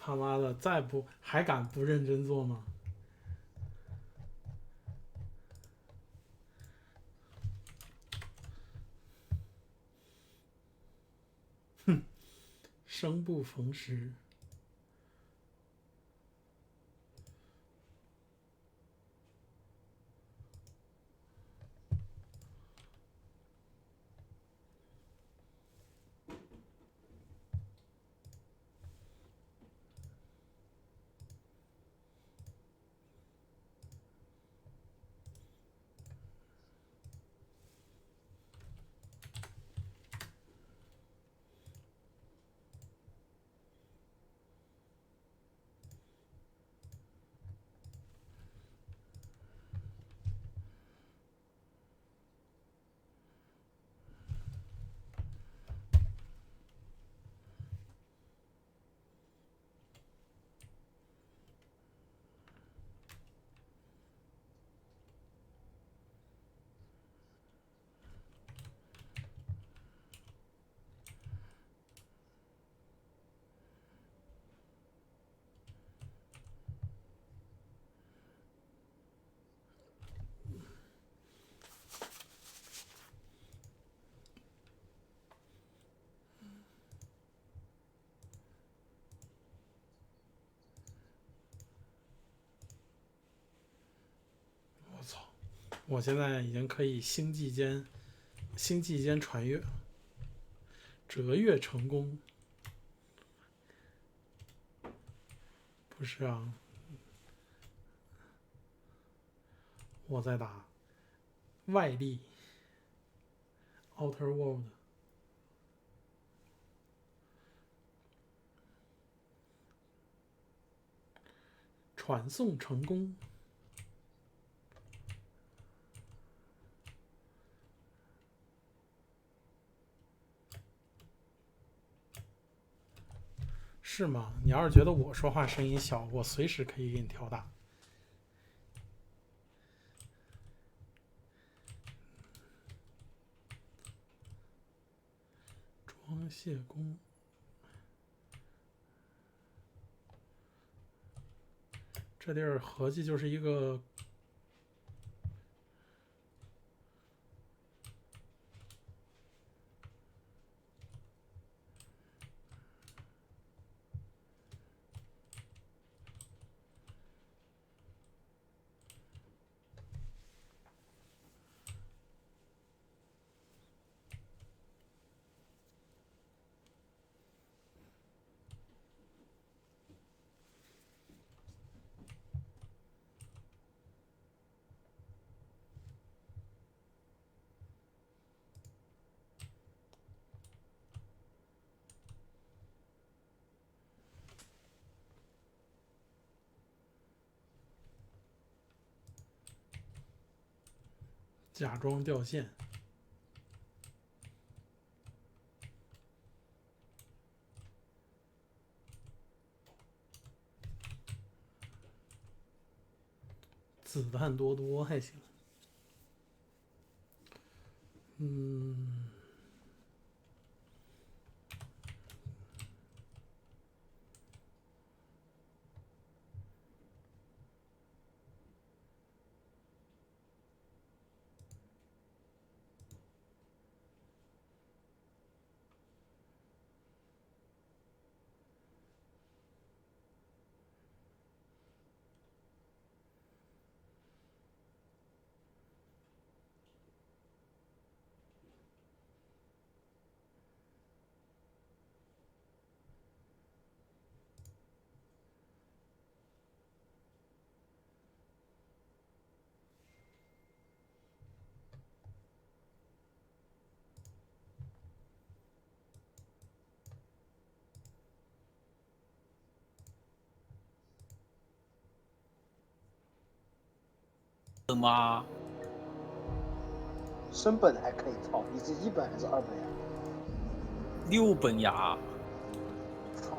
他妈的，还敢不认真做吗？哼，生不逢时。我操！我现在已经可以星际间穿越，折越成功。不是啊，我在打外力 Outer World。传送成功。是吗？你要是觉得我说话声音小，我随时可以给你调大。装卸工，这地儿合计就是一个。假装掉线，子弹多多还行。吗？升本还可以，操！你是1本还是2本呀？6本呀！操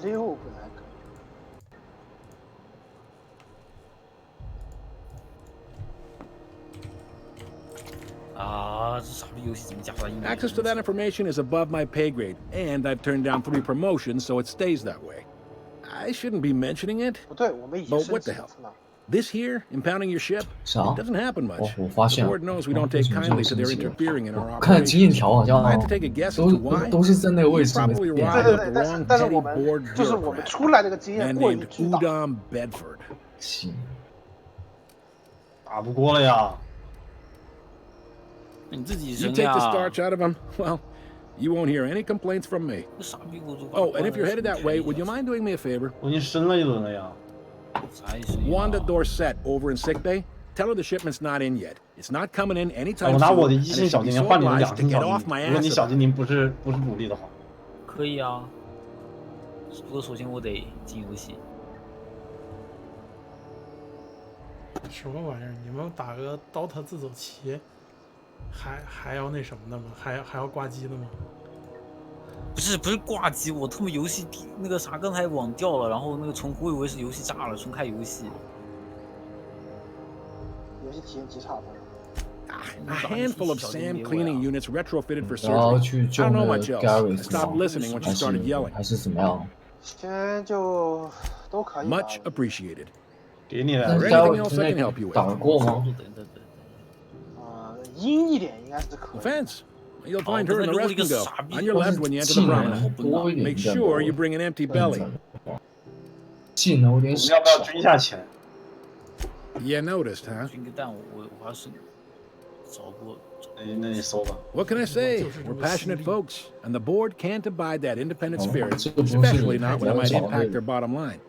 ，6本还可以。啊，这傻逼游戏怎么讲出来英语？ Access to that information is above my pay grade, and I've turned down 3 promotions, so it stays that way. I shouldn't be mentioning it. 不对，我们已经 But 升 what 级 the 一 hell? 次了。 This here, impounding your ship, 啥 it doesn't happen much. 我发 The 现了 board knows we 啊 don't 为 take 什么这么 kindly to 生 their 气了 interfering in our 我看经验 operations. 条好 If I 像 had to take a guess as 都 to why, 都是在那个位 you 置没 probably 变 riled 对 up 对 the 对， wrong 但是 petty 我们 board 就是我们 bureaucrat, 出来这个经验 man 过于 named 巨大。 Udom Bedford. 行，打不过了呀。你自己 You 扔 take 呀 the！starch out of them, well, you won't hear any complaints from me. 这傻逼我就 Oh, and if you're headed that way, would you mind doing me a favor? 我已经升了一轮了呀。啥意思呀 Wanda Dorset over in sickbay. Tell her the shipment's not in yet. It's not coming in 哎 anytime 我 soon. 拿我的 and 一 it 星 should 小 be 精 so 灵换你的 obliged 两 to 星 get 小精 off 灵。 my 如果 ass 你小 about 精 it. 灵不是主力的话，可以啊，不过首先我得进游戏。什么玩意儿？你们打个 DOTA 自走棋，还要那什么的吗？还要挂机的吗？不是挂机，我他妈游戏那个啥，刚才网掉了，然后那个我以为是游戏炸了，重开游戏。游戏体验极差的。 A handful of sand cleaning units retrofitted for 然后 surgery. 去 I 救 don't 那 know 个 much else. I Gary stopped listening when she 还是 started yelling. 还是怎么样？先就都可以吧。 Much appreciated. 给你但了。是 是 anything Gary else I can 那 help you with? 打过吗？等，阴一点应该是可以。 Offense. You'll Oh, find her in the but rest then and go. sabi- On your 但 left 是 when you enter 技 the 能 promenade. 多一点 Make 比较 sure you bring an empty 认 belly. 真的话技能有点少我们要不要均一下钱？ You noticed, huh? 军个蛋我还是找过。那你搜吧。 What can I say? Well, We're passionate folks, and the board can't abide that independent Oh, spirit, so bullshit. especially not when it might That's impact all. their bottom line.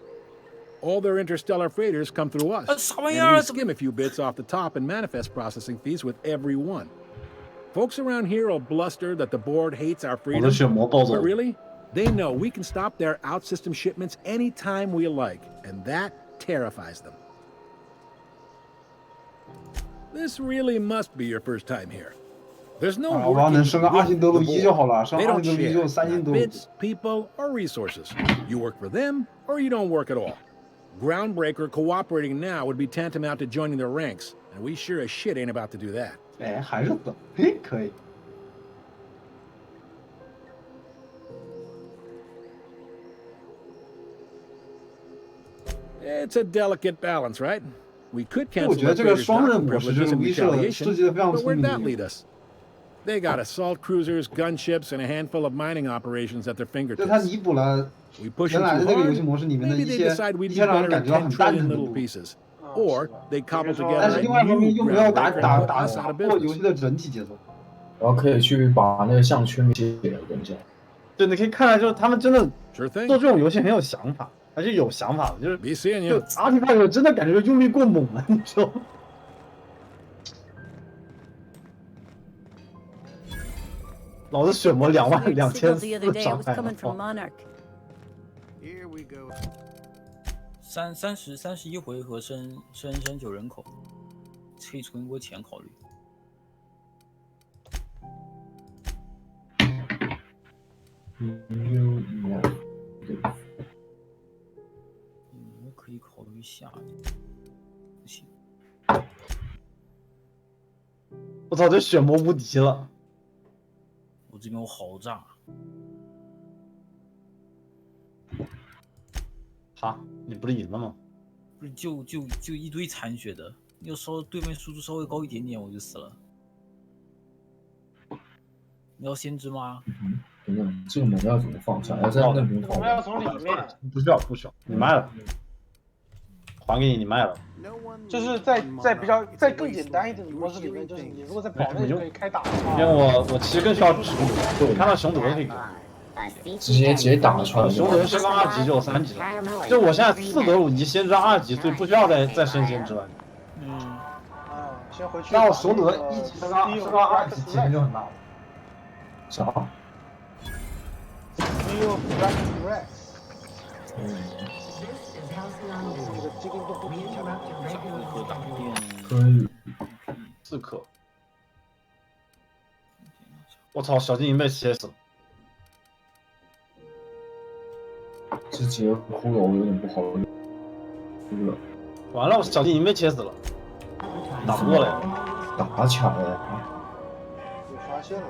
All their interstellar freighters come through us, 啥玩意 and 儿 we 啊？怎么 skim a few bits off the top and manifest processing fees with every one. Folks around here will bluster that the board hates our 我的 freedom, 血魔暴走 but。really, they know we can stop their out-system shipments anytime we like, and that terrifies them. This really must be your first time here. There's no 好吧，能 working 升个二 with 星德鲁 the 伊就 board. 好了，升 They 二 don't 星德鲁伊 share 就三星 not 德鲁。 bits, people, or resources. You work for them, or you don't work at all. Groundbreaker cooperating now would be tantamount to joining their ranks, and we sure as shit ain't about to do that. 哎，还是等，嘿，可以。 It's a delicate balance, right? We could 我 cancel 觉得 the 这个 freighters' 双刃 docking 模式这 privileges 个 in 威慑设 retaliation, 计的非常 but 聪 where'd 明 that lead us? They got assault cruisers, gunships, and a handful of mining operations at their 就它 fingertips. 弥补了 We push 原 them 来的 too 那个游戏 hard, 模式里面的 maybe 一 they 些 decide we'd 一 be 些让人 better 感 in 觉到很 10蛋 trillion 疼的 little 路。 pieces. 嗯 Or 是的 they cobble 比如说 together 但是 a 另外一方面 new 又没有打 groundbreaker 打 to put 打 us out 打 of 破游 business. 戏的整体节奏。然后可以去把那个项圈给解了，等一下。对，你可以看来就是他们真的 Sure 做 thing. 这种游戏很有想法，而且有想法的，就是 Be seeing 就 you. Artifact 真的感觉用力过猛了，你知道吗？老子血魔22400 the other day. It 伤 was 害 coming 了， from Monarch. 31回合升9人口，可以存一波钱考虑。我可以考虑下的，不行。我操，这血魔无敌了！我这边有好炸，哈，你不是赢了吗？不是就一堆残血的，要对面输出稍微高一点点我就死了。你要先知吗？等等，这个门要怎么放下？要在那边放我们。要从里面，不需要，你卖了，还给你，你卖了。就是在比较在更简单一点的模式里面，就是你如果在堡内就可以开打的因为话，我其实更需要熊德，我看到熊德可以给。直接打出来就好熊德升个2级就有3级了，就我现在4德鲁已经先知2级，所以不需要再升先知了。先回去。那我熊德1级升个2级，体验就很大了。啥？ Feel Dragon Rex，这个这个都不比较。回合打电可以。 4颗。我操，小精灵被切死了。这几个骷髅有点不好用。哭了。完了，我小精灵被切死了，打不过了。打起来了。有发现了，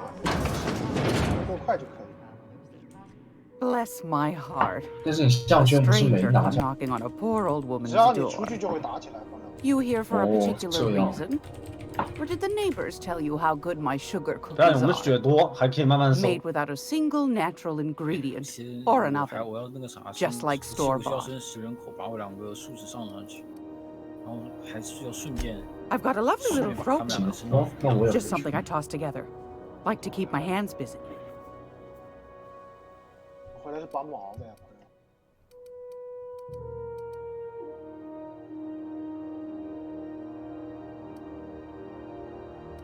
够快就可以。Bless my heart. 但是你项 A 圈不是没 stranger 拿 come 下？ knocking on a poor old 只 woman's 要你出 door. 去就会打起来，朋友。 You here for a Oh, particular 这样。 reason? Or did the neighbors tell you how good my sugar 这样 cookies 我们血 are? 多，还可以慢慢搜。 Made without a single natural ingredient 其实 or 我 another. 我要那个啥， Just like 我 store 需要 bought. 升10人口，把我2个数值上去，然后还需要顺便 I've got a lovely 顺 little 便把他们 brooch. 2个升哦，那我也 Just 回 something 去。 I toss together. Like to keep my hands busy. 我回来是拔毛的呀，朋友。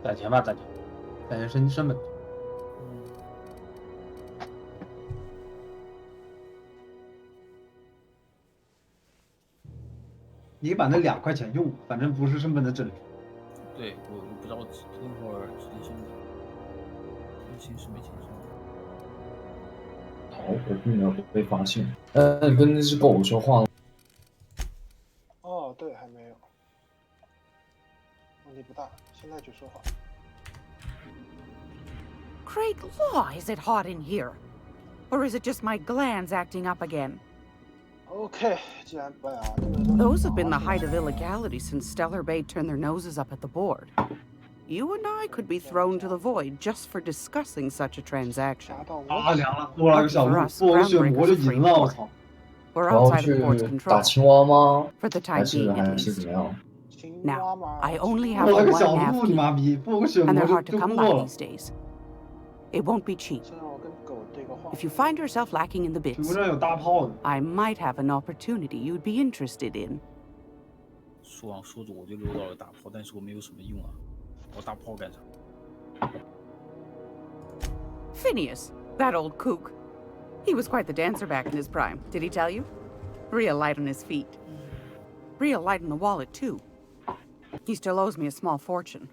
攒钱吧，攒钱，攒钱升本。你把那2块钱用，反正不是升本的整数。对，我不着急，等会儿直接升的。没清是没清楚。逃回并没有被发现。你跟那只狗说话了。哦，对，还没有，问题不大，现在就说话。 Craig Law, is it hot in here? Or is it just my glands acting up again? OK， 既然把这个 Those have been the height of illegality since Stellar Bay turned their noses up at the board. You and I could be thrown to the void just for discussing such a transaction. 加到啊，我凉了，多了个小路，做个血魔就赢了，我操！ We're 然后 outside 去 of the board's 打 control. 青蛙吗？ For the 还 time 是 being, 还 at 是怎 least. 么样？ 青 Now, 蛙嘛 I only have 做 a 了个 one 小 and a 路， half 你妈 key, 逼，做个血 and 魔 they're 就 hard to 就 come 过 by 了。 these days. It won't be cheap. 先让我跟狗对个话。 If you find yourself lacking in the 屏 bits, 幕上有大炮的， I might have an opportunity you'd be interested in. 说着我就溜到了大炮，但是我没有什么用啊，我大炮干啥？ Phineas, that old kook. He was quite the dancer back in his prime, did he tell you? Real light on his feet. Real light on the wallet, too. He still owes me a small fortune.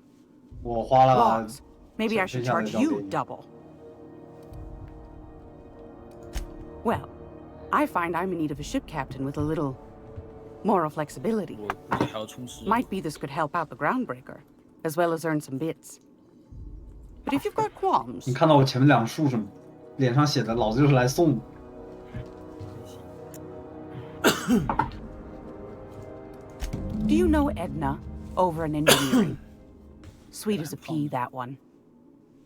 我花了 Laws. Maybe I should charge you double. Well, I find I'm in need of a ship captain with a little moral flexibility. 我估计还要充实。 Might be this could help out the groundbreaker, as well as earn some bits. But if you've got qualms, 你看到我前面2个树什么？脸上写的“老子就是来送”。 do you know Edna over in engineering? Sweet as a pea, that one.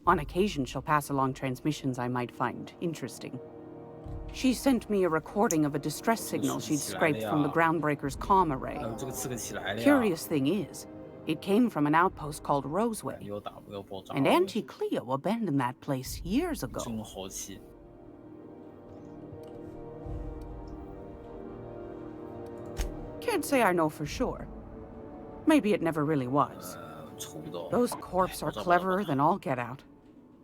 On occasion, she'll pass along transmissions I might find interesting. She sent me a recording of a distress signal she'd scraped from the groundbreaker's comm array. 这个刺客起来了呀！ Curious thing is, it came from an outpost called Roseway, 要打不要爆炸？ and Auntie Cleo abandoned that place years 这 ago. 种豪气， Can't say I know for sure. Maybe it never really was. 抽不到。 Those corps are cleverer than all get out.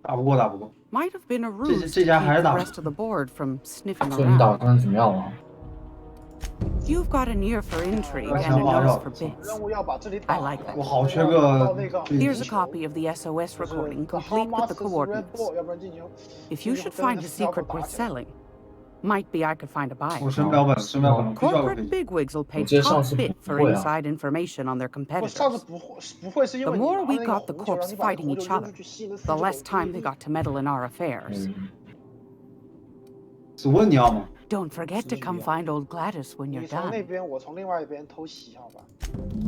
打不过，打不过。 Might have been a ruse to 这 keep 家还是 the 打。 rest of the board from sniffing 所以你打 around. 算怎么样啊？ You've got an ear for intrigue 我 and 想 a 法 nose 要 for bits. 任务要把这里 I 打 like that. 我好缺到个那个 Here's a copy of the SOS 就是 recording, the complete with the Hamas is Red coordinates. Bull，要不然进行 If you should find a secret worth selling, might be I could find a 我 buyer. 升标本，升标本，必须要个飞 Corporate 机。 bigwigs will pay 我记得上 top 次 bit 不 for 会啊。 inside information on their 我上次 competitors. 不会是因 The 为你 more 拿 we 那个 got the 红球，然 corps 后你把 fighting 红 each 球扔 other, 出去吸了 the less time they got to meddle in our affairs. 只问你要吗？ Don't forget to come find old Gladys when 你 you're 从那 done. 边，我从另外一边偷袭，好吧？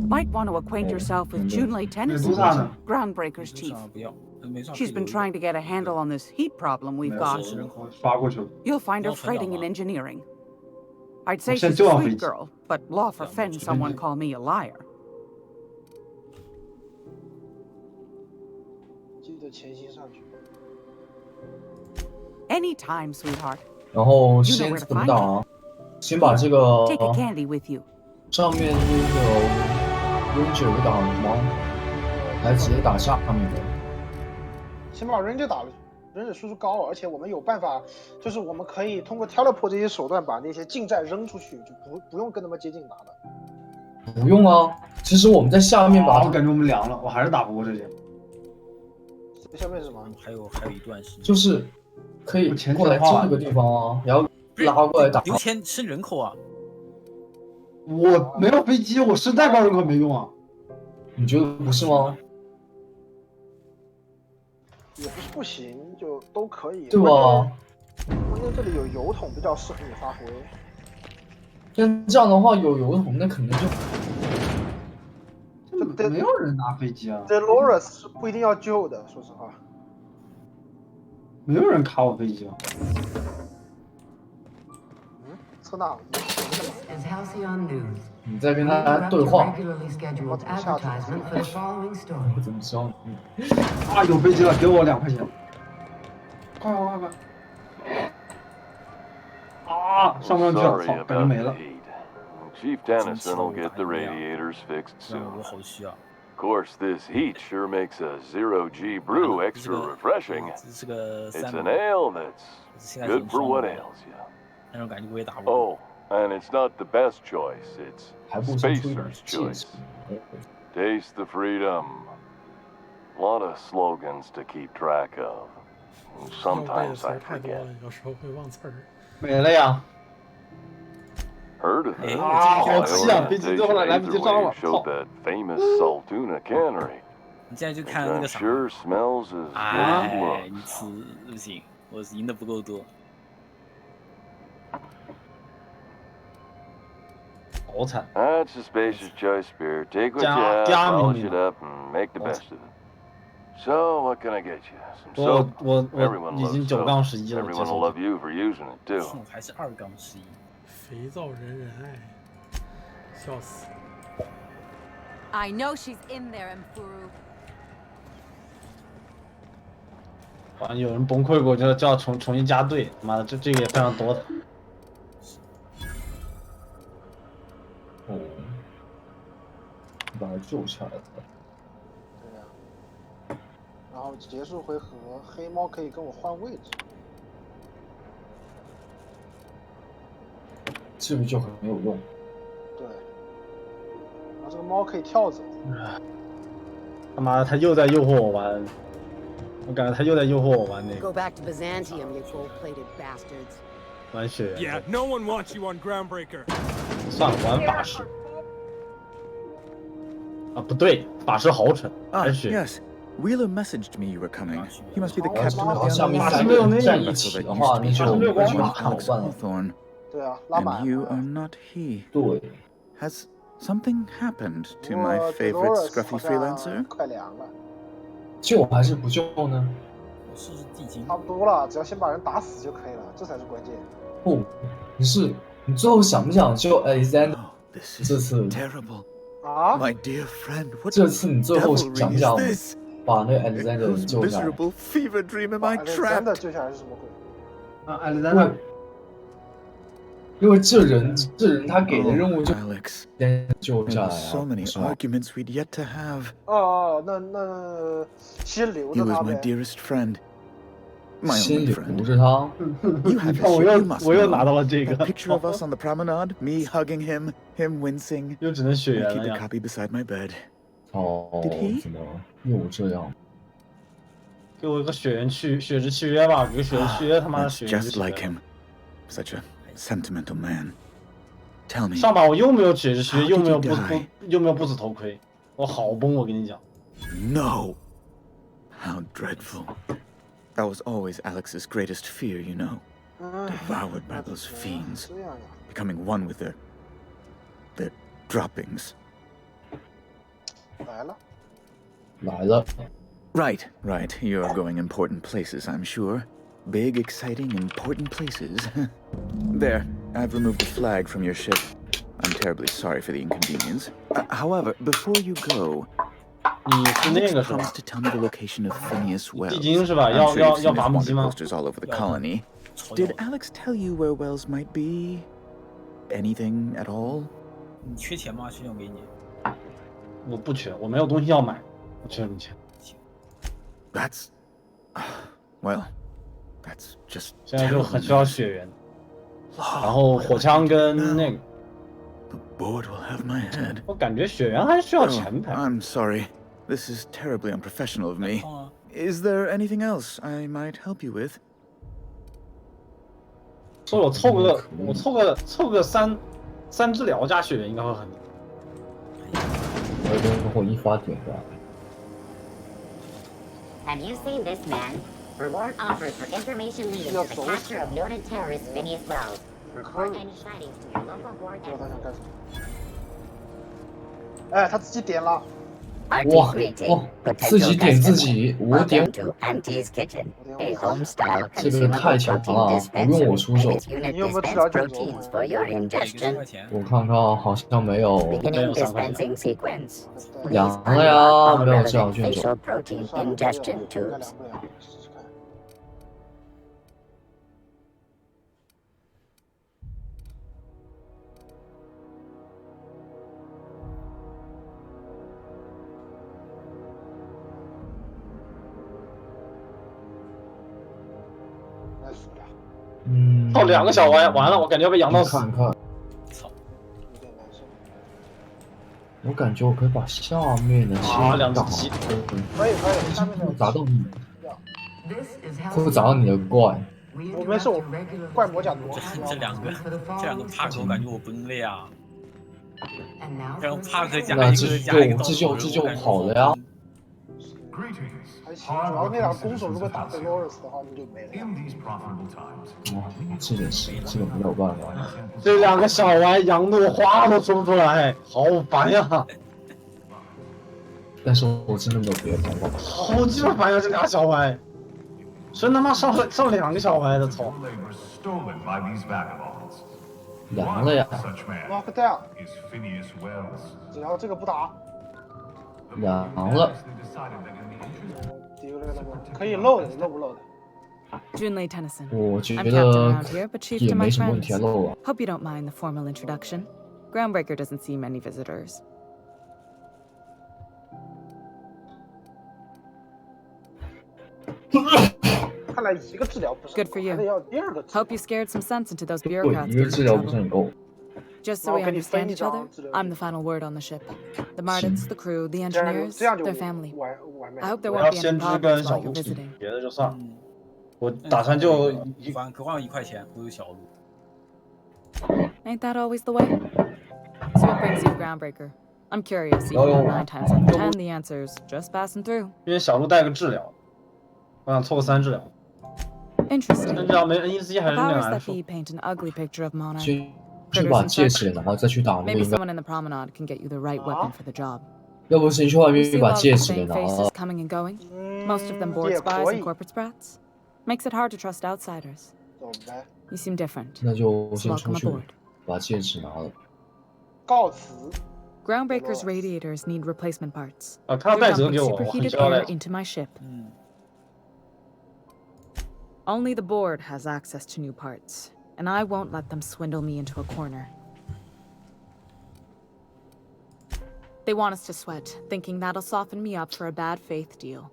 Might want to acquaint yourself with Junlei 没 Tennyson, 多大呢？ Groundbreaker's 没 chief. 啥不要，没啥可以 She's been 留的。 trying to get a handle on this heat problem 没 we've 有 got. 我刷过去了。 You'll find her Well, freighting in phenomenal. engineering. I'd say Well, send she's a you off sweet it. girl, but law for Yeah, Fen much someone better. call me a liar. 记得潜行上去。 Anytime, sweetheart. 然后先怎么打啊？先把这个 Take a candy with you. 上面那个 Ranger 打了吗？还是直接打下面的？先把 Ranger 打了，Ranger 输出高，而且我们有办法，就是我们可以通过 teleport 这些手段把那些近战扔出去，就不用跟他们接近打了。不用啊，其实我们在下面把我感觉我们凉了，我还是打不过这些。下面是什么？还有一段时间。就是可以过来这个地方啊，然后拉过来打。刘谦升人口啊！我没有飞机，我升再高人口没用啊。你觉得不是吗？也不是不行，就都可以。对吧？关键这里有油桶比较适合你发挥。像这样的话，有油桶那肯定就这没有人拿飞机啊，这 Loris 是不一定要救的，说实话。没有人卡我飞机啊。侧纳As Halcyon News. 你在跟他对话。 Regularly scheduled advertisement for the following 我 story. 怎么知道？啊，有飞机了，给我2块钱。快快快快！啊，上不上去了，操，感觉没了。 Chief Dennison will get the radiators fixed 让 soon. 我好需要。 Of course, this heat sure makes a zero-G brew extra refreshing. 这是个 It's 3 an ale that's 现在 good for what ails you. 那种感觉我也打不。 Oh, and it's not the best choice. It's 还不先出一点 Spacer's 戒 choice. 指。 Taste the freedom. Lot of slogans to keep track of. 要背的 Sometimes 词 I 儿太多 forget. 了，有时候会忘词儿。没了呀！ Heard of it? 啊，好气啊！ My 飞机最后来不及 orientation 上了 either way，showed 操！ that famous Saltuna cannery. 你现在就看 Which 那个 I'm 啥。 sure smells as good as 哎，你 looks. 吃不行，我赢的不够多。好惨！ That's a spacious choice, Spear. Take what you 加 have, 加 polish 明 it 明 up, and make the best of it. So, what can I get you? Some 我 soap? 我 Everyone 已 loves 经 soap. 9杠11了，接 Everyone will 受 love you for using it, too. 还是2杠11。肥皂人人爱，笑死！ I know she's in there, Mfuru. 好像有人崩溃过，就要重新加队。妈的，这个也非常多的。哦，把他救下来了。对呀、然后结束回合，黑猫可以跟我换位置。这个就很没有用。对。然后这个猫可以跳走。他妈的，他又在诱惑我玩，我感觉他又在诱惑我玩那个 Go back to Byzantium, you gold-plated bastards. 玩血缘。 Yeah, no one wants you on Groundbreaker. 算了，玩法师。啊，不对，法师豪臣，还是血缘。 Yes. Wheeler messaged me you were coming. He must be the 然 captain 后 of the 下面 Unlimited 三没有那个个站一起的话，那就vessel 就 that used to 很 be 好 Alex 办了。 Hawthorne. 对啊，拉满 And you 了。 are not he. 对， Has something happened to 不 my 过 favorite Dolores scruffy 好像 freelancer? 快凉了，救还是不救呢？我试试地精。差不多了，只要先把人打死就可以了，这才是关键。不，你最后想不想救 Alexander？ Oh, this 这 is 次 terrible. 啊？ My dear friend, what 这次你最后 devilry 想不 is 想 this? 把那个 Alexander Whose 救下来？ miserable fever dream am I 真的 trapped? 救下来是什么鬼？啊，艾丽珊娜，因为这人他给的任务 Oh, 就 Alex. 先救 There 下 were 来 so 啊， many 是吧？ arguments we'd yet to have. 哦，那先留 He 着 was 他 my 呗。 dearest friend. My 先 only 留 friend. 着他。 You have 你看 his 我 shit, 又 you must 我又拿到 know. 了这 That 个， picture of us on the promenade, me hugging him, him wincing. 又只能血 I 缘 keep 了 a 呀。 copy beside my bed. 哦 Did he？，怎么又这样？给我一个血缘血之契约吧，给个血之契约，他妈的 That's 血缘之 just 契约 like him. Such a sentimental man. Tell me, 上把我又没有血之契约， How 又 did 没有 you 不 die？又没有不死头盔，我好崩，我跟你讲。 no. How dreadful. That was always Alex's greatest fear, you know. 嗯， Devoured by those fiends, 这样呀。 becoming one with their droppings. 来了。来了， Right. You're going important places, I'm sure. Big, exciting, important places. There, I've removed the flag from your ship. I'm terribly sorry for the inconvenience. However, before you go, 你是那 Alex 个是吧？ promised to tell me the location of Phineas 地 Wells. 精是吧？ I'm 要 sure 要 you've 要 seen 伐 his 木机 wanted 吗？ posters all over the 要 colony. 超 Did 要 Alex tell you where Wells might be? Anything at all? 你缺钱吗？兄弟，我给你。我不缺，我没有东西要买，我缺什么钱？ That's... Well, that's just 现在就 terrible 很需要 news. 血缘，然后火枪跟那个， The board will have my head. 我感觉血缘还是需要 Oh, 钱牌。 I'm sorry. This is terribly unprofessional of me. 痛啊！ Is there anything else I might help you with? 所以我凑个三治疗加血缘应该会很。我等会一发点的。 Have you seen this man? Reward offered for information leading to the capture of noted terrorist Phineas Wells. Report any sightings to your local board. 不知道他想干什么。哎，他自己点了。哇哇，自己点自己，我点，这个太强了，不用我出手。你有没有治疗卷轴？我看看，好像没有。没有3块钱。阳了呀，没有治疗卷轴。算了，应该2个呀。操，2个小歪，完了，我感觉要被阳到死。看看，操！我感觉我可以把下面的啊，2只鸡。可以，下面的砸到你，会砸到你的怪。我没事，我怪魔甲多。这两个帕克，我感觉我崩了呀。这个帕克加那一个加一个这就好了呀。还行，主要那俩弓手如果打贝洛尔斯的话，那就没了呀。这个没有办法。这2个小歪阳的我话都说不出来，好烦呀！但是我真的没有别的办法。好鸡巴烦呀，这2个小歪，真他妈上2个小歪的，操！凉了呀！ Knock down。只要这个不打。凉了。丢了那个可以漏的，漏不漏的？ Junlei Tennyson. 我觉 I'm captain 得 around here, but chief 也 to 没 my 什么问题啊， friends. 漏啊。 Hope you don't mind the formal introduction. Groundbreaker doesn't see many visitors. 看来一个治疗不是 Good for 还得 you. 要第2个治疗。 Hope you scared some sense into those 对， bureaucrats. 一个 getting 治 in 疗不是 trouble. 很够。 Just so we understand each other, I'm the final word on the ship. The Mardits, the crew, the engineers, their family. I hope there 我要 won't be any 先知跟 problems 小 while 鹿 you're 请， visiting. 别的就算了。我打算就可换1块钱，我有小鹿。 Ain't that always the way? So what brings you to Groundbreaker? I'm curious, even though 9 times out of 10 the answer's just passing through. 因为小鹿带个治疗，我想凑个3治疗。 Interesting. 3治疗没 NEC 还 The 是那 powers 难 that 受。 be paint an ugly picture of Monarch. 去把戒指，然后再去打那个 Maybe 应该。 someone in the promenade can get you the right weapon for the job. 要不是你去外 You 面 see a 把 lot of 戒 the 指给 same 拿 faces 了。 coming and going. Most of them board spies and corporate sprats. Makes it hard to trust outsiders. 怎么办？ You seem different. 那就 So 先出 welcome 去 aboard. 把戒指拿了。告辞。 Groundbreaker's radiators need replacement parts. 啊，他 They're 带折 dumping 给我，我很 superheated 交 air 代。 into my ship. Only the board has access to new parts, and I won't let them swindle me into a corner. They want us to sweat, thinking that'll soften me up for a bad faith deal.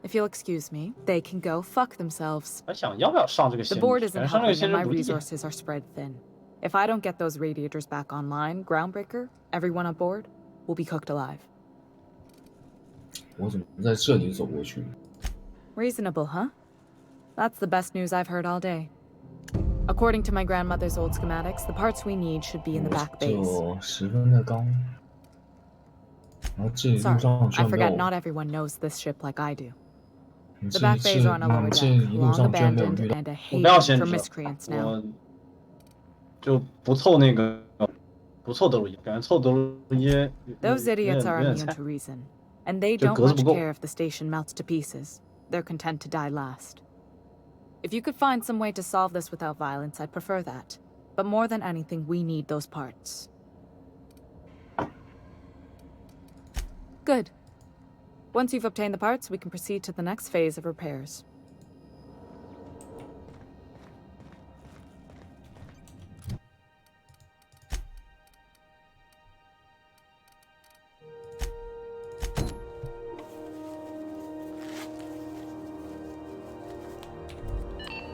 If you'll excuse me, they can go fuck themselves. 还想要不要上这个 The 仙 board 女？ isn't 感觉上这个 helping, 仙 and 女 my 不利。 resources are spread thin. If I don't get those radiators back online, Groundbreaker, everyone on board, will be cooked alive. 我怎么在这里走过去？ Reasonable, huh? That's the best news I've heard all day. According to my grandmother's old schematics, the parts we need should be in the back bays. 就十分的高。然后这一路 Sorry, 上居 I 然没 forget 有。 not everyone knows this ship like I do. 你 The 这 back bays are on a lower 这 deck, 一路 long 上居然没有 abandoned 遇到。 and a 我不要 haven 先 for 知道， miscreants now. 我就不凑那个，不凑德鲁伊，感觉凑德鲁伊。 Those idiots are 有点 immune 菜 to reason, and they 这 don't 格子 much 不够。 care if the station melts to pieces. They're content to die last. If you could find some way to solve this without violence, I'd prefer that. But more than anything, we need those parts. Good. Once you've obtained the parts, we can proceed to the next phase of repairs.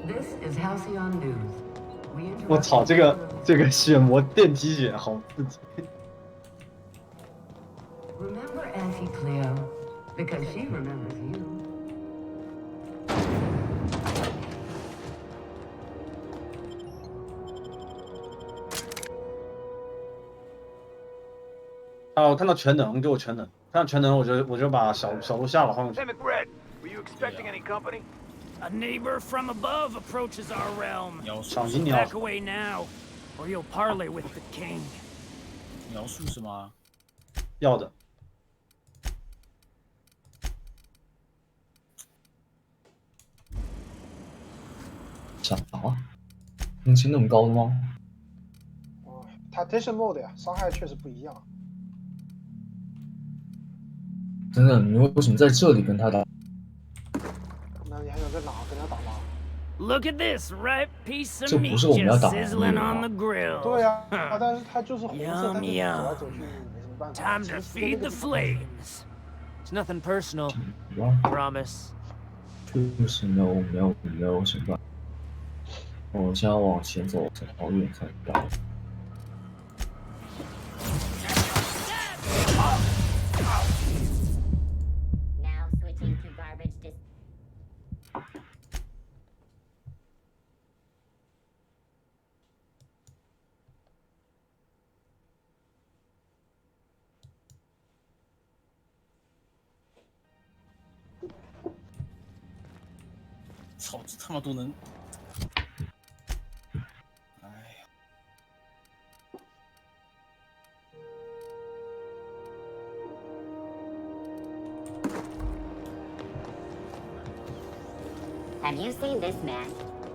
This is Halcyon News. We 我操，这个血魔电梯血好刺激。 remember Auntie Cleo because she remembers you. 啊，我看到全能，给我全能，看到全能我就把小鹿下了换过去。 Hey, McRed, were you expecting any company? A neighbor from above approaches our realm. 赏金鸟 Back away now, or you'll parley with the king. 描述是吗？要的。啥？攻击那么高的吗？哦，它 Tension Mode 呀，伤害确实不一样。真的，你为什么在这里跟他打？那你还想在哪跟他打吗？ Look at this ripe piece 这 of 不 meat 是我们要 just 打的 sizzling 那 on 个 the 吧？ grill. 对呀，但是它就是红色， Yum 它就是走来走 yum. 去，没什么办法。 Time to 其实 feed 那 the 个 flames. It's nothing personal. 哇， Promise. 就是没有什么。我现在往前走，好远才到。 Now switching to garbage dis. 操，这他妈都能！哎呀， Have you seen this man?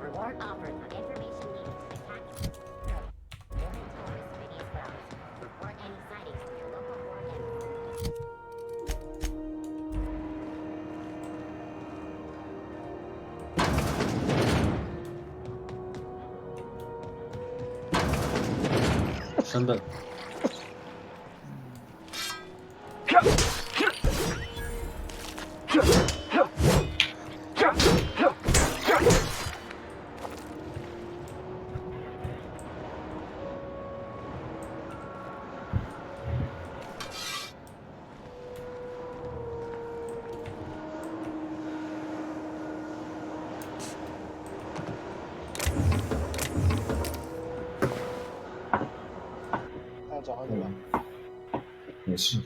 Reward offered for information needed to attack. Building terrorist Phineas Wells. Report any sightings to your local board and 升本。再找一个吧。没事。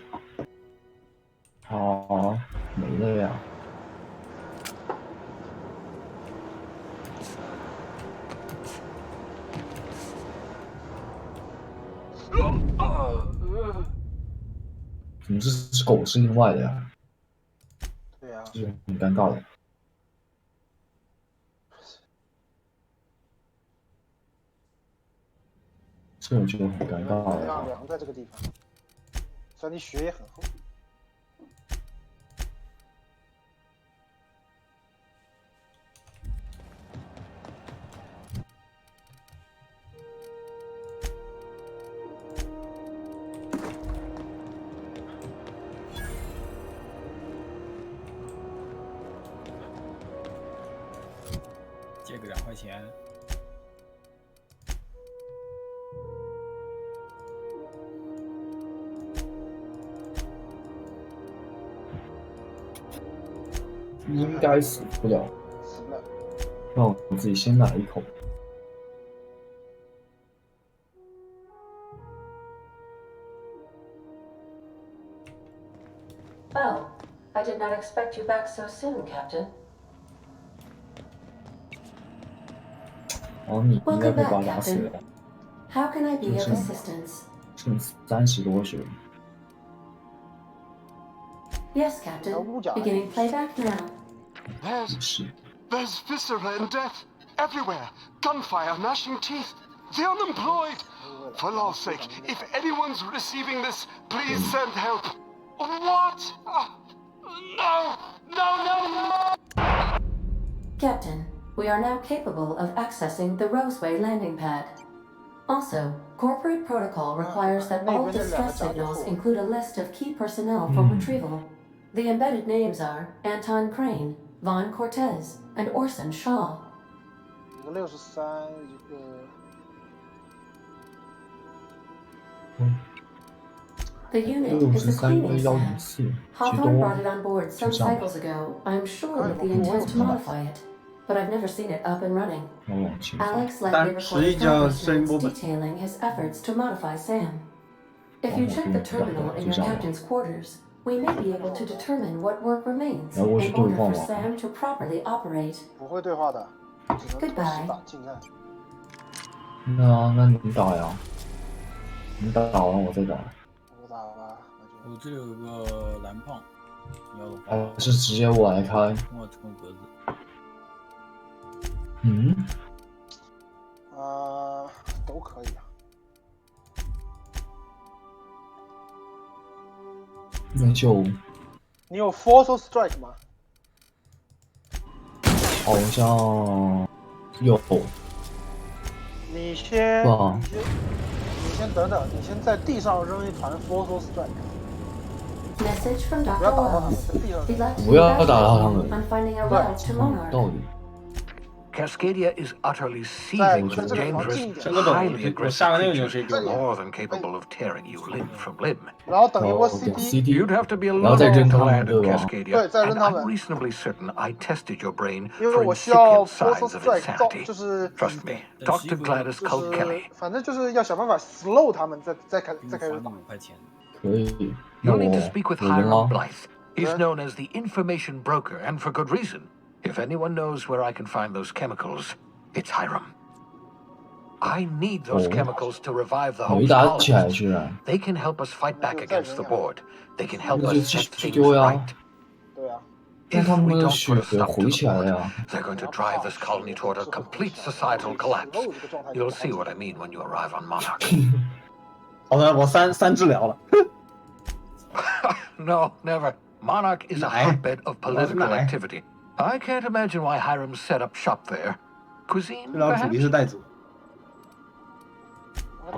好，没了呀。怎么这只狗是另外的呀？对呀，这是很尴尬的。这我觉得很尴尬能了。量量在这个地方，虽然你血也很厚。借个2块钱。 应该死不了，死了。让我自己先来一口。 Oh, I did not expect you back so soon, Captain. 然后你应该 Welcome 会把 back, 他打死 Captain. 的， How can I be of 就是 assistance? 剩30多血。 Yes, Captain. Beginning playback now. There's viscera and death everywhere. Gunfire, gnashing teeth. The unemployed. For law's sake, if anyone's receiving this, please send help. What? No! No, no, no! Captain, we are now capable of accessing the Roseway landing pad. Also, corporate protocol requires that all distress signals include a list of key personnel for retrieval. The embedded names are Anton Crane, Vaughn Cortez, and Orson Shaw. 一个63，一个。 The unit is a cleaning staff. Hawthorne brought it on board some cycles ago. I'm sure with the intent to modify it, but I've never seen it up and running. Alex likely recorded progress notes detailing his efforts to modify Sam. If you check the terminal in your captain's quarters, We may be able to determine what work remains 然后我去 in 对 order 话 for 吗？ Sam to properly operate. 不会对话的，只能偷袭 Goodbye. 打近战。那你打呀，你打完我再打，我打吧，那就我这里有个蓝胖，你要的话还是直接我来开？我冲格子。嗯，都可以啊。那就你有 Force Strike 吗？好像有。你先哇，等等，你先在地上扔一团 Force Strike。 Message from 不要 Dr. 打到他们， Wells. 在地上 He'd like to 不要打到他们。 on finding a route to 道 Monarch. 理。 Cascadia is utterly seething with dangerous, 这个本 highly 我下 aggressive 个那个就 creatures 是一个 more than capable of tearing you limb from limb. 然后等一波然后点 CD， CD， You'd have to be a 然后再 little 扔 to 他们 land 对 in 吧？ Cascadia, 对，再 and 扔他 I'm 们。 reasonably certain I tested your brain 因为 for 我需要 incipient Force signs of Strike 造， insanity. 就是 Trust me, Dr. Gladys 就 called 是 Kelly. 反正就是要想办法 slow 他们，再开始打。 5块钱。可以。那 You'll 我 need to speak with 我扔 Hiram 了。 Blythe. He's known as the information broker, and for good reason. If anyone knows where I can find those chemicals, it's Hiram. I need those chemicals to revive the 没 home's 打起来 colonists. 居然。 They can help us fight back against the board. They can help 那就 us 继 set 续 things 丢呀 right.。对啊。但 If 他们 we 的 don't 血 put a stop to 回 the 起来了 board, 呀。 they're going to drive this colony toward a complete societal collapse. You'll see what I mean when you arrive on Monarch. 好的，我三治疗了。 No, never. Monarch is a hotbed of political activity. I can't imagine why Hiram set up shop there. Cuisine, 治疗主力 perhaps? 是带子。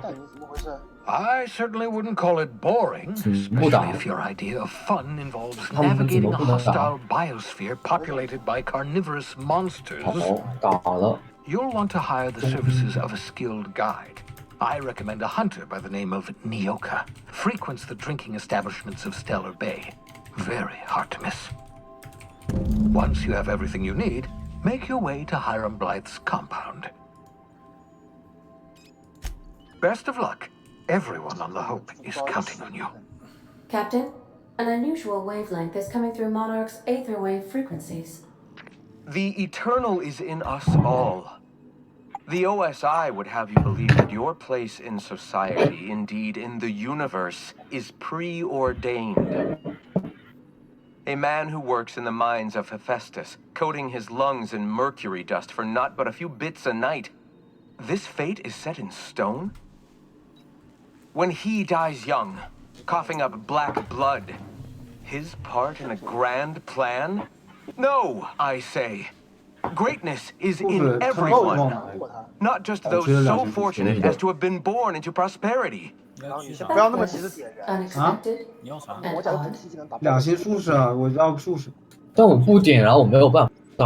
带你怎么回事？ I certainly wouldn't call it boring, especially if your idea of fun involves navigating a hostile biosphere populated by carnivorous monsters. 好，打了。 You'll want to hire the services of a skilled guide. I recommend a hunter by the name of Nyoka. Frequents the drinking establishments of Stellar Bay. Very hard to miss. Once you have everything you need, make your way to Hiram Blythe's compound. Best of luck. Everyone on the Hope is counting on you. Captain, an unusual wavelength is coming through Monarch's aether wave frequencies. The eternal is in us all. The OSI would have you believe that your place in society, indeed in the universe, is preordained. A man who works in the mines of Hephaestus, coating his lungs in mercury dust for not but a few bits a night. This fate is set in stone? When he dies young, coughing up black blood, his part in a grand plan? No, I say. Greatness is in everyone, not just those so fortunate as to have been born into prosperity. 不要那么急着点燃。 Unexpected 我假如本体技能打不了。 两星术士啊，我要术士。但我不点燃，我没有办法打。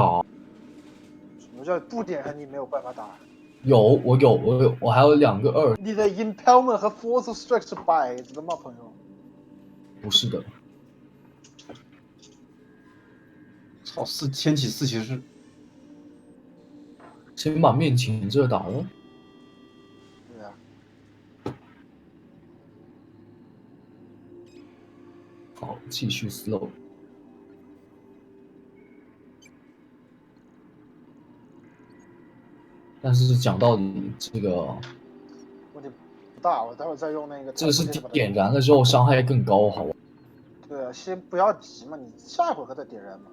什么叫不点燃？你没有办法打？我还有2个2。你的 Impalement 和 Force Strike 是摆着的吗，朋友？不是的。操，牵起四骑士。 先把面前这打了。对啊。好，继续 slow。但是讲道理，这个问题不大，我待会儿再用那个。这个是点燃了之后伤害更高，好吧？对啊，先不要急嘛，你下一会儿再点燃嘛。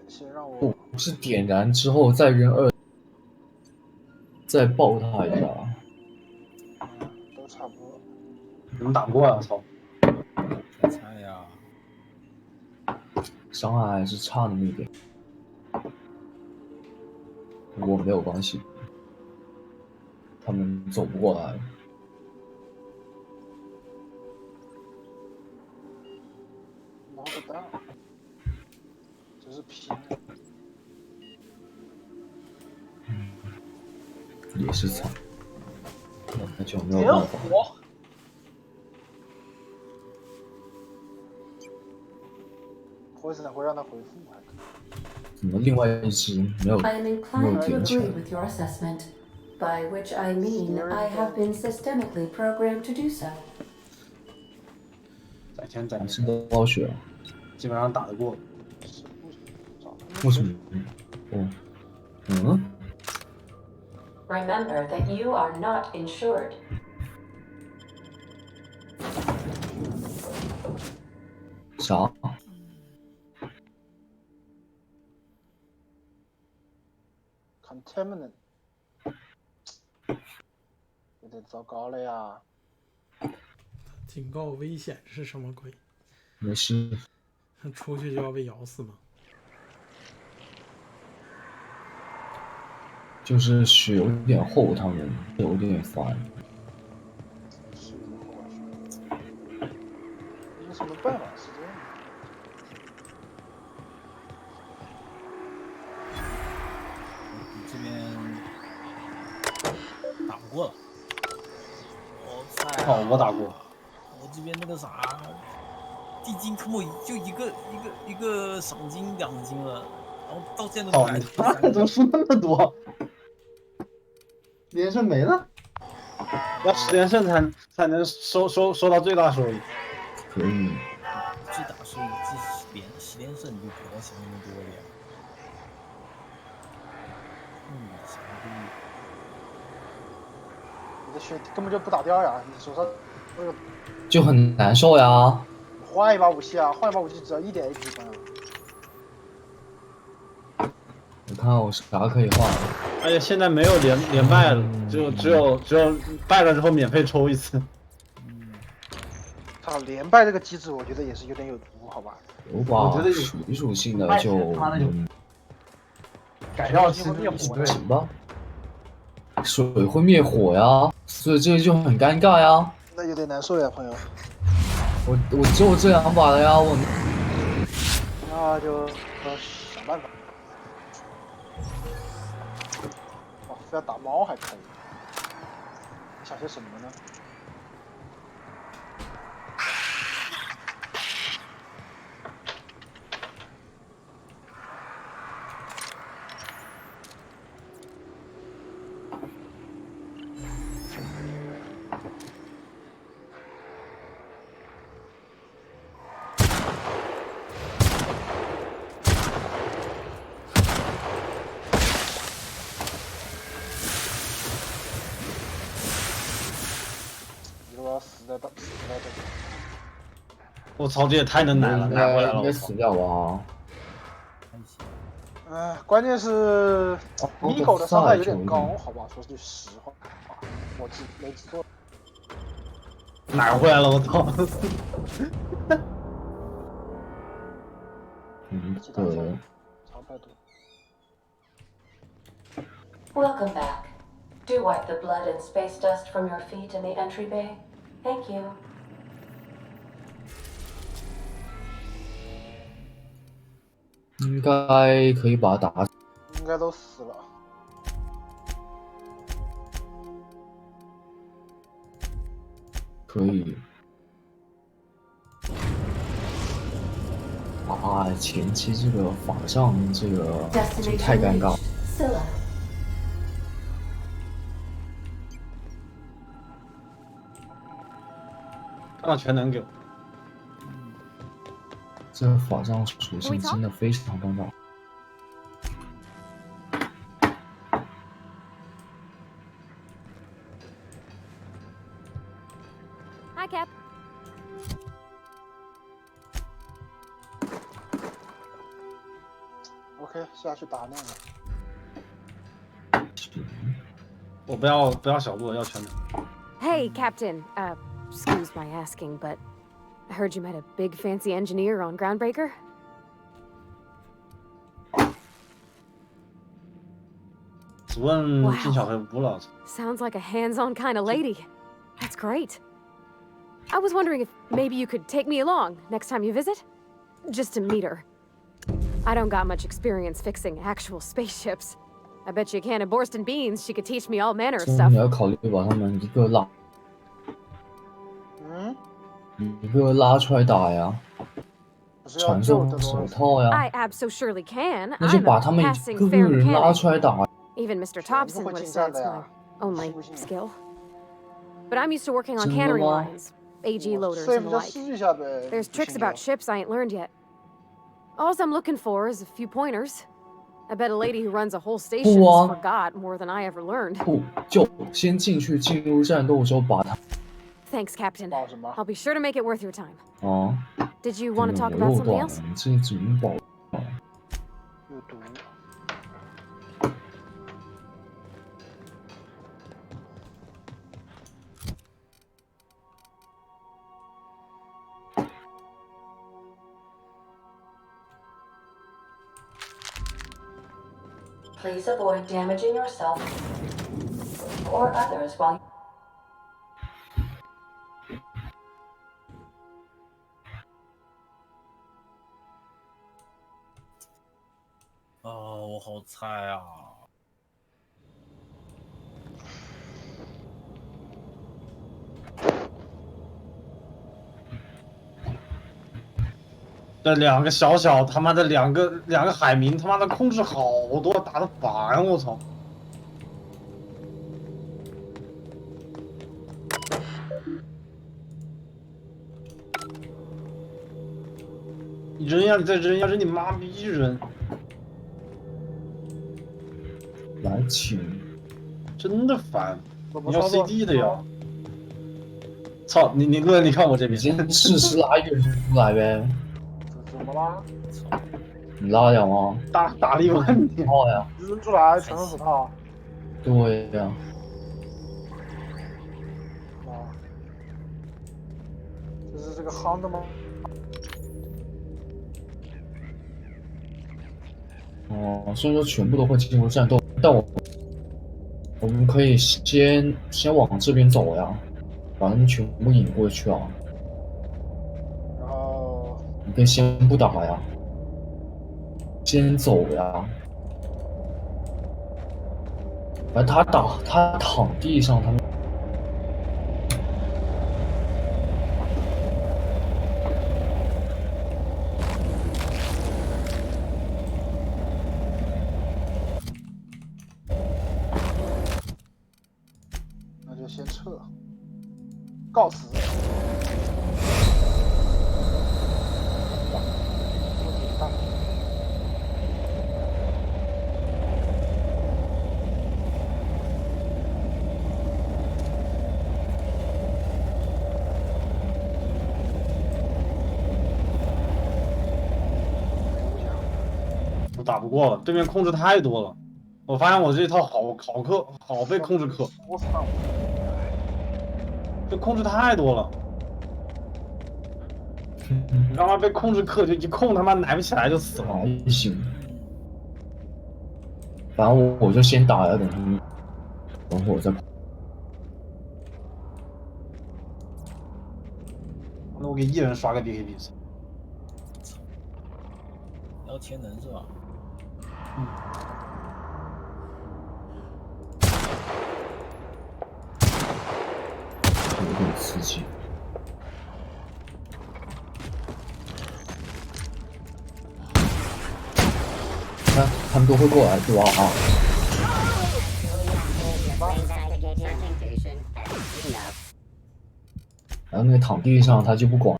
先让我。不是点燃之后再扔2。 再爆他一下，都差不多。怎么打不过啊？操！猜呀，伤害还是差那么一点。不过没有关系，他们走不过来。摸不到，这是拼。 也是惨，那就没有办法。或者会让他回复还可以。怎么另外一只没有 I am 没有 inclined to 点起来 agree？ with your assessment, by which I mean I have been systemically programmed to do so. 改天再是多少血啊？基本上打得过。为什么？哦，嗯， Remember that you are not insured. 啥？ contaminant， 有点糟糕了呀。警告危险是什么鬼？没事，出去就要被咬死吗？就是血有点厚，他们有点烦。有什么办法是这样的？这边打不过了。哦，我打过。我这边那个啥，地精科目就一个赏金2金了，然后到现在都哦，你妈怎么输那么多？连胜没了，要10连胜才能收到最大收益。可以。最大收益10连胜，你就不要想那么多了呀。啥都有。你的血根本就不打掉呀！你手上那个就很难受呀。换一把武器啊！换一把武器只要1点 AP 分啊！我看我啥可以换。而且现在没有连败了，只有败了之后免费抽一次。操，连败这个机制，我觉得也是有点有毒，好吧？有把水属性的就改掉其灭火行吧。水会灭火呀，所以这就很尴尬呀。那有点难受呀，朋友。我只有这2把了呀，我。那就想办法。哦，非要打猫还可以。你想些什么呢？死在这。我操，这也太能奶了，奶回来了！应该死掉吧？关键是米狗的伤害有点高，好吧，说句实话，我没记错。奶回来了，我操！长态度。 Welcome back. Do wipe the blood and space dust from your feet in the entry bay. Thank you. 应该可以把他打死。应该都死了。可以。啊，前期这个法杖这个就太尴尬了。 让全能给我。这个法杖属性真的非常尴尬。Hi, Cap. OK， 下去打那个。我不要小路，要全能。 Hey, Captain. Excuse my asking, but I heard you met a big fancy engineer on Groundbreaker? Wow. Sounds like a hands-on kind of lady. That's great. I was wondering if maybe you could take me along next time you visit? Just to meet her. I don't got much experience fixing actual spaceships. I bet you a can of Borston beans she could teach me all manner of stuff. 你要考虑把他们一个拉出来打呀，传送手套呀。 I absolutely can. 那就把他们一个个人拉出来打。 Even Mr. Thompson would have said it's my only skill. But I'm used to working on cannery lines. AG loaders 设 and 比 the 较 like. 试一下呗。 There's tricks about ships I ain't learned yet. All I'm looking for is a few pointers. I bet a lady who runs a whole station has forgot more than I ever learned. 不，就先进入战斗的时候把它。 Thanks, Captain. I'll be sure to make it worth your time. 哦。 Did you want to talk 我 about 又 something 断了， else? 你这怎么保？有毒。 Please avoid damaging yourself or others while. 我好菜啊！这两个他妈的两个海民他妈的控制好多，打得烦我操！你扔呀，你再扔呀，扔你妈逼扔！来请，真的烦！你要 CD 的呀！操你路人，你看我这边，先试试拉一个人出来呗。怎么啦？你拉了吗？打了一万点。好呀。扔出来全是手套。对呀。啊，这是这个夯的吗？ 哦，虽然说全部都会进入战斗，但我们可以先往这边走呀，把他们全部引过去啊。然后你可以先不打呀，先走呀。反正他躺地上，他们。 就先撤，告辞。我打不过了，对面控制太多了。我发现我这一套好被控制克。我操！ 这控制太多了，你他妈被控制克就一控他妈奶不起来就死了。还行，反正我就先打了，等会我再跑。那我给一人刷个 BKB。要潜能是吧？嗯。 有点刺激。看，他们都会过来，对吧？啊。然后那个躺地上他就不管，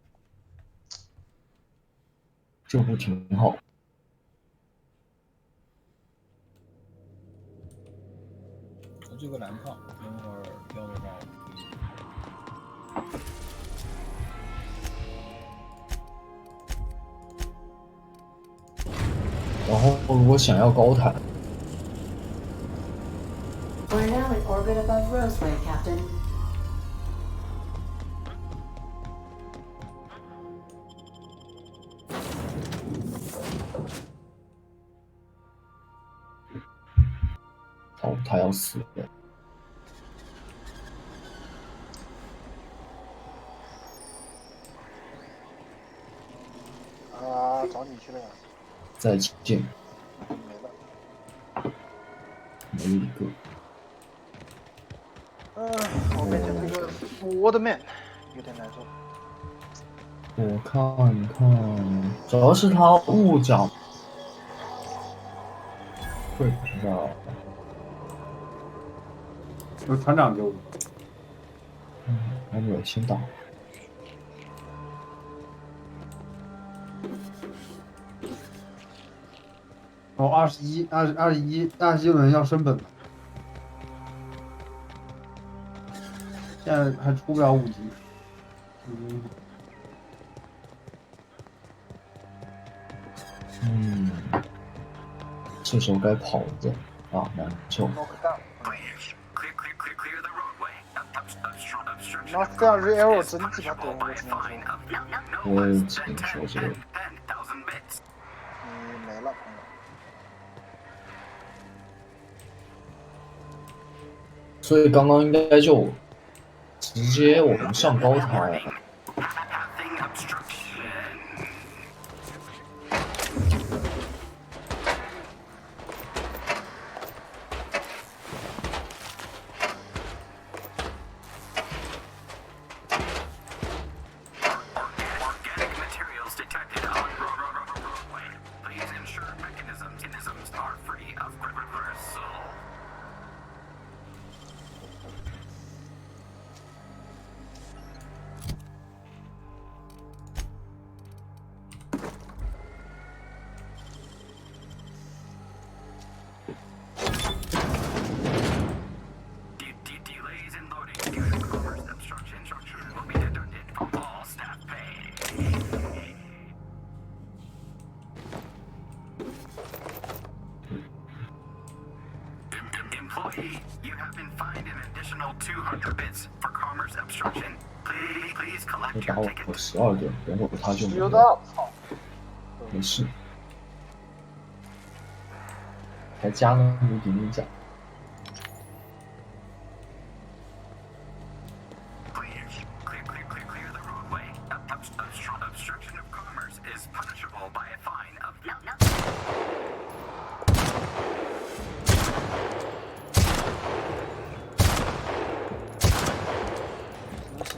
这不挺好？我这个蓝胖，等会儿要的话。 然后如果想要高台， We're now in orbit above Roseway, Captain. 哦，他要死了。啊，找你去了呀。 再见。没了。没一个。我变成这个 Swordman，有点难受。我看看，主要是他物甲，会不知道。有船长就。那我先打。哦，21轮要升本了，现在还出不了5级。这时候该跑了啊，难受。那这样 Real 真鸡巴多，我只能说。我也只能说这个。没了，朋友。所以刚刚应该就直接我们上高台。我打我12点，等会儿他就没了。没事，还加了一点点奖。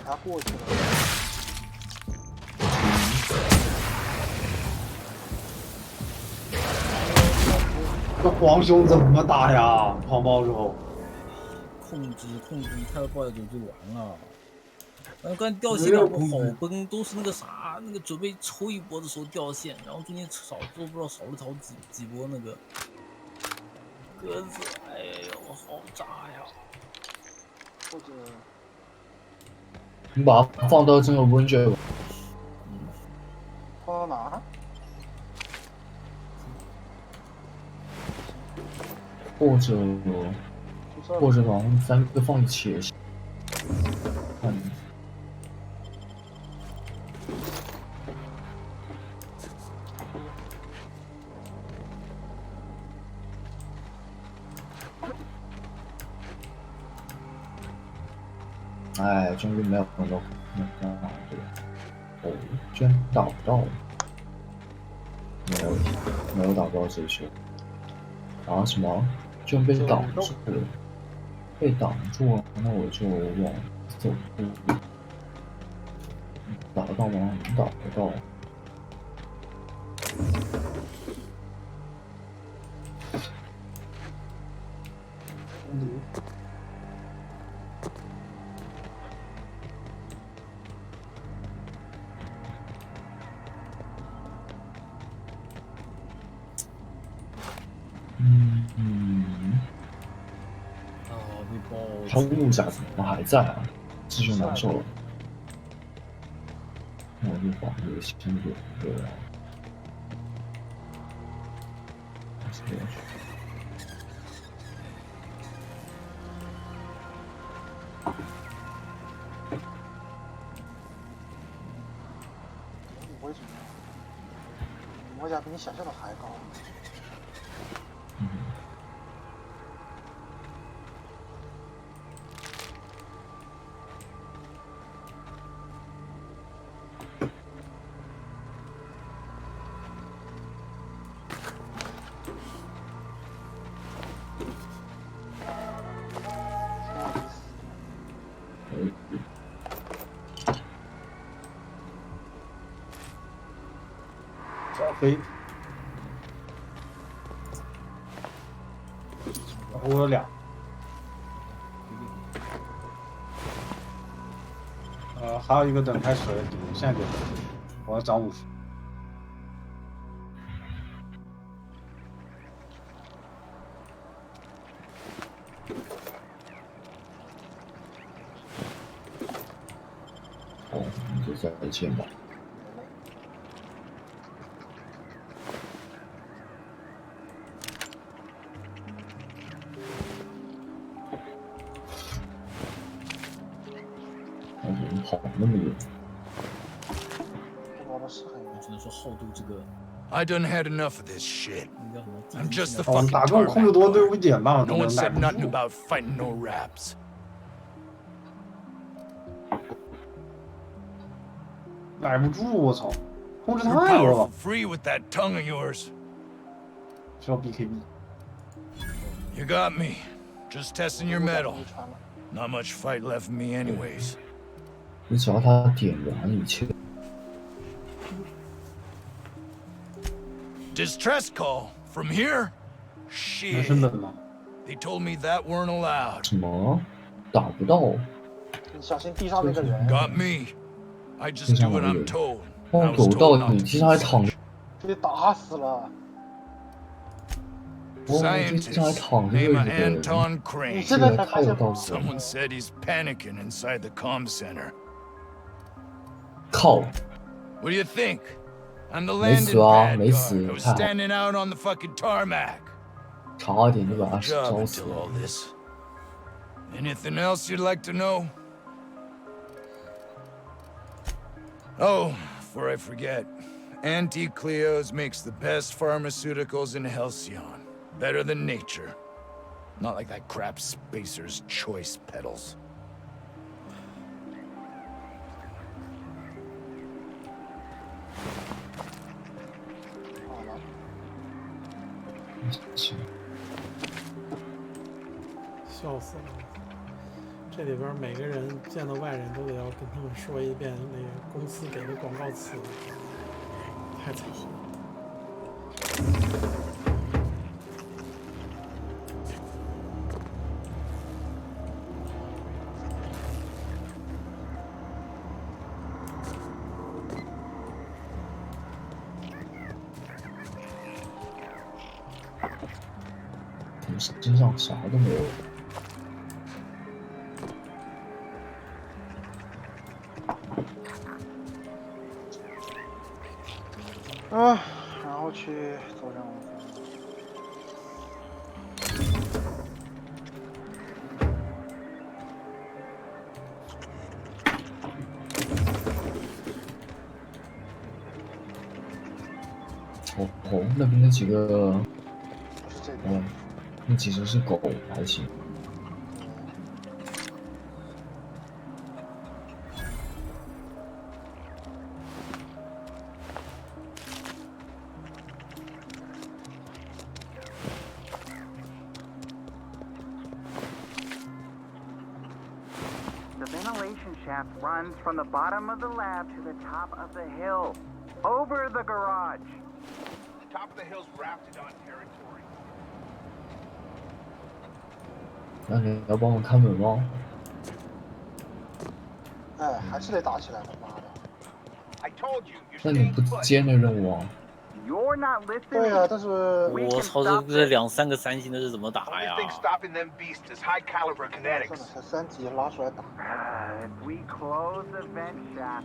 他过去了。这皇兄怎么打呀？狂暴之后，控制，太快就完了。刚才掉线两波好崩，都是那个啥，那个准备抽一波的时候掉线，然后中间都不知道少了几波那个鸽子，哎呦，好炸呀！或者你把它放到这个温泉吧。放到哪？或者把它们3个放一起也行。哎，终于没有碰到对吧？哦，居然打不到了，没有打到这一球。啊什么？居然被挡住了，被挡住了，那我就往走步。打得到吗？能打得到。他物甲怎么还在啊？这就难受了。那我就把这个先给对了。为什么？魔甲比你想象的还高。飞，我有2，还有一个等开水，现在给我要涨50。哦，那就再见吧。我们跑那么远，跑的是很远。我只能说厚度这个 I done had enough of this shit. 应该什么 I'm just the 我 fucking 打这种控制 tarmac 多对 guard. 付点吧，我 No 都 one 耐 said 不 nothing 住。 about fighting no raps. 耐不住，我操，控制 You're 太多 powerful 了。 free with that tongue of yours. 需要 BKB。 You got me. Just testing your metal. 没穿了。 Not much fight left in me anyways. 你只要他点燃一切， Distress call from here? 原生 Shit. 本吗？ They told me that weren't allowed. 什么打不到？你小心地上那个人。 Got me. I just do what I'm told. I 荒 was 狗 told 到 not 你 to 地上还 be 躺着， such. 被打死了。地上还 Scientist, 躺着 name 位 of 置的人， Anton 你 Crane. 现在才发现吗？ Someone said he's panicking inside the comm center. 靠！ What do you think? I'm the 没 landing 死啊， pad 没死 guard. I，was 太好， standing out on the fucking tarmac. 差点就把他 Job 烧死 until 了。 all this. Anything else you'd like to know? Oh, before I forget, Auntie Cleo's makes the best pharmaceuticals in Halcyon. Better than nature. Not like that crap Spacer's Choice pedals. 好了，行，笑死了！这里边每个人见到外人都得要跟他们说一遍那个公司给的广告词，太操心了。怎么身上啥都没有？啊，然后去走任务。哦哦，那边那几个，不是这个。哦，那其实是狗，还行。 The ventilation shaft runs from the bottom of the lab to the top of the hill, over the garage. The top of the hill's rafted on territory. 那你要帮我看门吗？哎，还是得打起来的，妈的！ I told you, you're 那你 staying 不 put. 接那任务啊？ You're not listening. 对啊，但是我操，这两三个三星的是怎么打呀？ Only thing stopping them beasts is high caliber 真的 kinetics. 才3级拉出来打。 If we close the vent shaft,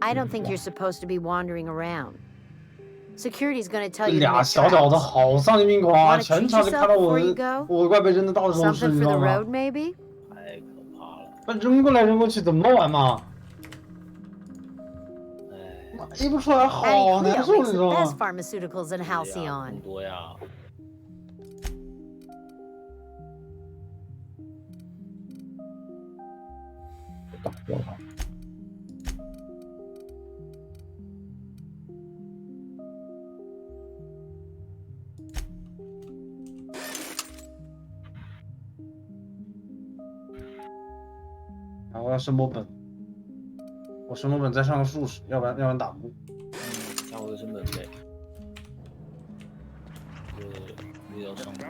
I don't think you're supposed to be wandering around. Security's gonna tell 这 you to 俩 make 小小的 tracks. 好丧心病狂啊！ Wanna 全 treat 场就看到 yourself 我 before you go? 我怪被扔的到处都是， Something 你 for 知 the 道吗？ road, maybe? 太可怕了！那扔过来扔过去怎么玩嘛？一不出来好 Auntie 难 Cleo 受， makes 你知 the 道 best 吗？ pharmaceuticals in 对呀， Halcyon. 更多呀！打掉他。然后要升波本，我升波本再上个术士，要不然打不过。那我的成本呗，又要上波。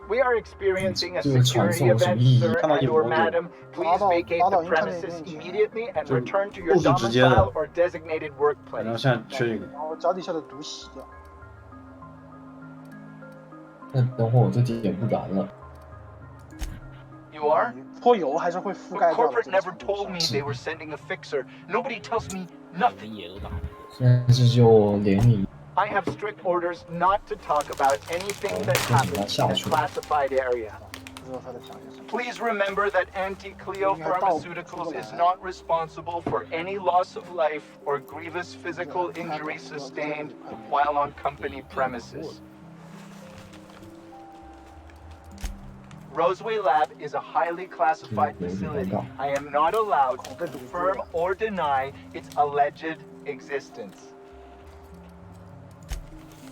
We're We are experiencing a 这个传 security 送有什么 event, 意义？ sir 看到 and 一 or 模就 madam. Please vacate the premises immediately and 就 return to your 都是直接的 domicile or designated 然后 workplace. 现在缺一个，然后脚底下的毒洗掉。那等会儿我这点不燃了。 You are? 泼油还是会覆盖 But 掉的。 corporate never told me they were sending a fixer. Nobody tells me nothing. 现在这就连你 I have strict orders not to talk about anything that happens in a classified area. Please remember that Anti-Cleo Pharmaceuticals is not responsible for any loss of life or grievous physical injury sustained while on company premises. Roseway Lab is a highly classified facility. I am not allowed to confirm or deny its alleged existence.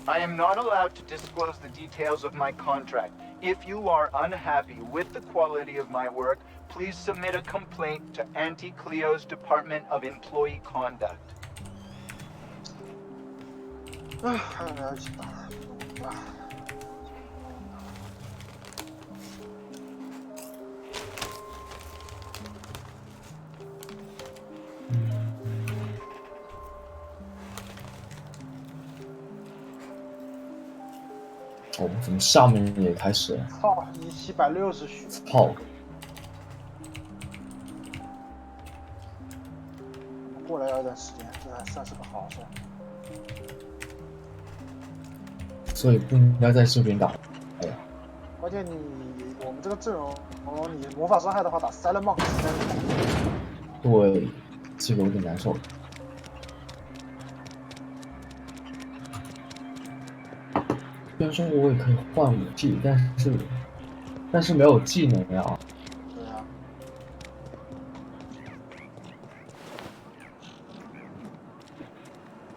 I am not allowed to disclose the details of my contract. If you are unhappy with the quality of my work, please submit a complaint to Anti-Cleo's Department of Employee Conduct. 哦，怎么下面也开始了？操，1760血。操！过来要一段时间，这还算是个好事。所以不应该在这边打。哎呀，关键我们这个阵容，你魔法伤害的话打 Silent Monk 实在是太难了。对，这个有点难受。虽然说我也可以换武器，但是没有技能呀。对啊。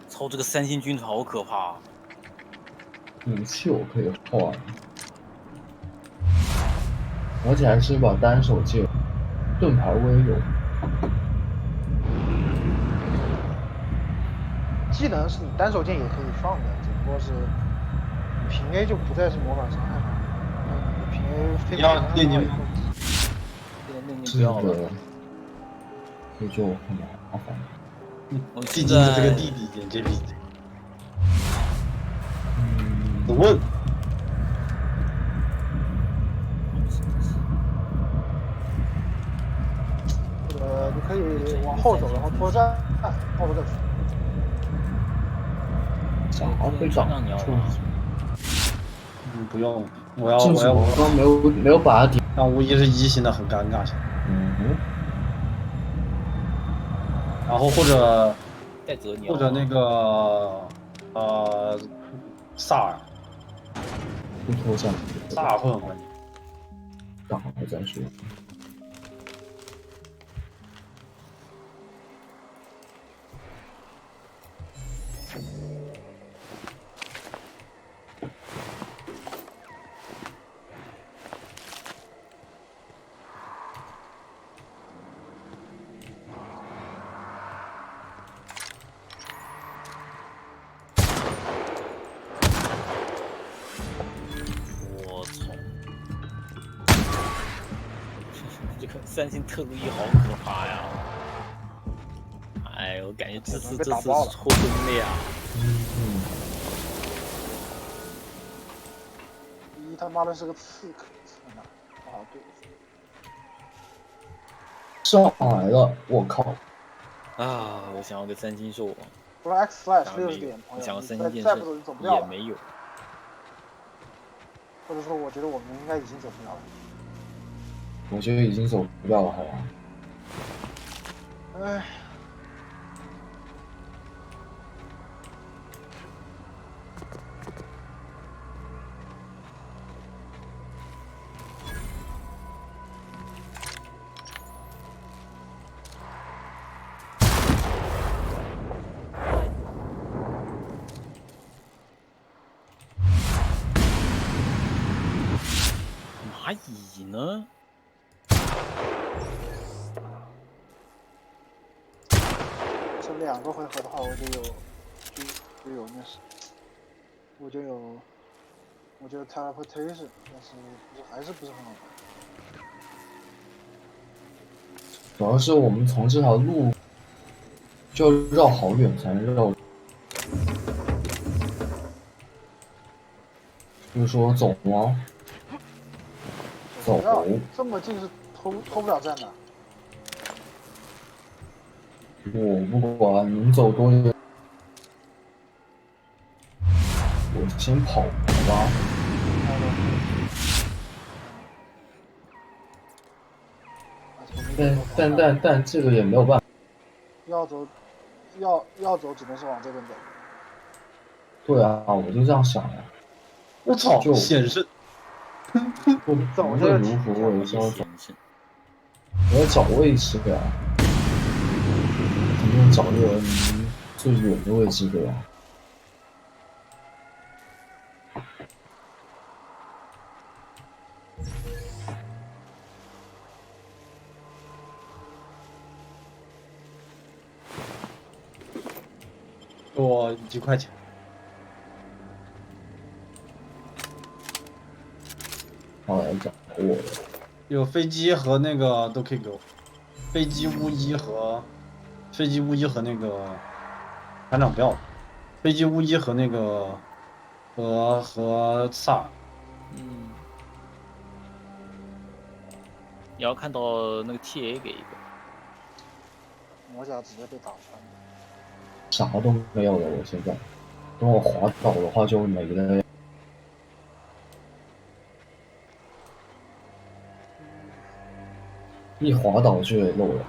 操，这个三星军团好可怕啊！武器我可以换，而且还是一把单手剑，盾牌我也有。技能是你单手剑也可以放的，只不过是你平 A 就不再是魔法伤害了，你平 A 非要练你这个这就很麻烦。毕竟是这个弟弟眼睛比。怎么？你可以往后走，然后脱战，后头再出。啥会长出？不用，我要刚没有把它点。但无疑是一星的，很尴尬。然后或者那个萨尔，不脱战，萨尔会很关键。打好再说。三星特路一好可怕呀！哎，我感觉这次是抽中的呀。一他妈的是个刺客，天哪，不好对付。上来了，我靠！啊，我想要个三星兽。Black Slash 60点，我想要三星剑再不走就走不掉了。也没有。或者说，我觉得我们应该已经走不了了。我觉得已经走不掉了，好吧。唉。蚂蚁呢？这2个回合的话，我就有那什，我就有我觉得 teleportation， 但是还是不是很好玩。主要是我们从这条路就要绕好远才能绕。就是说走吗？走。这么近是偷不了站的。我不管，你走多远，我先跑吧。但这个也没有办法。要走只能是往这边走。对啊，我就这样想的。我操！险胜。无论如何我也是要走。我要找位置的呀，肯定找一个最远的位置的呀。给我几块钱。好来找我。有飞机和那个都可以给我，飞机巫医和那个团长不要了，飞机巫医和那个和萨尔。你要看到那个 TA 给一个。我家直接被打穿了。啥都没有了，我现在，等我滑倒的话就没了。一滑倒就给漏了。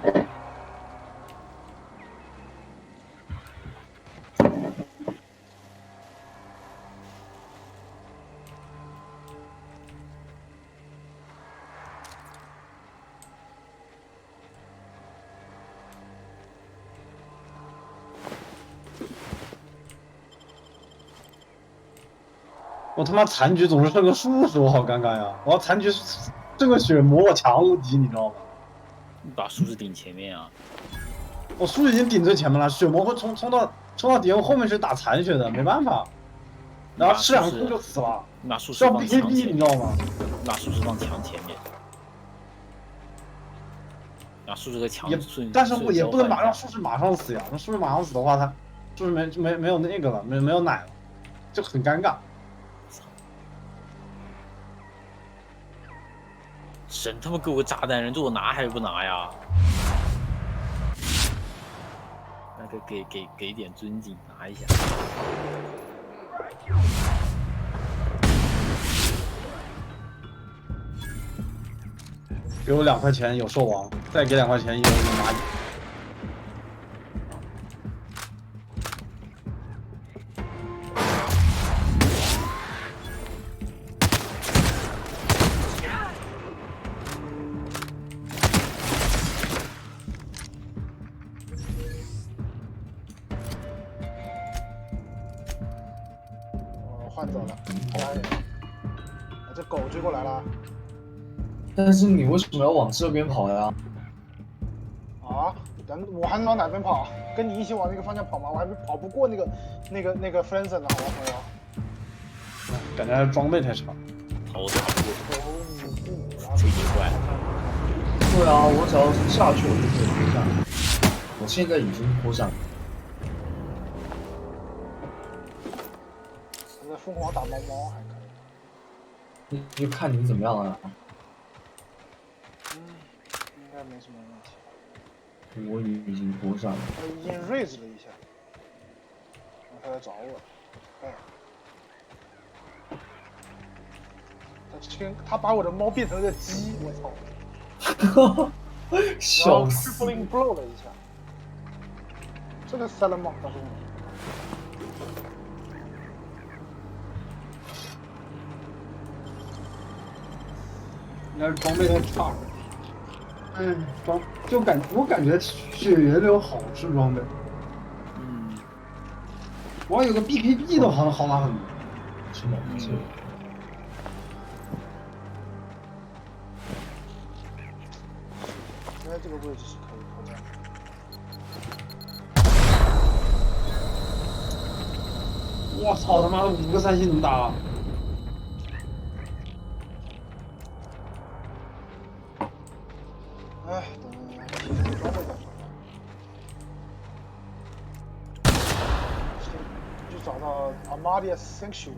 我他妈残局总是剩个数十，我好尴尬呀！我要残局这个血磨我强无敌，你知道吗？你把数字顶前面啊！我数已经顶最前面了，血魔会冲到敌人后面去打残血的，没办法。然后吃2颗就死了。你把数字放墙前面，你知道吗？你把数字放墙前面。把数字和墙顺。但是我也不能让数字马上死呀！那数字马上死的话，他数字没有那个了，没有奶了，就很尴尬。神他妈给我个炸弹人，这我拿还是不拿呀？那个给点尊敬，拿一下。给我2块钱有兽王，再给2块钱有蚂蚁。换走了，这狗追过来了。但是你为什么要往这边跑呀？啊，我还能往哪边跑？跟你一起往那个方向跑吗？我还跑不过那个 Franson 呢，好吧，朋友。感觉还是装备太差。头打不过。飞机怪。对啊，我只要是下去我就可以脱战。我现在已经脱战了。现在疯狂打猫猫还可以。就看你怎么样了。应该没什么问题。我已经脱战了。他已经 raise 了一下，他来找我。哎。他把我的猫变成了个鸡，我操！笑死 ！Tripling blow 了一下，这个塞了吗？当时应该是装备太差了。我感觉血缘流好吃装备。我有个 BKB 都好拿很多。是吗？应该这个位置是可以脱战的。我操他妈的5个3星怎么打？ Amalia Sanctuary。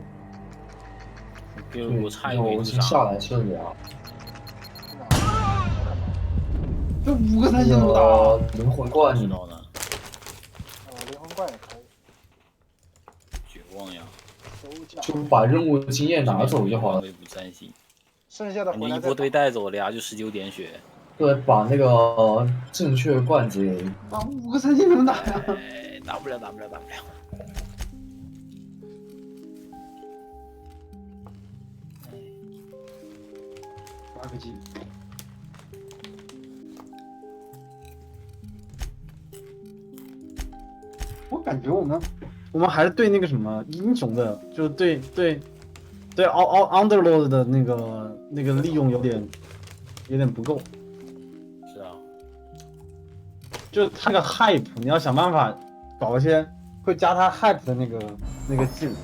给我插一我个先下来这里啊。这5个3星都打。灵魂罐知道呢。灵魂罐也可以。绝望呀！就把任务经验拿走就好了。我也不担心。剩下的你一波队带走了呀，就19点血。对，把那个正确罐子给。打5个3星能打呀？打不了。8个G。我感觉我们还是对那个什么英雄的，就是对 Underlord 的那个利用有点不够。是啊，就是他那个 hype， 你要想办法搞一些会加他 hype 的那个技能。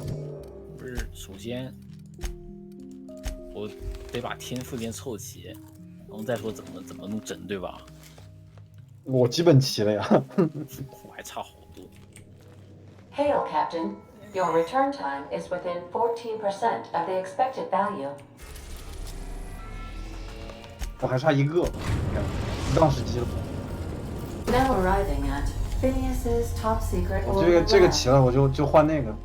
不是，首先我得把天赋先凑齐，然后再说怎么弄整，对吧？我基本齐了呀。我还差好多。Hail, Captain. Your return time is within 14% of the expected value. 我还差1个，不当时机了。Now arriving at Phineas's top secret 我 orbital 这个 lab. 齐了，我就换那个了。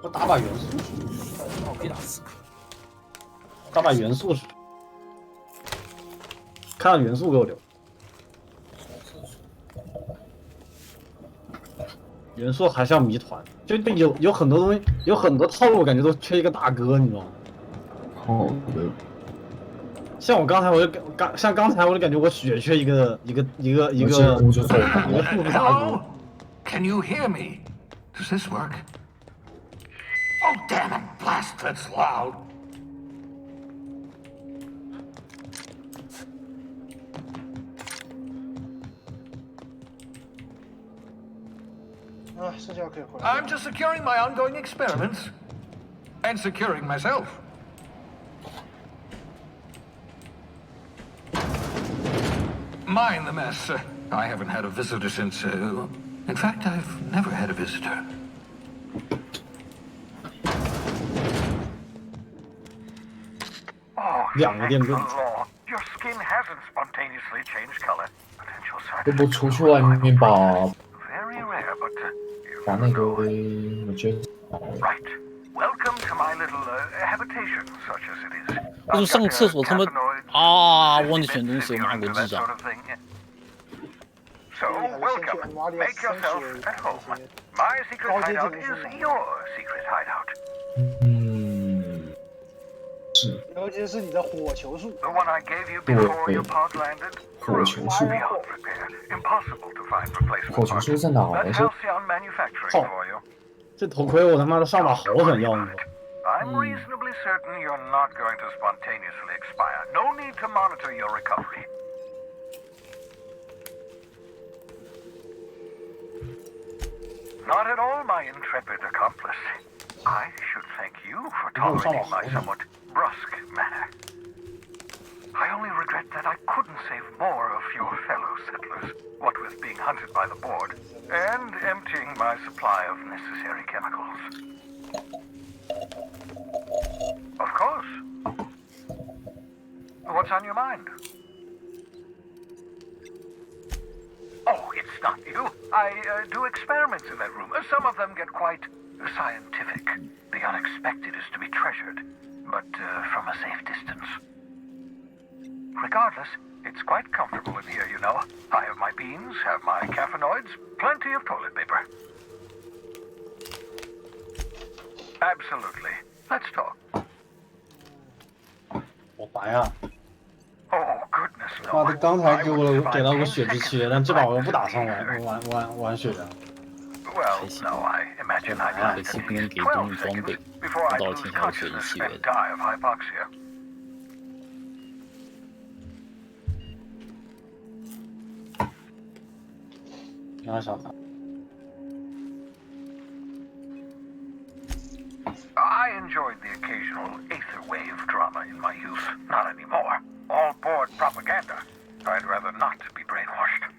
我打把元素别打刺客。打把元素是。看到元素给我留。元素还是要谜团，就有很多东西，有很多套路，我感觉都缺一个大哥，你知道吗？好的。像我刚才，我就感觉我血缺一个复制大哥。Can you hear me? Does this work? Oh damn it! Blast, that's loud. I'm just securing my ongoing experiments and securing myself. Mind the mess. I haven't had a visitor since. In fact, I've never had a visitor. Oh, 2个电棍。 Your skin hasn't spontaneously changed color. Potential side 要不出去外面把 very rare, but 把那个我觉得。 right. Welcome to my little habitation, such as it is. 为什么上个厕所他妈啊忘记选东西，我妈个智障。 So welcome. Make yourself at home. My secret hideout is your secret hideout. 是。尤其是你的火球术。 The one I gave you before your pod landed. 火球术。 Beyond repair. Impossible to find replacement. 火球术在哪来着？ Halcyon manufacturing for you. 这头盔我他妈的上把好狠要你。 I'm reasonably certain you're not going to spontaneously expire. No need to monitor your recovery. Not at all, my intrepid accomplice. I should thank you for tolerating my somewhat brusque manner. I only regret that I couldn't save more of your fellow settlers, what with being hunted by the board, and emptying my supply of necessary chemicals. Of course. What's on your mind? Oh, it's not you. I do experiments in that room. Some of them get quite scientific. The unexpected is to be treasured, but from a safe distance. Regardless, it's quite comfortable in here, you know. I have my beans, have my caffeinoids, plenty of toilet paper. Absolutely. Let's talk. 好白啊！ Oh goodness no. 妈的，刚才给到个血之躯，但这把我又不打算玩血的。 Well, no, I imagine I'd last at least 12 seconds before I lose consciousness and die of hypoxia. I enjoyed the occasional aether wave drama in my youth. Not anymore. All board propaganda. I'd rather not be brainwashed.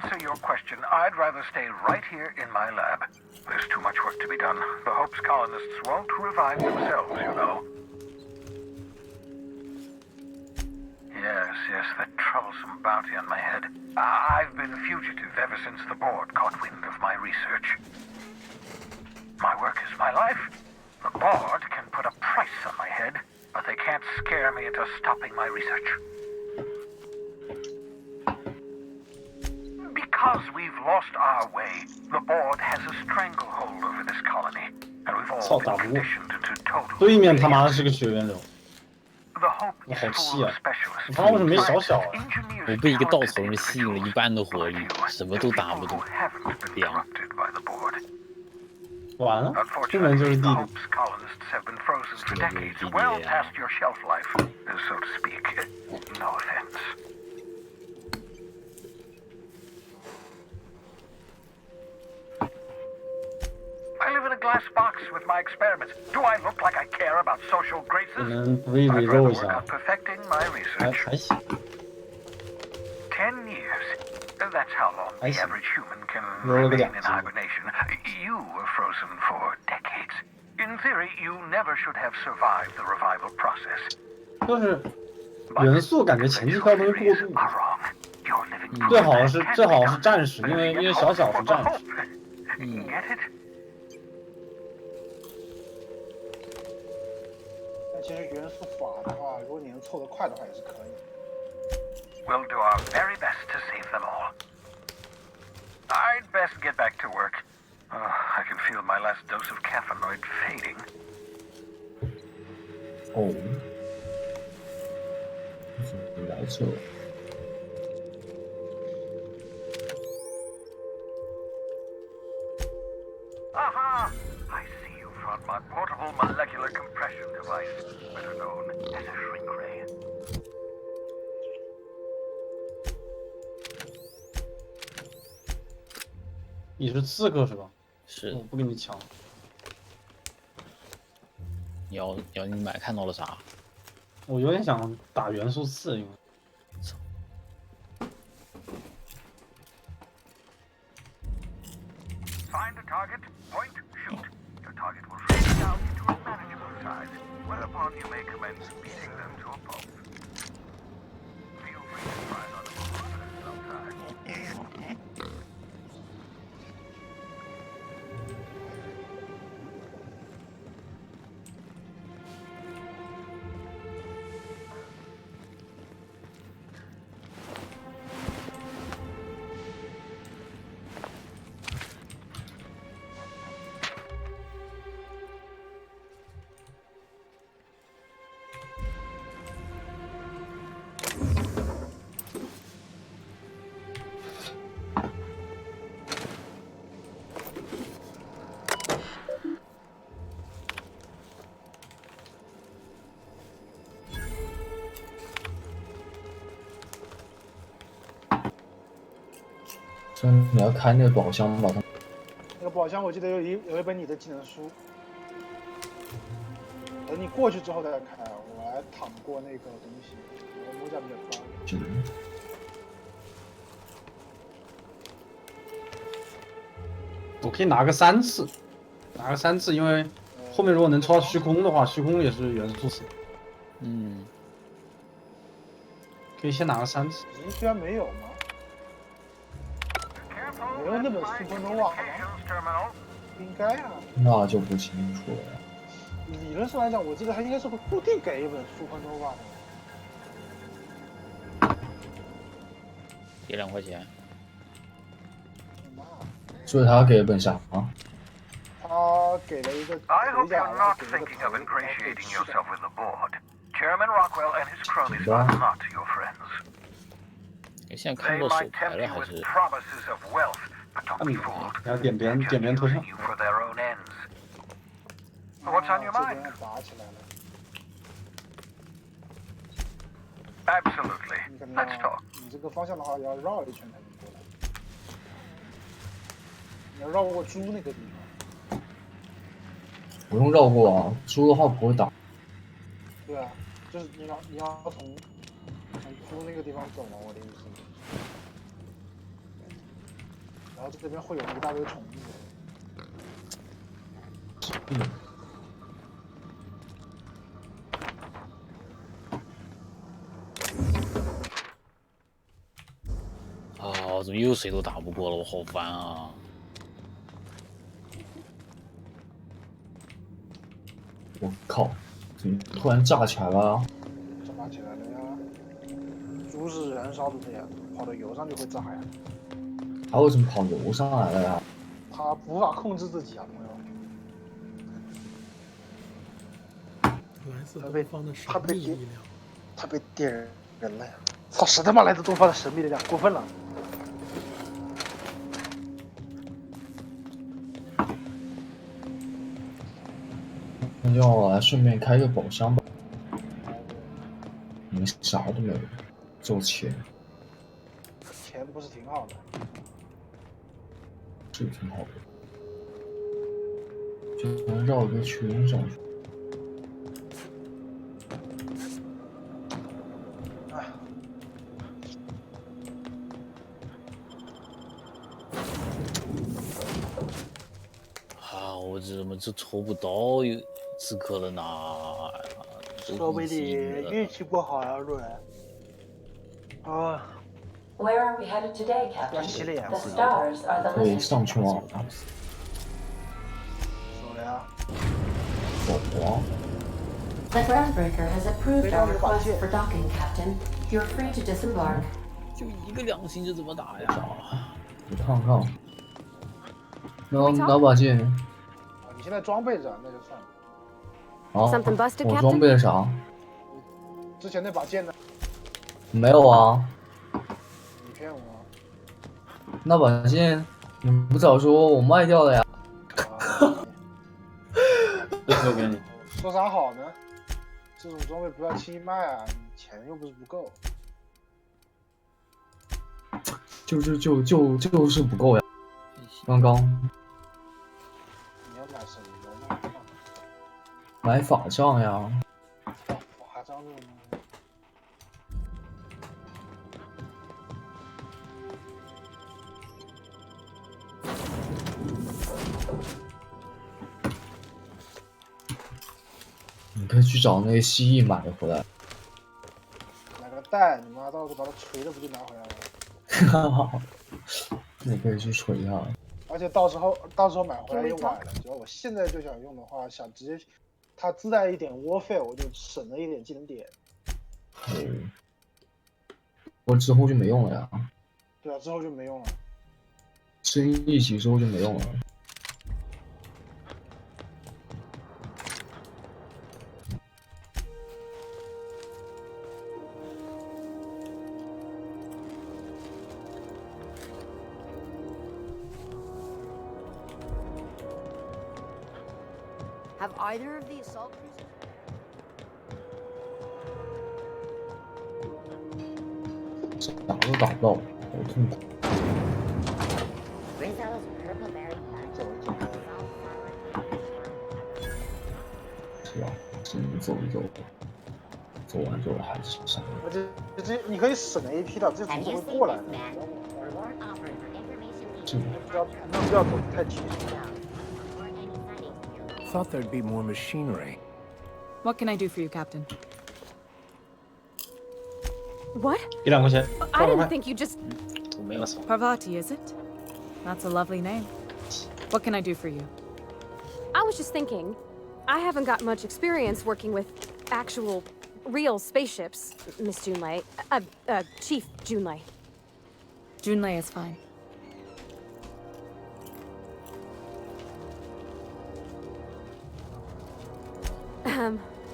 answer your question, I'd rather stay right here in my lab. There's too much work to be done. The Hope's colonists won't revive themselves, you know. Yes, the troublesome bounty on my head. I've been fugitive ever since the board caught wind of my research. My work is my life. The board can put a price on my head, but they can't scare me into stopping my research. Because we've lost our way, the board has a stranglehold over this colony, and we've all 操， been 打不过， conditioned into total. 对面他妈的是个学员流， The Hope 我 is 好 full 气 of 啊！ specialists. 我他妈为什么没小小啊？ 我被一个稻草人吸引了一半的火力，什么都打不动，凉。 by the board. 完了，出门就是弟弟。 Hope's colonists have been frozen for decades, well past your shelf life, so to speak. No offense. I live in a glass box with my experiments. Do I look like I care about social 我 graces? 们 re I'd roll rather 一 work 下 on，perfecting my 还 research. 还行， 10 years. That's how long the I see. average human can Roll it remain up. in hibernation. You were frozen for decades. In theory, you never should have survived the revival process. 就是元素感觉前期挑东西过度，最好是战士，因为小小是战士。 Get it? 但其实元素法的话，如果你能凑得快的话，也是可以。 We'll do our very best to save them all. I'd best get back to work. I can feel my last dose of caffeinoid fading. 哦，你来这。 Aha! I see you found my portable molecular compression device, better known as a shrink ray. 你是刺客是吧？是。我不跟你抢。你买看到了啥？我有点想打元素刺，因为。 Find a target, point, shoot. The target will shrink down into a manageable size, whereupon you may commence beating them to a pulp. Feel free to try it on the board sometime.所以你要开那个宝箱把它。那个宝箱我记得有一本你的技能书，等你过去之后再开。我来躺过那个东西，我楼价比较高。嗯。我可以拿个3次，拿个3次，因为后面如果能抽到虚空的话，虚空也是元素刺。嗯。可以先拿个3次。你居然没有吗？ 没有那本苏芬诺瓦吗？应该啊。那就不清楚了。理论上来讲，我记得他应该是会固定给一本苏芬诺瓦的。给2块钱。所以他给了本啥啊？他给了一个。I hope you're not thinking of ingratiating yourself with the board. Chairman Rockwell and his cronies are not your friends. 现在看不到手牌了还是？然后点边头像。 What's on your mind? Absolutely. Let's talk. 你这个方向的话，要绕一圈才能过来。你要绕过猪那个地方。不用绕过啊，猪的话不会打。对啊，就是你要从猪那个地方走嘛，我的意思。然后这边会有一大堆虫子。啊，怎么又谁都打不过了？我好烦啊！我靠，怎么突然炸起来了？炸起来了呀！猪是燃烧的这样，跑到油上就会炸呀。他为什么跑油上来了呀？他无法控制自己啊，朋友。来自东方的神秘力量。他被电人了呀！操，谁他妈来自东方的神秘力量？过分了！那就我来顺便开个宝箱吧。你们啥都没有，只有钱。钱不是挺好的？是挺好的，就能绕一个圈上去。啊，我怎么这抽不到有刺客了呢？说不定运气不好呀，瑞。啊。 Where are we headed today, Captain? The stars are the 可以 limit. 上去吗？走了呀。走啊！ The groundbreaker has approved our request for docking, Captain. You're free to disembark. 就一个2星，这怎么打呀？我看看。拿把剑。你现在装备着，那就算了。啊？我装备了啥？之前那把剑呢？没有啊。 你骗我！那把剑，你不早说，我卖掉了呀。都给你。说啥好呢？这种装备不要轻易卖啊，钱又不是不够。就是不够呀。刚刚。你要买什么呢？买法杖呀。法杖这种东西。 你可以去找那个蜥蜴买回来。买个蛋，你妈到时候把它锤了不就拿回来了？哈哈，你可以去锤一下。而且到时候买回来也晚了。只要我现在就想用的话，想直接它自带一点 warfare， 我就省了一点技能点。哦。我之后就没用了呀。对啊，之后就没用了。升一级之后就没用了。 Have either of the assault cruisers? 打都打不到，好痛苦。是啊，只能走一走，走完之后还是上。而且这你可以省 AP 的，这从这会过来的。是。不要走太急。 Thought there'd be more machinery. What can I do for you, Captain? What? $1块钱。 I didn't think you just. Parvati, is it? That's a lovely name. What can I do for you? I was just thinking, I haven't got much experience working with actual, real spaceships, Miss Junlei. Chief Junlei. Junlei is fine.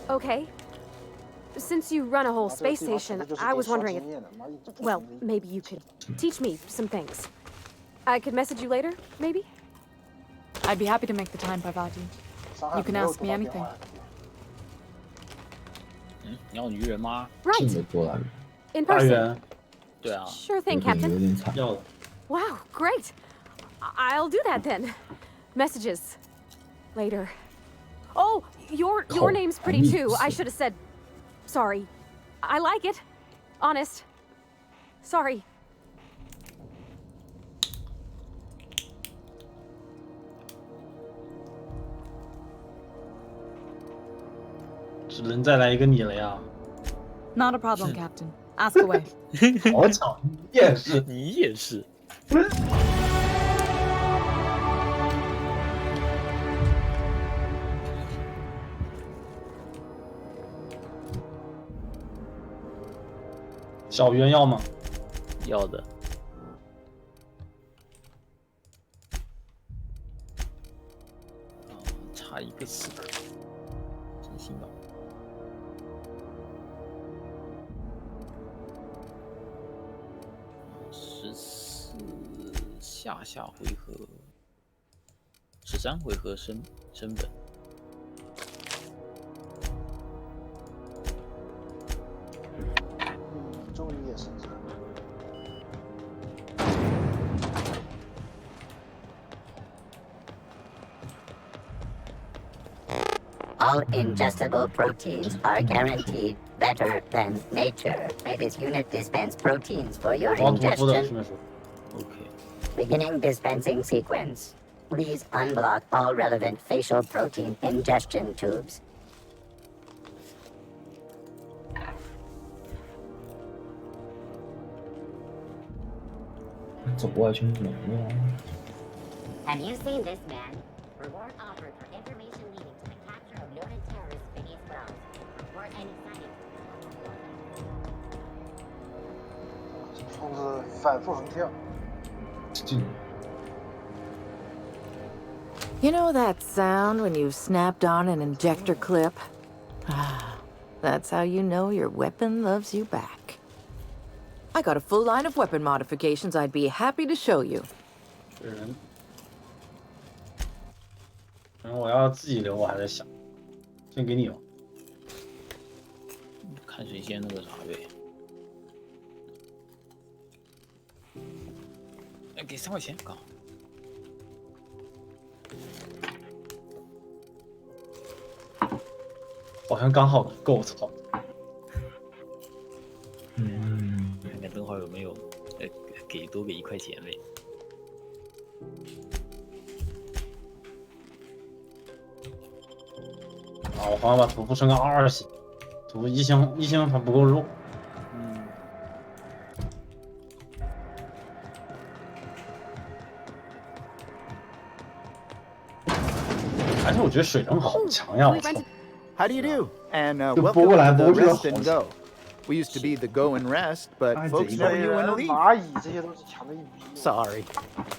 Okay. Since you run a whole space station, I was wondering if... Well, maybe you could teach me some things. I could message you later, maybe? I'd be happy to make the time, Parvati. You can ask me anything. Right. In person. Sure thing, Captain. Wow, great. I'll do that then. Messages. Later. Oh, your name's pretty too. I should have said... Sorry. I like it. Honest. Sorry. 只能再来一个你了呀。 Not a problem, Captain. Ask away. 好巧，你也是，你也是。小圆要吗？要的。差一个刺客，真行吧？14下回合，13回合升本。终于也升级了。 All ingestible proteins are guaranteed better than nature. May this unit dispense proteins for your ingestion. Okay. Beginning dispensing sequence. Please unblock all relevant facial protein ingestion tubes. 走过来就没了。 Have you seen this man? Reward offered for information leading to the capture of noted terrorist Phineas Wells. Report any sightings. 这疯子反复横跳。 You know that sound when you've snapped on an injector clip? Ah, that's how you know your weapon loves you back. I got a full line of weapon modifications I'd be happy to show you. 我要自己留，我还在想，先给你吧。看谁先那个啥呗。哎，给3块钱，刚好。好像刚好够，操！看看等会儿有没有，多给1块钱呗。啊，我好像把屠夫升个20，屠夫一星还不够肉。还是我觉得水人好强呀！我操！ How do you do? And 就 welcome 拨过来 to 拨 the 去了 Rest and Go. We used to be the Go and Rest, but 哎 folks never knew when to leave. 蚂蚁这些都是强的一逼。 Sorry.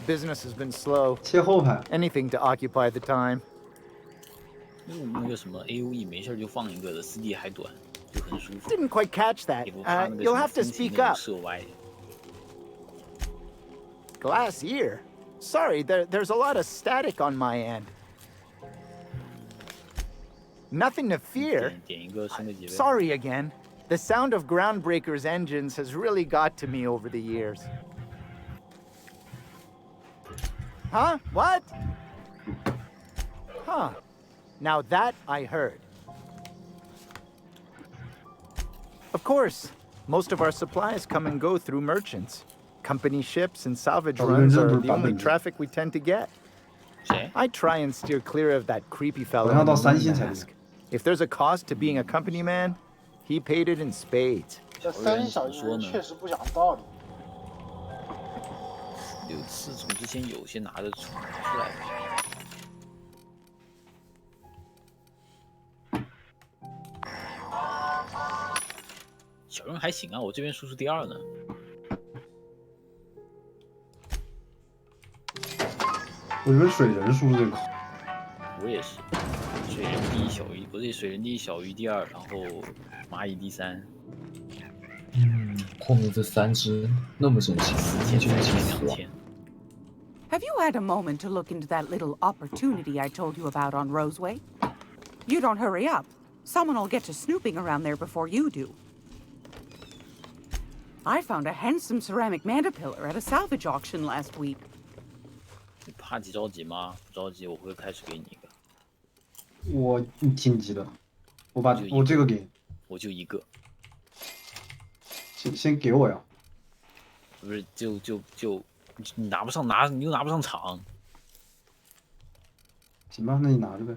Business has been slow. 切后排。 Anything to occupy the time. 那个什么 AOE 没事就放一个的，CD 还短，就很舒服。 Didn't quite catch that. 也不怕那个 You'll have to 风琴 speak 那种 up. 射歪。 Glass ear? Sorry, there's a lot of static on my end. Nothing to fear. 点一个升个级呗。 Sorry again. The sound of Groundbreaker's engines has really got to me over the years. Huh? What? Huh. Now that I heard. Of course, most of our supplies come and go through merchants. Company ships and salvage runs are the only traffic we tend to get. I try and steer clear of that creepy fellow in the moon mask. If there's a cost to being a company man, he paid it in spades. 这3星小鱼人确实不讲道理。有刺从之前有些拿得出来。小人还行啊，我这边输出第2呢。我觉得水人输入最高。我也是，水人第1，小鱼不对，水人第1，小鱼第2，然后蚂蚁第3。后面这3只那么整齐，就一起死亡。 Have you had a moment to look into that little opportunity I told you about on Roseway? You don't hurry up. Someone will get to snooping around there before you do. I found a handsome ceramic mandapillar at a salvage auction last week. 你怕急着急吗？不着急，我会开始给你一个。我挺急的，我这个给。我就一个。先给我呀。不是，你拿不上你又拿不上场。行吧，那你拿着呗。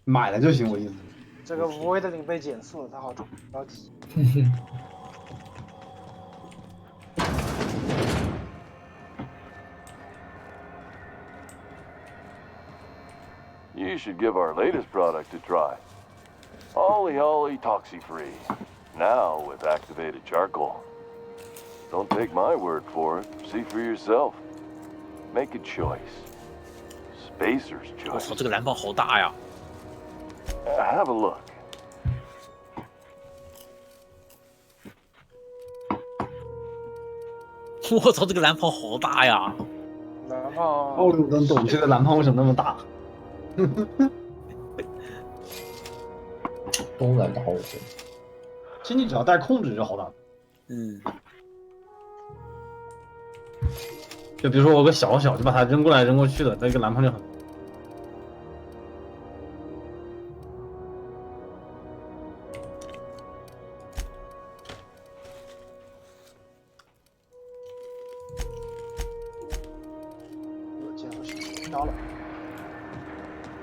买了就行，我意思。这个无谓的领被减速了，他好着急。You should give our latest product a try. Ollie toxy-free. Now with activated charcoal. Don't take my word for it. See for yourself. Make a choice. Spacer's 我 choice. 操，这个蓝胖好大呀！ Have a look. 我操，这个蓝胖好大呀！蓝胖，奥利能懂这个蓝胖为什么那么大？都来打我。其实你只要带控制就好打。嗯。就比如说我有个小就把它扔过来扔过去的，那个蓝胖就很。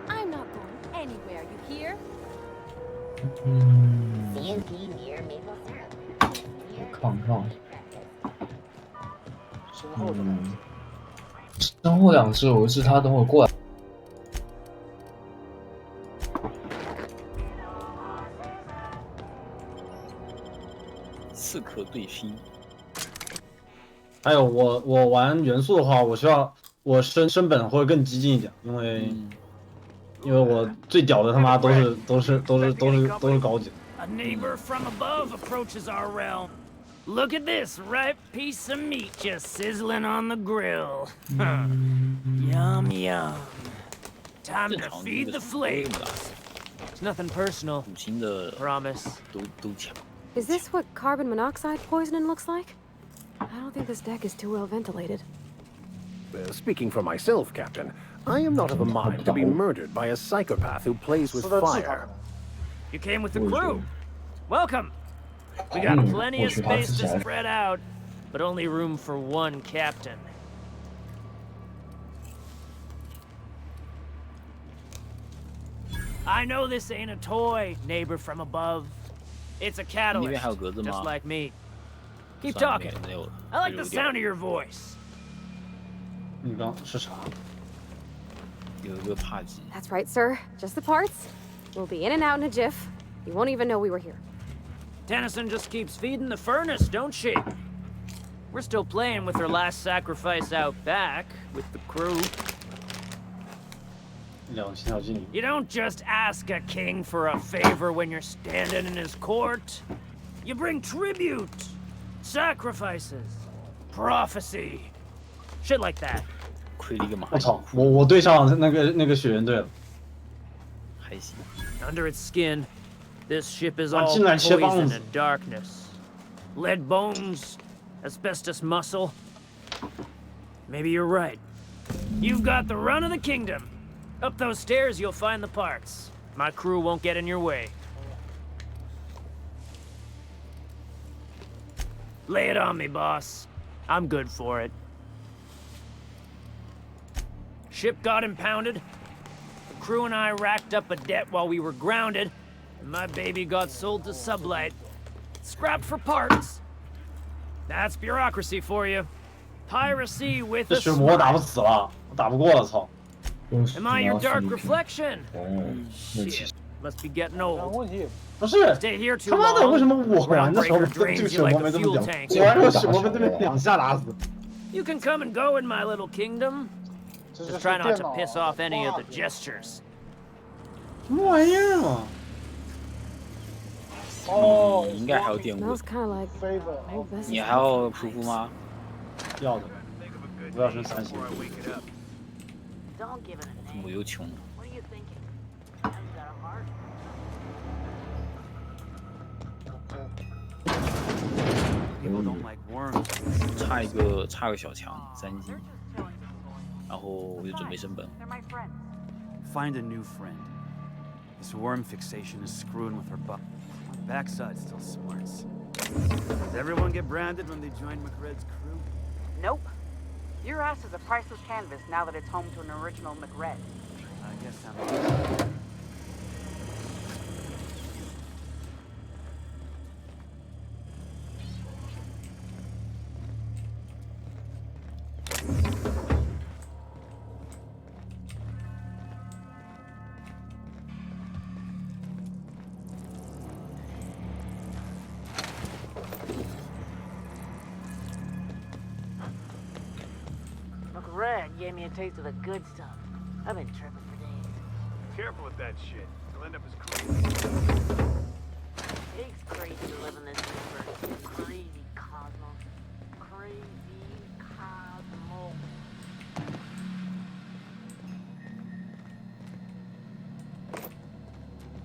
I'm not going anywhere, you hear? CNP near maple syrup. 看看。身后两只，有一只他等会过来。刺客对拼。还有我玩元素的话，我需要我升本会更激进一点，因为我最屌的他妈都是高级。 A neighbor from above approaches our realm. Look at this ripe piece of meat just sizzling on the grill. Yum, yum. Time to feed the flames. It's nothing personal. Promise. Is this what carbon monoxide poisoning looks like? I don't think this deck is too well ventilated. Speaking for myself, Captain, I am not of a mind to be murdered by a psychopath who plays with fire. You came with the crew. Welcome. We got plenty of space to spread out, but only room for one captain. I know this ain't a toy, neighbor from above. It's a catalyst, just like me. Keep talking. I like the sound of your voice. That's right, sir. Just the parts. We'll be in and out in a jiff. You won't even know we were here. Tennyson just keeps feeding the furnace, don't she? We're still playing with her last sacrifice out back, with the crew. You don't just ask a king for a favor when you're standing in his court. You bring tribute, sacrifices, prophecy, shit like that. 我操！我对上那个雪人队了。 Under its skin, this ship is 啊 all 进来切棒 poison 子 and darkness. Lead bones, asbestos muscle. Maybe you're right. You've got the run of the kingdom. Up those stairs, you'll find the parts. My crew won't get in your way. Lay it on me, boss. I'm good for it. Ship got impounded. The crew and I racked up a debt while we were grounded, and my baby got sold to Sublight. Scrapped for parts. That's bureaucracy for you. Piracy with 这 a 血魔我打不 smile. 死了，我打不过了，操！ Am I your dark reflection? 哦，那其 Shit, 实 must be getting old. 不是 Stay here too 他妈的，为什么 long. 我玩的时候 Groundbreaker 这个 drains 血 you 魔 like 没 a 这么 fuel 屌？ tank. 我玩的血魔被对面2下打死。 You can come and go in my little kingdom. Just try not to piss off any of the gestures. 什么玩意儿啊？哦，你应该还有电物 Smells，kind of like old 你 vessels. 还要匍匐吗？要的，不要升3星。 Don't give it a 我又穷。 What are you thinking? Has got a heart? People don't like worms。差个小强3星，然后我就准备升本。 They're my friends. Find a new friend. This worm fixation is screwing with her butt. My backside still smarts. Does everyone get branded when they join McRed's crew? Nope. Your ass is a priceless canvas now that it's home to an original McRed. I guess I'm... wreck gave me a taste of the good stuff. I've been tripping for days. Careful with that shit. You'll end up as crazy. It's crazy to live in this universe. Crazy cosmos. Crazy cosmos.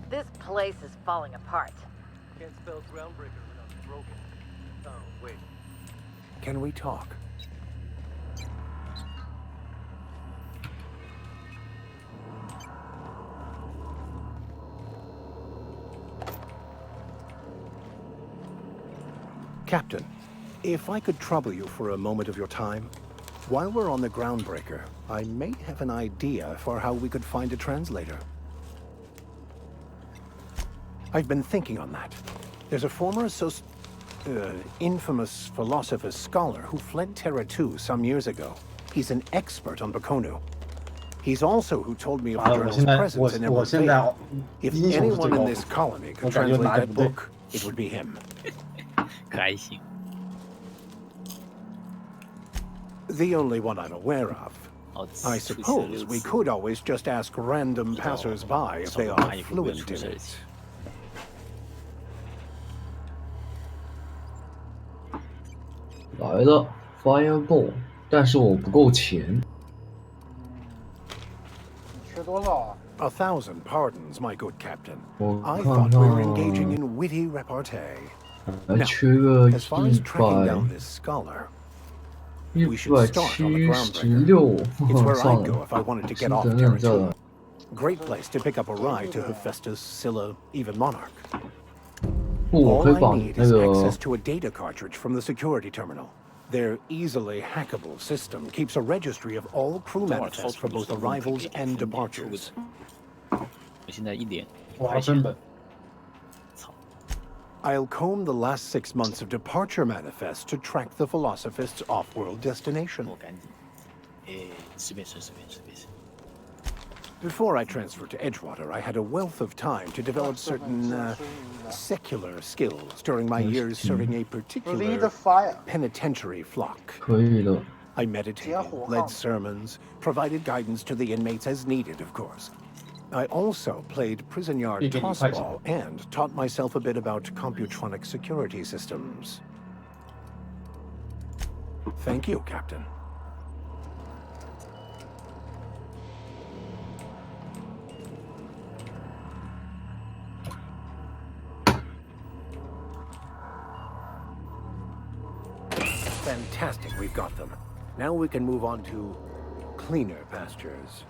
This place is falling apart. Can't spell groundbreaker without broken. Oh, wait. Can we talk? Captain, if I could trouble you for a moment of your time, while we're on the groundbreaker, I may have an idea for how we could find a translator. I've been thinking on that. There's a former infamous philosopher scholar who fled Terra 2 some years ago. He's an expert on Bakonu. He's also who told me of the journal's presence in Emerald Vale. If anyone in this colony could translate that book, it would be him. 可还行。 The only one I'm aware of. I suppose we could always just ask random passers-by if they are fluent in it. 来了 ，Fireball， 但是我不够钱。你缺多少啊？ 1,000 pardons, my good captain. 我 I 看 thought 看 we were engaging in witty repartee. 还缺个 As far as tracking down 176， this scholar, we should start on the groundbreaker. 算 It's where 了 I'd go if I wanted to get 先 off 等 Terra 等再来。 2. Great place to pick up a ride to Hephaestus, Scylla, even Monarch. 不，我 All 可以 I 把 need 那 is 个 access to a data cartridge from the security terminal. Their easily hackable system keeps a registry of all crew manifests for both arrivals and departures. 我现在1点1哇，块钱。真本。 I'll comb the last 6 months of departure manifests to track the Philosophist's off-world destination. 我赶紧，随便吃。 Before I transferred to Edgewater, I had a wealth of time to develop certain secular skills during my years serving a Lead particular the fire. penitentiary flock. 可以的。 I meditated, led sermons, provided guidance to the inmates as needed, of course. I also played prison yard tossball and taught myself a bit about computronic security systems. Thank you, Captain. Fantastic, we've got them. Now we can move on to cleaner pastures.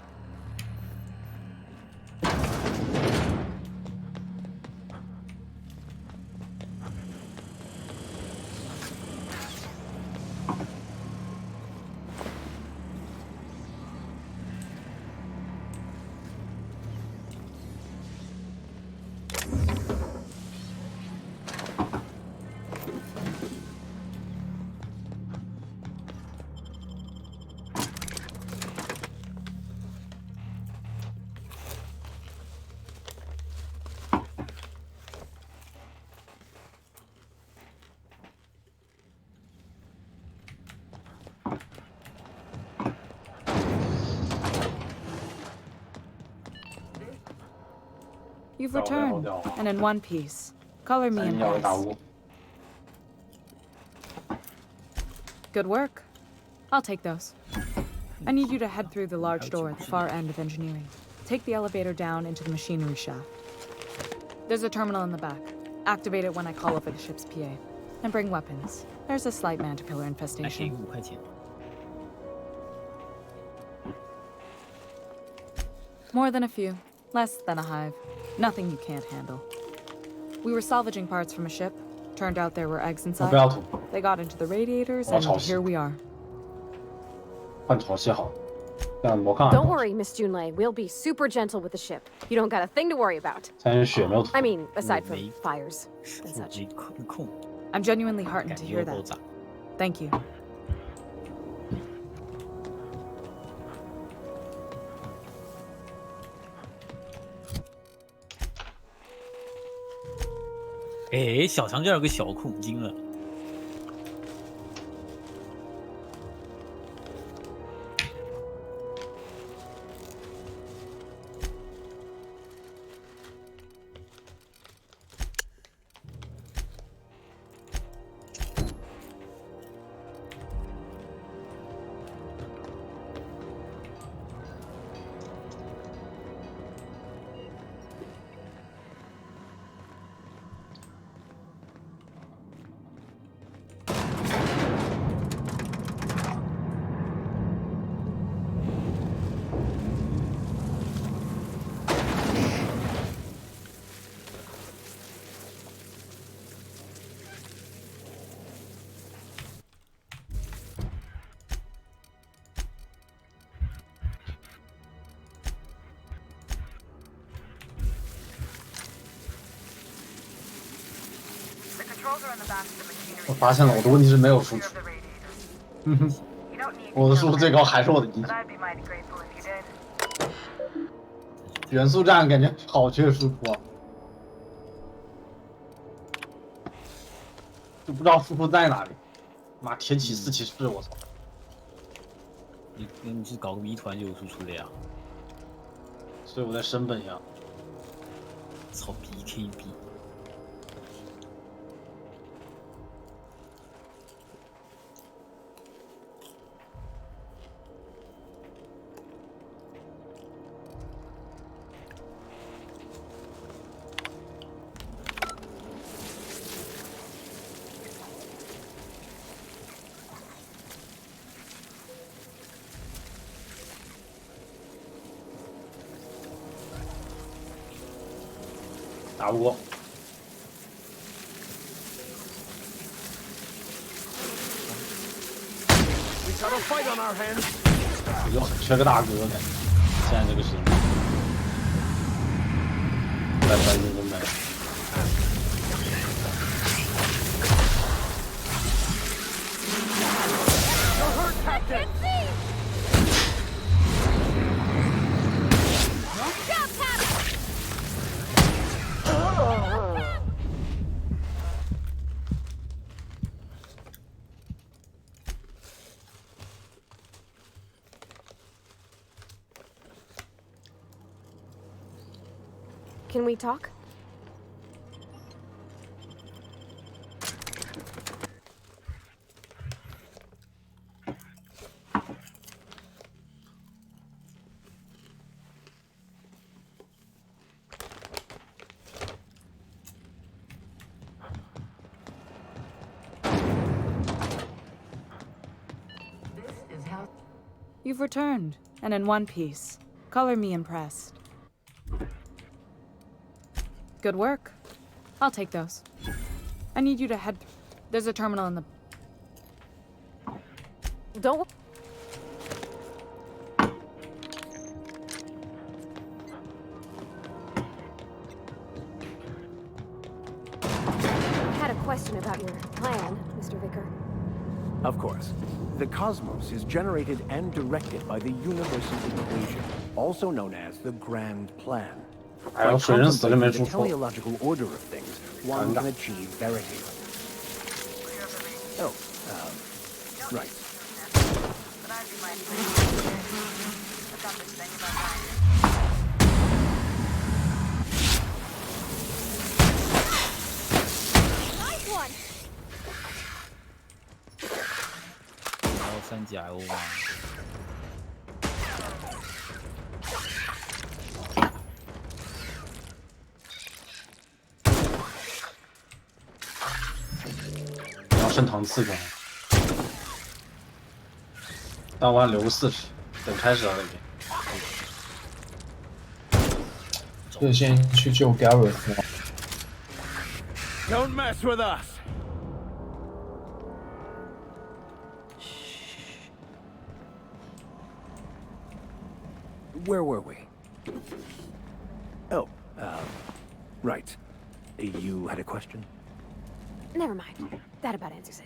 You've returned, and in one piece. Color me impressed. Good work. I'll take those. I need you to head through the large door at the far end of engineering. Take the elevator down into the machinery shaft. There's a terminal in the back. Activate it when I call over the ship's PA. And bring weapons. There's a slight manticore infestation. 5块钱。 More than a few. Less than a hive. Nothing you can't handle. We were salvaging parts from a ship. Turned out there were eggs inside. They got into the radiators, and here we are. 换潮汐好，这样我看 Don't worry, Miss Junlei. We'll be super gentle with the ship. You don't got a thing to worry about. 才是血苗 I mean, aside from fires and such. I'm genuinely heartened to hear that. Thank you. 哎，小长这儿有个小孔精了。我发现了，我的问题是没有输出。我的输出最高还是我的机器。元素站感觉好缺输出啊，就不知道输出在哪里。妈，天启4骑士，我操！你是搞个谜团就有输出的呀？所以我在升本呀。操 BKB。打不过。我就很缺个大哥感觉，现在这个时间，来来人都没了。Can we talk? You've returned, and in one piece. Color me impressed. Good work. I'll take those. I need you to head... There's a terminal in the... Don't... I had a question about your plan, Mr. Vicar. Of course. The cosmos is generated and directed by the universal equation, also known as the Grand Plan. By contemplating the teleological order of things, one can achieve verity. Oh, right. Nice one! 然后3级 IO 吗？你要升堂4个，但我还留个40，等开始了那边。所以先去救 Gareth。Don't mess with us. Where were we? Oh, right. You had a question? Never mind. That about answers it.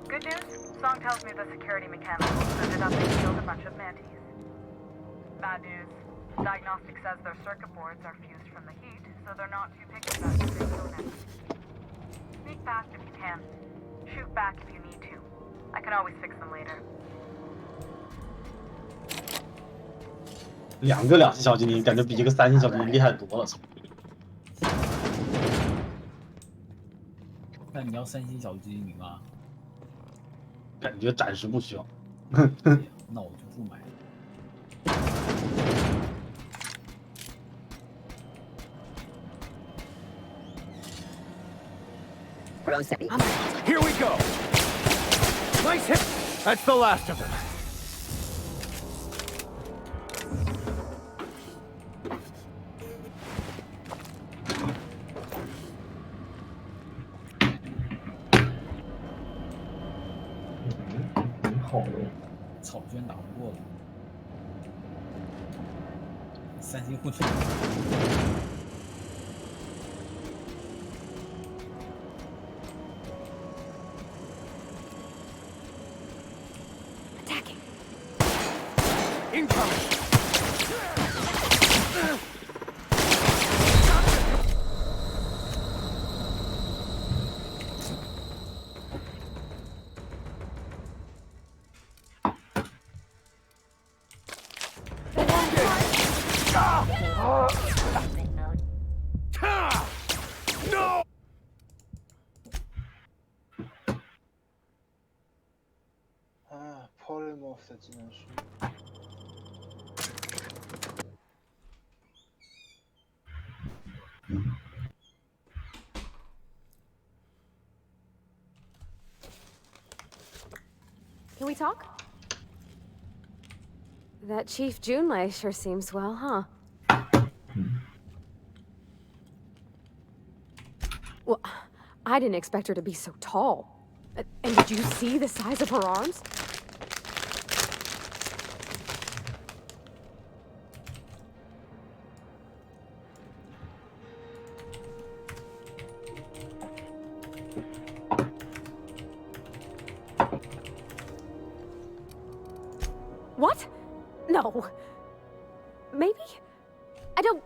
Good news? Song tells me the security mechanicals ended up and killed a bunch of mantis. Bad news. Diagnostic says their circuit boards are fused from the heat, so they're not too picky about who they kill next. Sneak fast if you can. Shoot back if you need to. I can always fix them later. 2个2星小精灵，感觉比一个3星小精灵厉害多了。操！那你要3星小精灵吗？感觉暂时不需要。那我就不买了。Here we go. Nice hit. That's the last of them.操，居然打不过了。三星混血。Attacking. Incoming. No! Polymorph 的技能树。Can we talk? That Chief Junlei sure seems well, huh? Well, I didn't expect her to be so tall. And did you see the size of her arms? What? No. Maybe? I don't...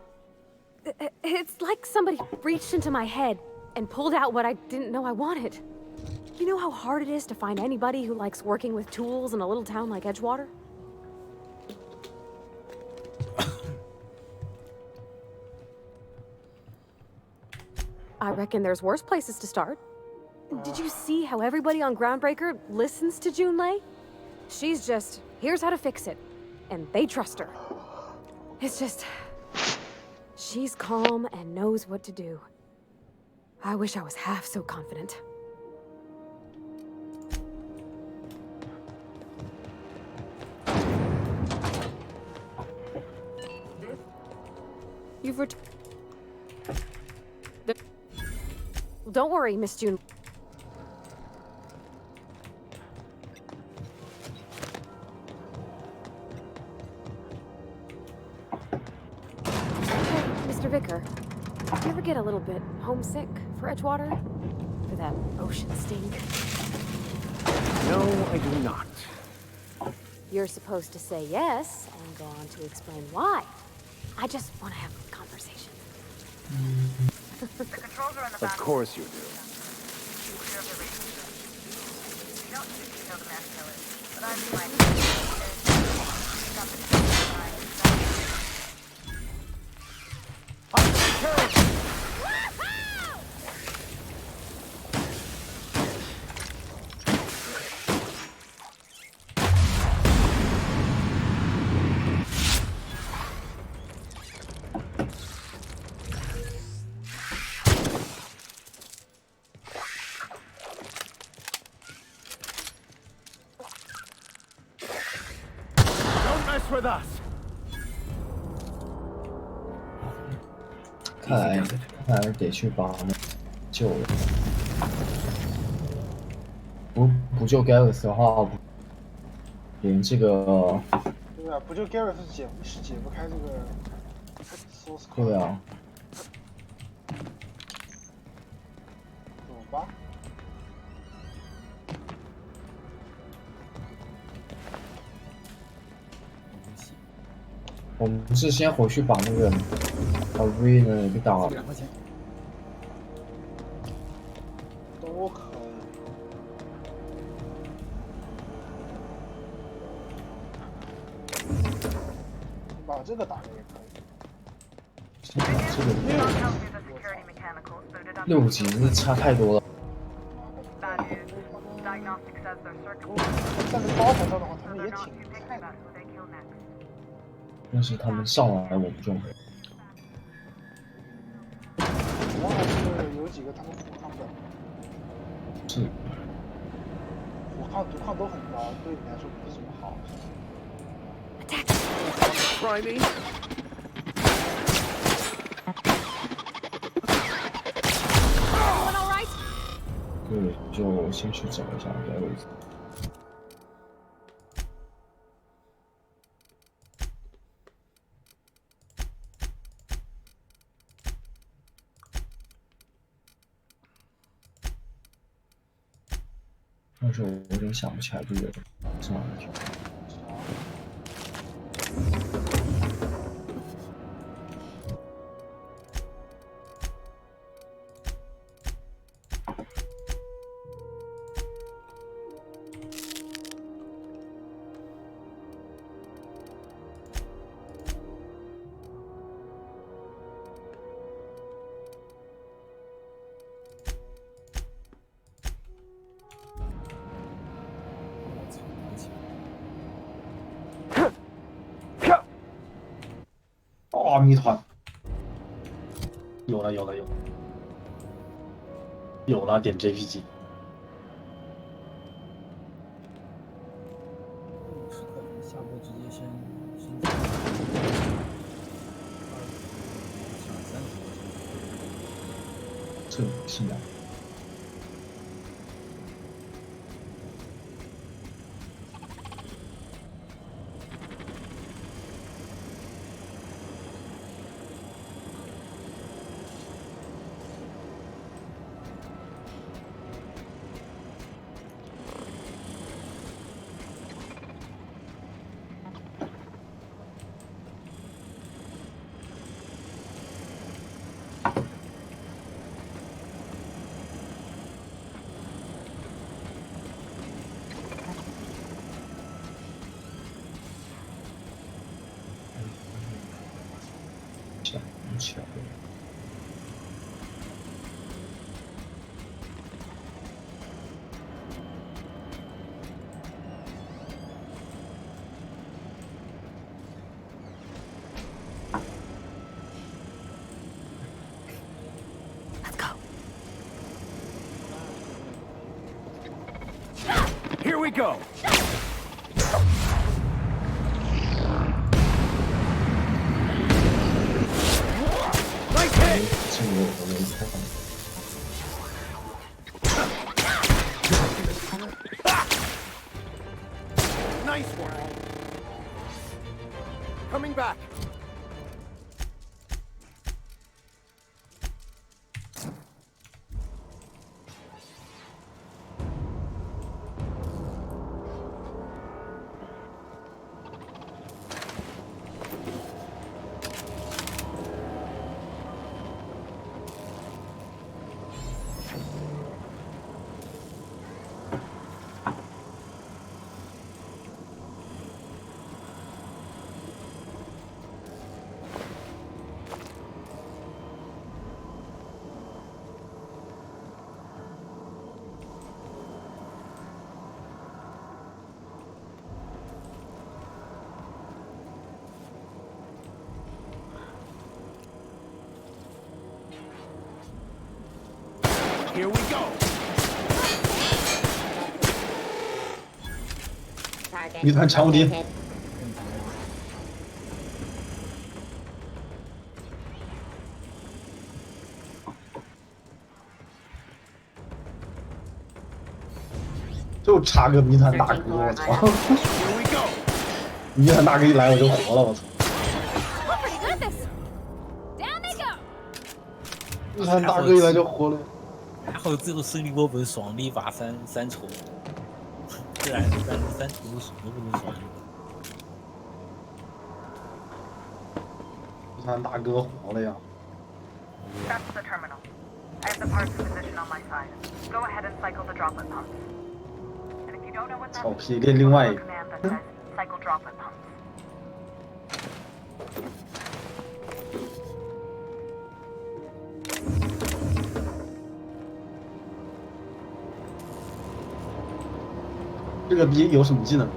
It's like somebody reached into my head and pulled out what I didn't know I wanted. You know how hard it is to find anybody who likes working with tools in a little town like Edgewater? I reckon there's worse places to start. Did you see how everybody on Groundbreaker listens to Junlei? She's just, here's how to fix it. And they trust her. It's just... she's calm and knows what to do. I wish I was half so confident. You've returned. Don't worry, Miss June. Mr. Vicar, you ever get a little bit homesick for Edgewater? For that ocean stink? No, I do not. You're supposed to say yes and go on to explain why. I just want to have a conversation. The controls are in the Of back. course you do. Clear of the radio. You don't need to kill the mass killers, but I'd be like, Don't mess with us. 看来得去把那救了。不救 Gareth 的话，连这个对啊，不就 Gareth 是解不开这个 source code。对啊。怎么办？我们是先回去把那个Arena 给打了。都可以。把这个打了也可以。这个6级是差太多了。站在高台上的话，他们也挺菜的。但是他们上来我不就没。主要还是有几个他们补上不了。况都很高，对你来说不是什么好。Try me. 对，就先去找一下别的位置。但是我有点想不起来这个是哪里去。哦，谜团，有了，点 JPG。下播直接升这是哪？起来。Let's go. Here we go. Nice hit. 这个我没看。Nice one. Coming back. Here we go. 谜团强无敌。就差个谜团大哥，我操！谜团大哥一来我就活了，我操！谜团大哥一来就活了。然后最后胜利波本爽利把三抽，自然三抽都不能爽利。谜团大哥活了呀！ That's the terminal. I have the parts in position on my side. Go ahead and cycle the droplet pumps. And if you don't know what that 草 means, 皮练另外一 follow 个 a。command that says cycle droplet pumps. 这个逼有什么技能？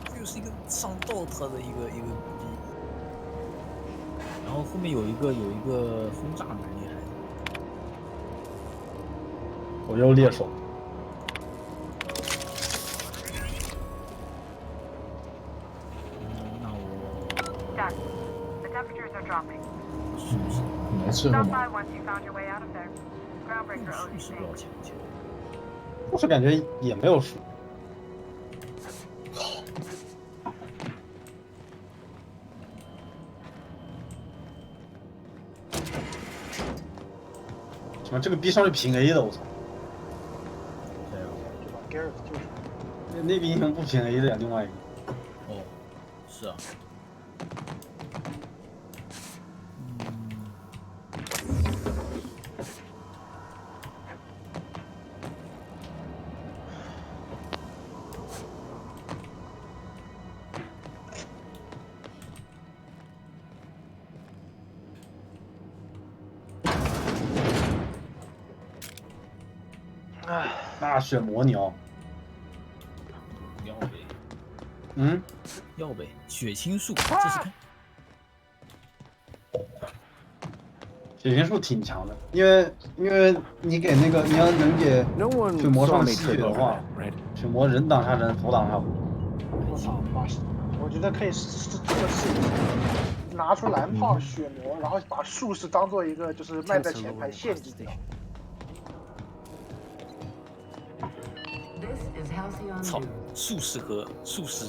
他就是一个上道特的一个逼，然后后面有一个轰炸蛮厉害的。左右猎手。Done. The temperatures are dropping. 没吃过 Stop 吗？ by once you found your way out of there. Groundbreaker owes you 是多少 things. 钱？我是感觉也没有输。什么这个逼上是平 A 的，我操！就把 Garrett 救出来。那个英雄不平 A 的呀，另外一个。哦，是啊。那血魔你要？要呗。嗯？要呗，血清素，这是看。血清素挺强的，因为你给那个你要能给血魔上吸血的话，血魔人挡杀人，佛挡杀佛。我操，我觉得可以这个试一试，拿出蓝炮血魔，然后把术士当做一个就是卖在前排陷阱掉。操，术士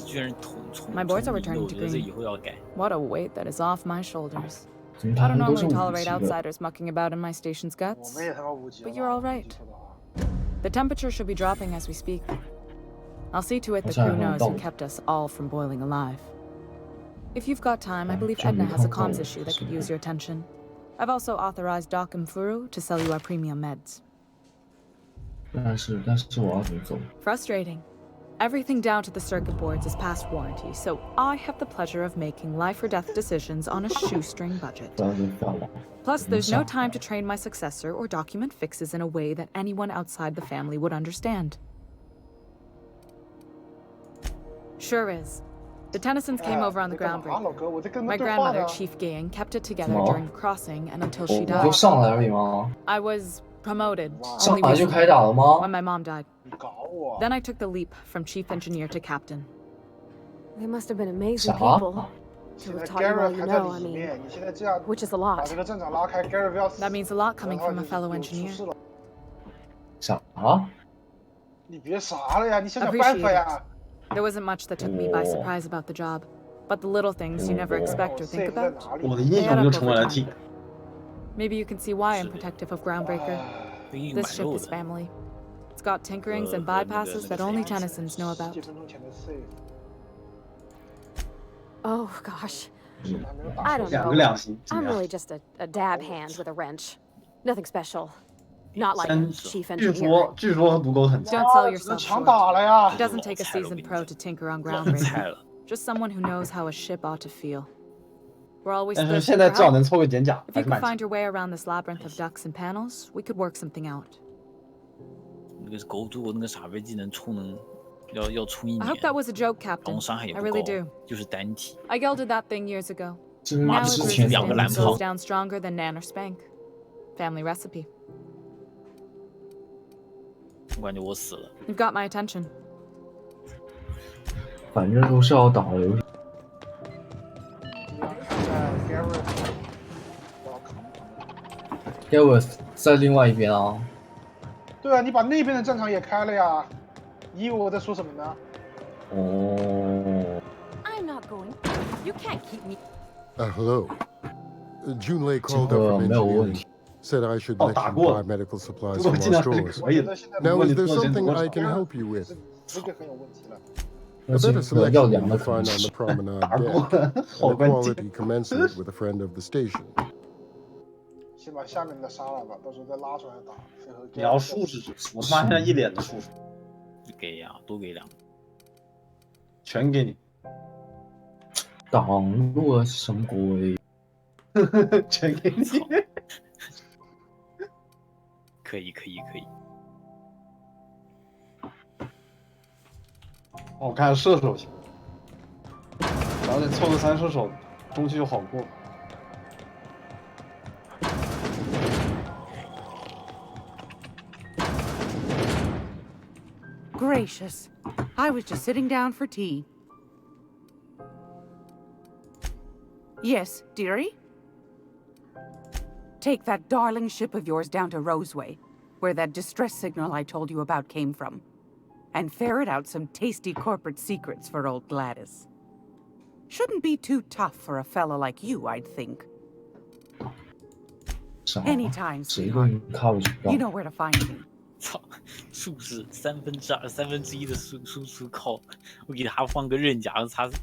居然同 My boards are 我 returning 觉 to 得这 green. 以后要改。 What a weight that is off my shoulders. 怎么 I 他 don't 们都是 normally 5 tolerate 级的？ outsiders mucking about in my station's 我 guts. 们也他妈5级了。 But you're all right. The temperature should be dropping as we speak. I'll see to it the crew knows who kept us all from boiling alive. If you've got time, I believe Edna has a comms issue that could use your attention. I've also authorized Doc and Furu to sell you our premium meds. 但是我要怎么走？ Frustrating. Everything down to the circuit boards is past warranty, so I have the pleasure of making life or death decisions on a shoestring budget. Plus, there's no time to train my successor or document fixes in a way that anyone outside the family would understand. Sure is. The Tennysons came over on the groundbreaker. My grandmother, Chief Gang, kept it together during the crossing and until she 我 died. 就上来而已吗？ I was promoted 上 only 来就 recently, 开打了吗？ when my mom died. Then I took the leap from chief engineer to captain. They must have been amazing 啥？ people. 现 To 在 have taught you all Garrett you 还在 know, I 里 mean, 面，你现在这样 which is a 把 lot. 这个阵场拉开 ，Garrett 不要死。 That means a lot coming from a fellow engineer. 啥？你别傻了呀，你想想办 Appreciate 法呀。 it. There wasn't much that took me by surprise about the job, but the little things you never expect or think about. 我的英雄就成为了 T。 Maybe you can see why I'm protective of Groundbreaker. This ship is family. It's got tinkerings and bypasses that only Tennysons know about. 7分钟前的 save， Oh, gosh. I don't 两个 know. 两星，怎 I'm 么样？ really just a dab hand with a wrench. Nothing special. Not like 但 chief 据 engineer. 说毒狗很 Don't 强。 sell 只能 yourself 抢 short. 打了呀 It。doesn't take a seasoned pro to tinker on Groundbreaker. Just someone who knows how a ship ought to feel. We're always 但是 thirsty 现在 for 至少 help. 能凑个减甲， If 还 you 是 could 蛮 find your way around this labyrinth of ducts and panels, we could work something out. 那个狗主那个傻飞技能充能要充1 I 年， hope that was a joke, 然 Captain. 后伤害也 I 不 really 高 do. 就是单体。 I gelded that thing years ago. 这 Now 妈 it 之 proves 前 its 2个 damage 蓝 goes 炮， down stronger than Nan or Spank. Family recipe. 我感觉我死了。 You've got my attention. 反正都是要打的游戏。现在 Garrett，我靠， Gareth 在另外一边啊。对啊，你把那边的战场也开了呀，你以为我在说什么呢？哦。 I'm not going. You can't keep me. Hello. Junlei called up from engineering. Said I should let you buy medical supplies from our stores. Now, is there something I can help you with? 这个很有问题了。 A better selection than you'll find on the promenade deck, and a quality commensurate with a friend of the station. 先把下面的杀了吧，到时候再拉出来打。你要术士，我他妈现在一脸的术士，给呀，多给2个，全给你。挡路了什么鬼？全给你。可以。我看射手行，早点凑个3射手，中期就好过。gracious. I was just sitting down for tea. Yes, dearie? Take that darling ship of yours down to Roseway, where that distress signal I told you about came from, and ferret out some tasty corporate secrets for old Gladys. Shouldn't be too tough for a fella like you, I'd think. Anytime, sweetheart. You know where to find me. 操，是不是2/3、1/3的输出靠我给他放个刃甲，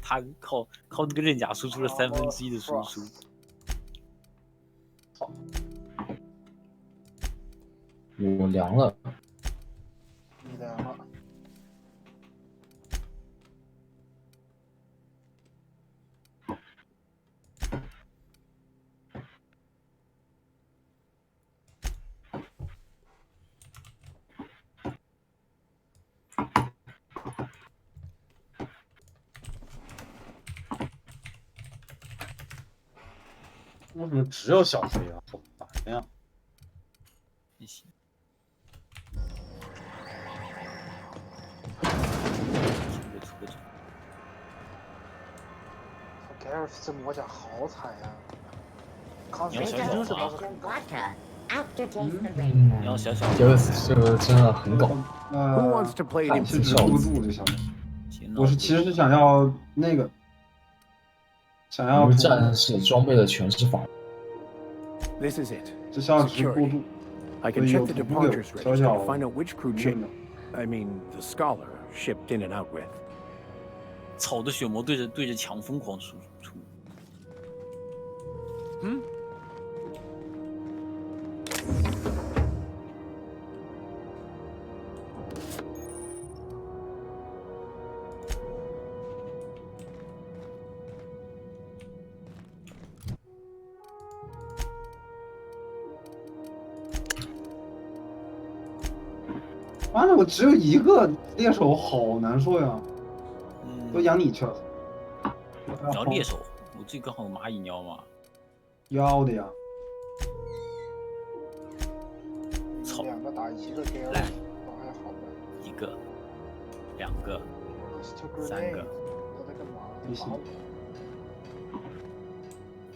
他靠这个刃甲输出了1/3的输出。我凉了。你凉了。为什么只有小黑啊？好烦呀！不行。盖尔夫这魔甲好惨呀！你要小小啊！你要小小。这个真的很搞。看是止不住这小子。我是其实是想要那个，想要无战士装备的全是法。This is it. 这消失过度。I can check the departures register to find out which crew chick, I mean the scholar, shipped in and out with. 草的血魔对着墙疯狂输出。嗯。妈的，我只有一个猎手，好难受呀！都养你去了。你要猎手，我这刚好蚂蚁鸟嘛。要的呀。操！两个打一个给2，倒还好吧。1个，2个，3个。都在干嘛？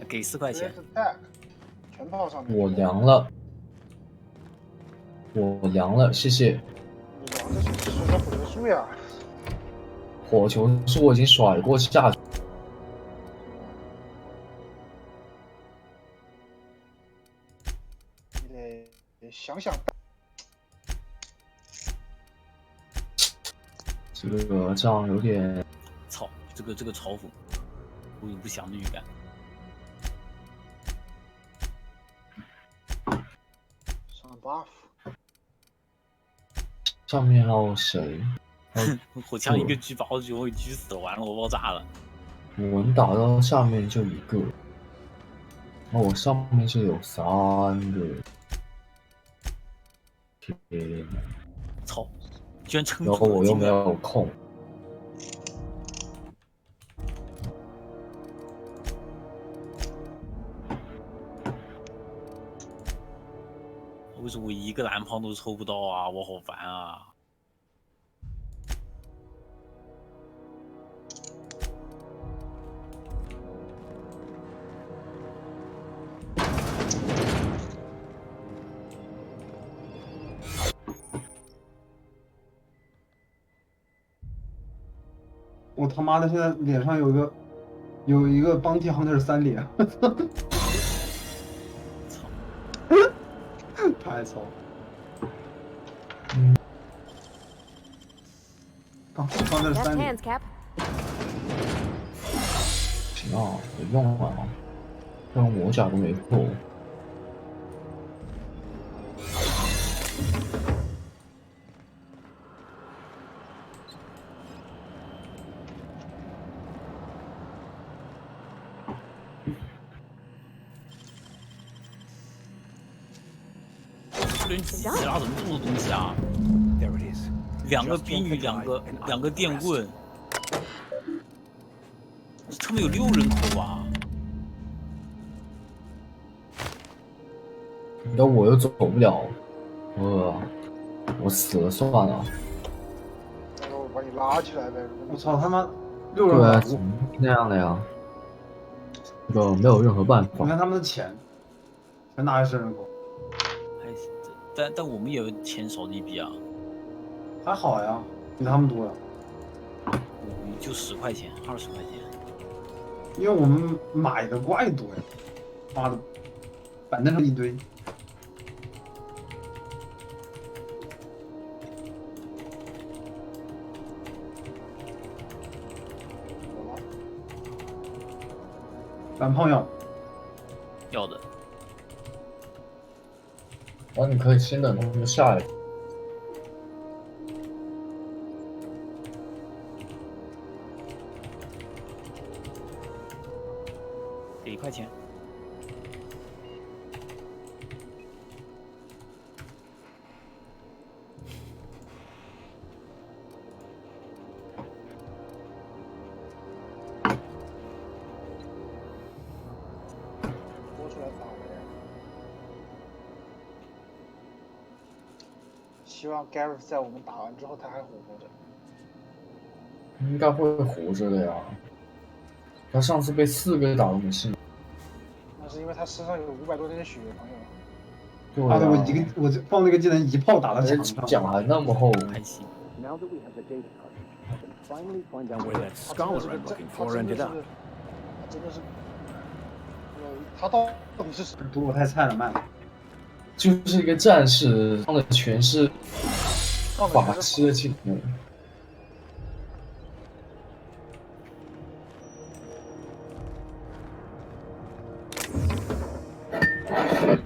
给4块钱。全炮上面。我凉了。我凉了，谢谢。你凉着去甩火球术呀！火球术我已经甩过下去。你得想想。这样有点。操，这个嘲讽，我有不祥的预感。上 buff。上面还有谁？火枪一个狙把我给狙死了，完了我爆炸了。我能打到下面就1个，然后我上面是有3个。天！操！居然撑住了！然后我又没有空。为什么我1个蓝炮都抽不到啊？我好烦啊！我他妈的现在脸上有一个Bounty Hunter 3脸，太糙。Bounty Hunter 3脸。行啊，有用啊，不然我甲都没破。人机器拉怎么这么多东西啊？2个冰雨，两个电棍，他们有6人口吧？那我又走不了，我死了算了。拉起来呗。我操他妈，6人对啊，保护，怎么那样的呀？这个没有任何办法。你看他们的钱，全拿来生人口。但我们也钱少的一笔啊。还好呀，比他们多呀。我们就10块钱、20块钱。因为我们买的怪多呀，妈的，板凳上一堆。蓝炮要的。然后你可以先等他们下来。给1块钱。拖出来打呗。希望 Gareth 在我们打完之后他还活着。应该会活着的呀。他上次被4个打都没信。那是因为他身上有500多点血，朋友。对啊，我放那个技能一炮打到墙上，奖还那么厚。还行。 Now that we have the data cartridge, I can finally find out where that scholar I'm looking for ended up. 真的是，他到底是毒我太菜了，慢了。就是一个战士，放的全是法师的技能。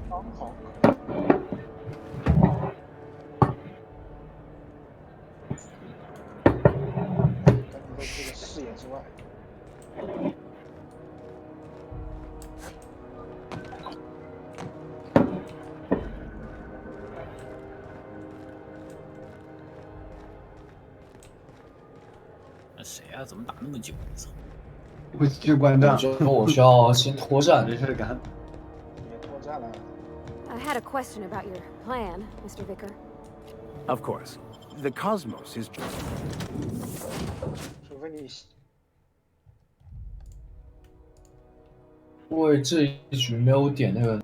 刚好。在你的这个视野之外。那谁啊？怎么打那么久？操！我去观战。我觉得我需要先脱战。没事干。别脱战了。I had a question about your plan, Mr. Vicker. Of course. The cosmos is. 除非你。为这一局没有点那个。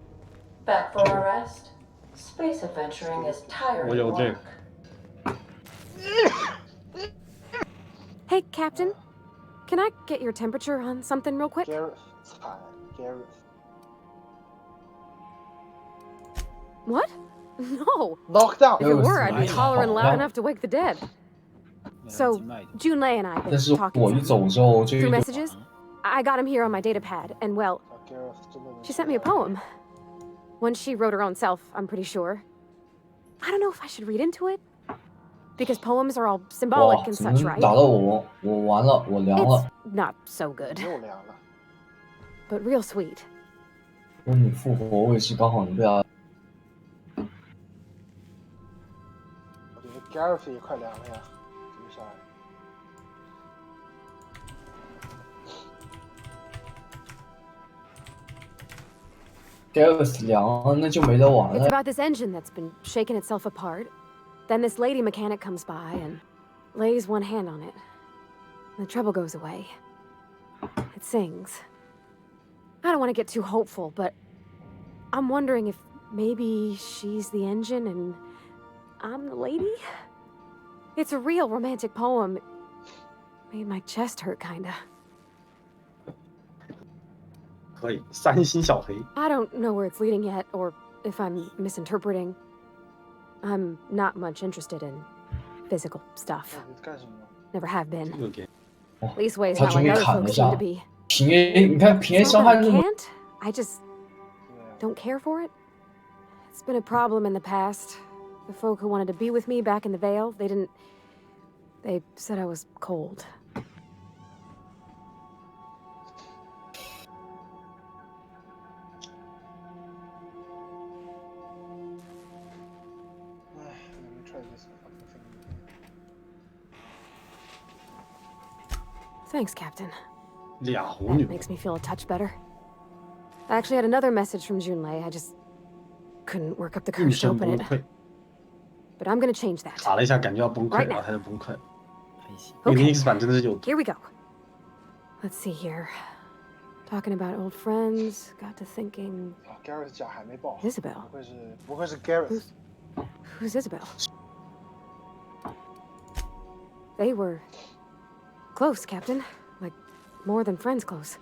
Back for a rest. Space adventuring is tiring 我有这个。 Hey, Captain. Can I get your temperature on something real quick? Gareth. What? No. Knocked out. If it were, I'd be hollering loud enough to wake the dead. So, Junlei and I have been talking through messages. I got him here on my data pad, and well, she sent me a poem. One she wrote her own self, I'm pretty sure. I don't know if I should read into it. Because poems are all symbolic and such, right? 打到我完了，我凉了。 It's not so good. But real sweet. 问你复活位置刚好你被他。我觉得 Gareth 也快凉了呀，停下来。Gareth 凉了，那就没得玩了。 It's about this engine that's been shaking itself apart. Then this lady mechanic comes by and lays one hand on it. The trouble goes away. It sings. I don't want to get too hopeful, but I'm wondering if maybe she's the engine and I'm the lady? It's a real romantic poem. It made my chest hurt, kinda. 可以，3星小黑。 I don't know where it's leading yet, or if I'm misinterpreting. I'm not much interested in physical stuff. Never have been. Leastways not like other folks seem to be. 平 A， 你看平 A 伤害那么。 Can't? I just don't care for it. It's been a problem in the past. The folk who wanted to be with me back in the Vale, they didn't. They said I was cold. Thanks, Captain. That makes me feel a touch better. I actually had another message from Junlei. I just couldn't work up the courage to open it. But I'm gonna change that. 打了一下，感觉要崩溃，然后他就崩溃了。Here we go. Let's see here. Talking about old friends, got to thinking. Gareth 甲还没爆。 Isabel. 不会是 Gareth？ Who's Isabel? They were close, Captain. Like, more than friends close.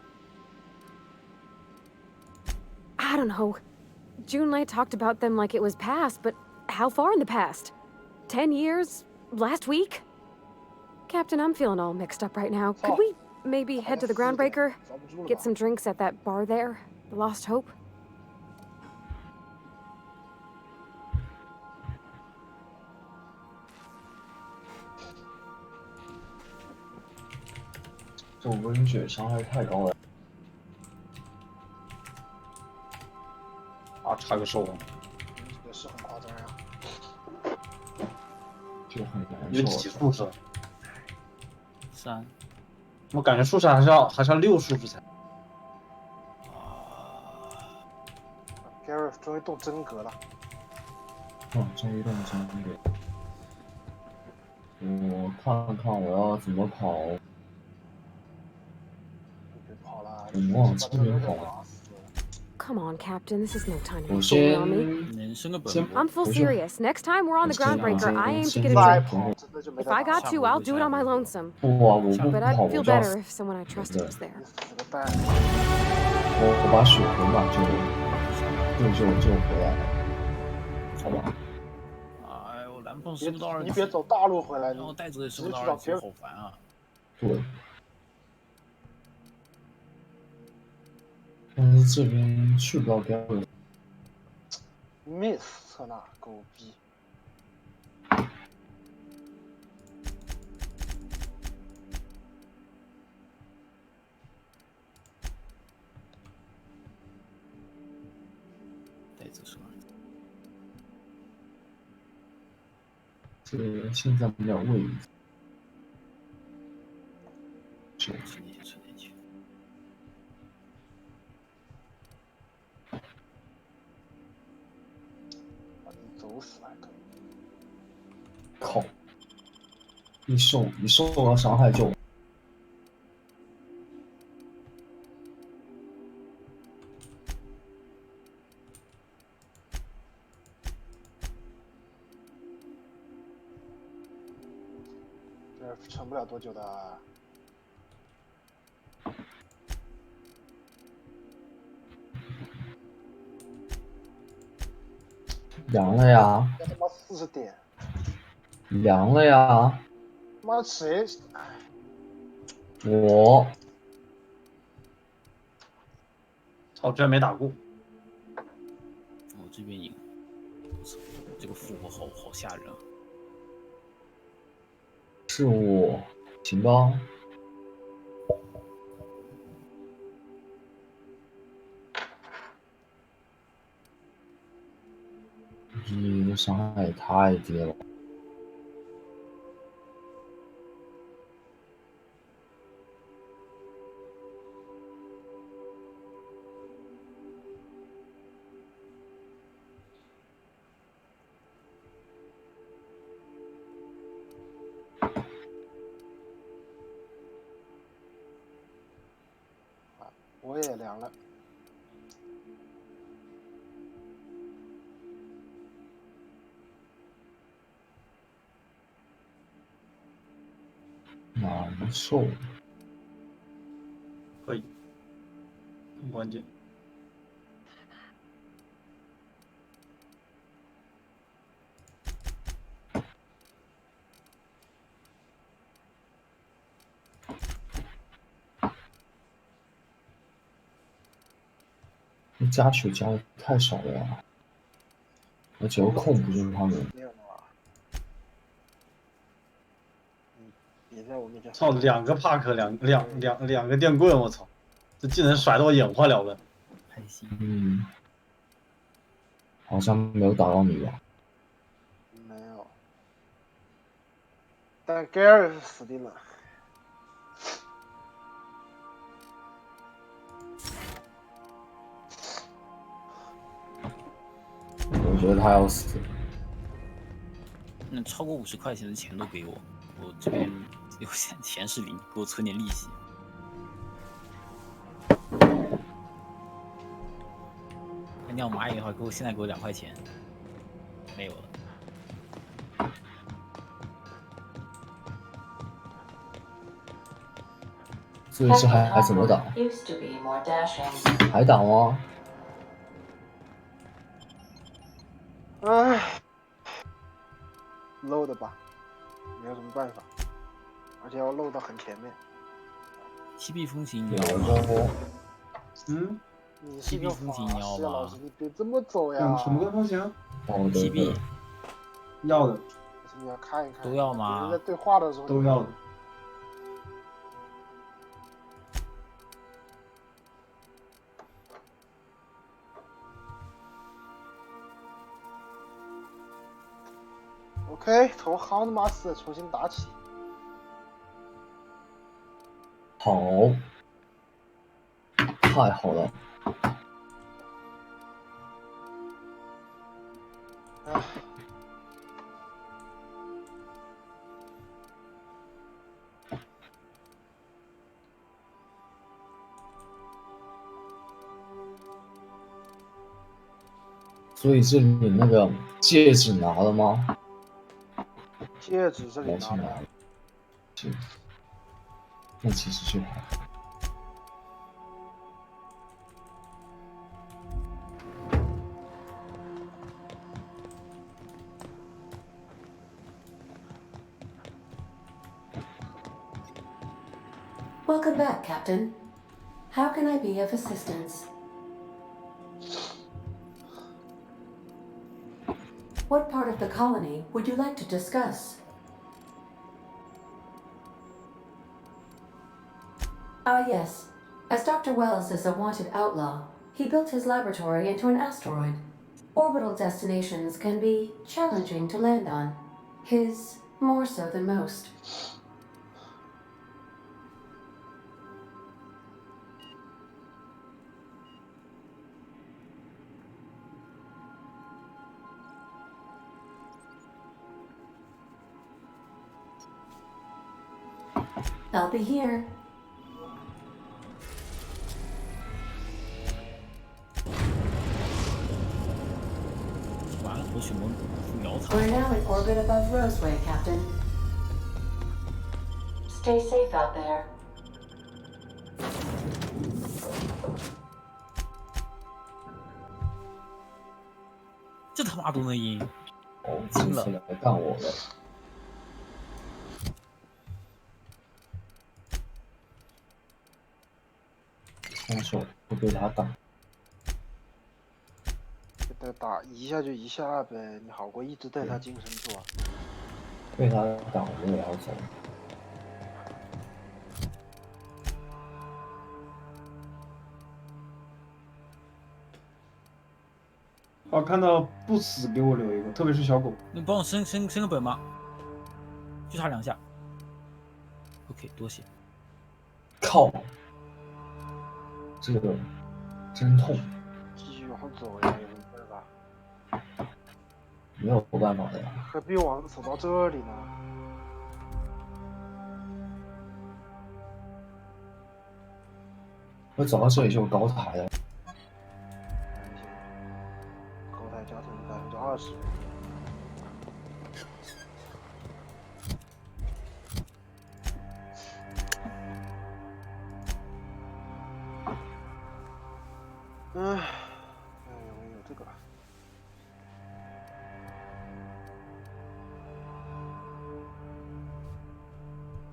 I don't know. Junlei talked about them like it was past, but how far in the past? 10 years? Last week? Captain, I'm feeling all mixed up right now. Could we maybe head to the Groundbreaker? Get some drinks at that bar there? The Lost Hope? 这温血伤害太高了。啊，差个手。也是很夸张呀。就很难受。有几数字？3。我感觉数字还是要6数字才。Gareth 终于动真格了。终于动真格。我看看我要怎么跑。 Come on, Captain. This is no time to 我 be 先 fooling on me. 人生个本。 I'm full serious. Next time we're on the Groundbreaker, I aim to get a drink. If I got to, I'll do it on my lonesome. 不啊，我不 But 跑， I'd 我 feel 就要 better if someone I trusted was there. 我把血回吧，就回来了，好吧。哎呦，南方收不到二级，你别走大路回来，然后带走也收不到二级，好烦啊。对。 但是这边去不到边了。Miss 策纳狗逼。带走什么？这个现在没有位置。存进去。 走死还可以。靠！一受到伤害就。这撑不了多久的。 凉了呀！要他妈40点。凉了呀！妈谁？我。操，居然没打过。我这边赢。这个复活好吓人啊！是我，行吧。 你的伤害也太低了。我也凉了。 难受。可以，很关键。加血加的太少了呀，而且又控不住他们。 也在我面前。操，2个帕克，两个电棍，我操，这技能甩得我眼花缭乱。开心。嗯，好像没有打到你吧？没有。但 Gary 死定了。我觉得他要死。那超过50块钱的钱都给我，我这边直接留下钱是零，给我存点利息。那尿蚂蚁的话，现在给我2块钱，没有了。所以是还怎么打？还打吗？唉，load 吧，没有什么办法，而且要 load 到很前面。西壁风情，嗯，你是个法师啊，老师，吗？你别这么走呀。什么个风情？西壁要的。你要看一看。都要吗？别人在对话的时候都要的。OK， 从哈德马斯重新打起。好，太好了。唉。所以这里那个戒指拿了吗？戒指这里拿了。戒指，那其实就好。Welcome back, Captain. How can I be of assistance? What part of the colony would you like to discuss? Ah, yes. As Dr. Wells is a wanted outlaw, he built his laboratory into an asteroid. Orbital destinations can be challenging to land on. His more so than most. I'll be here. We're now in orbit above Roseway, Captain. Stay safe out there. 这他妈都能赢！惊了，来干我了！枪手不被他打，被他打一下就一下呗，你好过一直带他精神做。被他打我也要走。我看到不死给我留一个，特别是小狗。你帮我升个本吗？就差2下。OK， 多谢。靠！这个真痛。继续往后走呀，有什么办法？没有办法的呀。何必走到这里呢？我走到这里就有高台了。高台加成20%。有这个。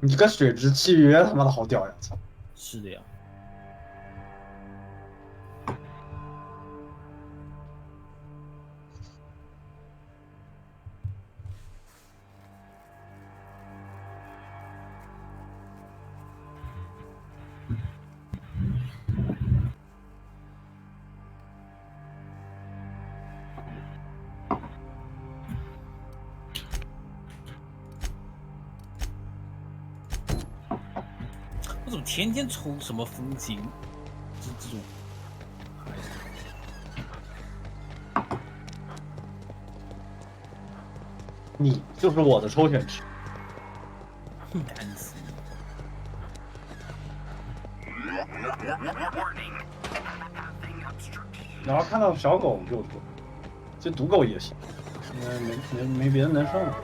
你个水之契约他妈的好屌呀！操！是的呀。我怎么天天抽什么风景？这种，你就是我的抽选区。干死你！然后看到小狗就躲，这毒狗也行，没别的能剩了。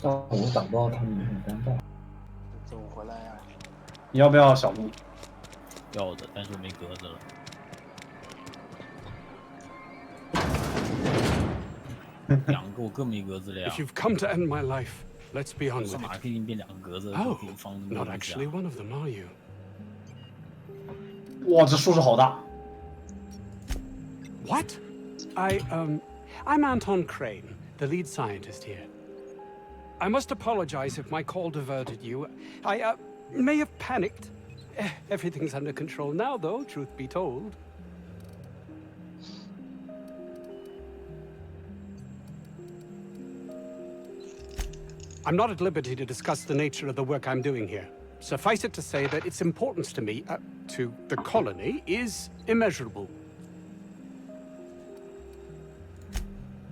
但我打不到他们很尴尬。走回来呀。你要不要小鹿？要的，但是我没格子了。两个我更没格子了呀。 If you've come to end my life, let's be on with 上哪 it. 可以变两个格子？ Oh, 可以放 not actually one of them, are you? 哇，这树是好大。 What? I'm Anton Crane, the lead scientist here. I must apologize if my call diverted you. I may have panicked. Everything's under control now, though, truth be told. I'm not at liberty to discuss the nature of the work I'm doing here. Suffice it to say that its importance to me, to the colony, is immeasurable.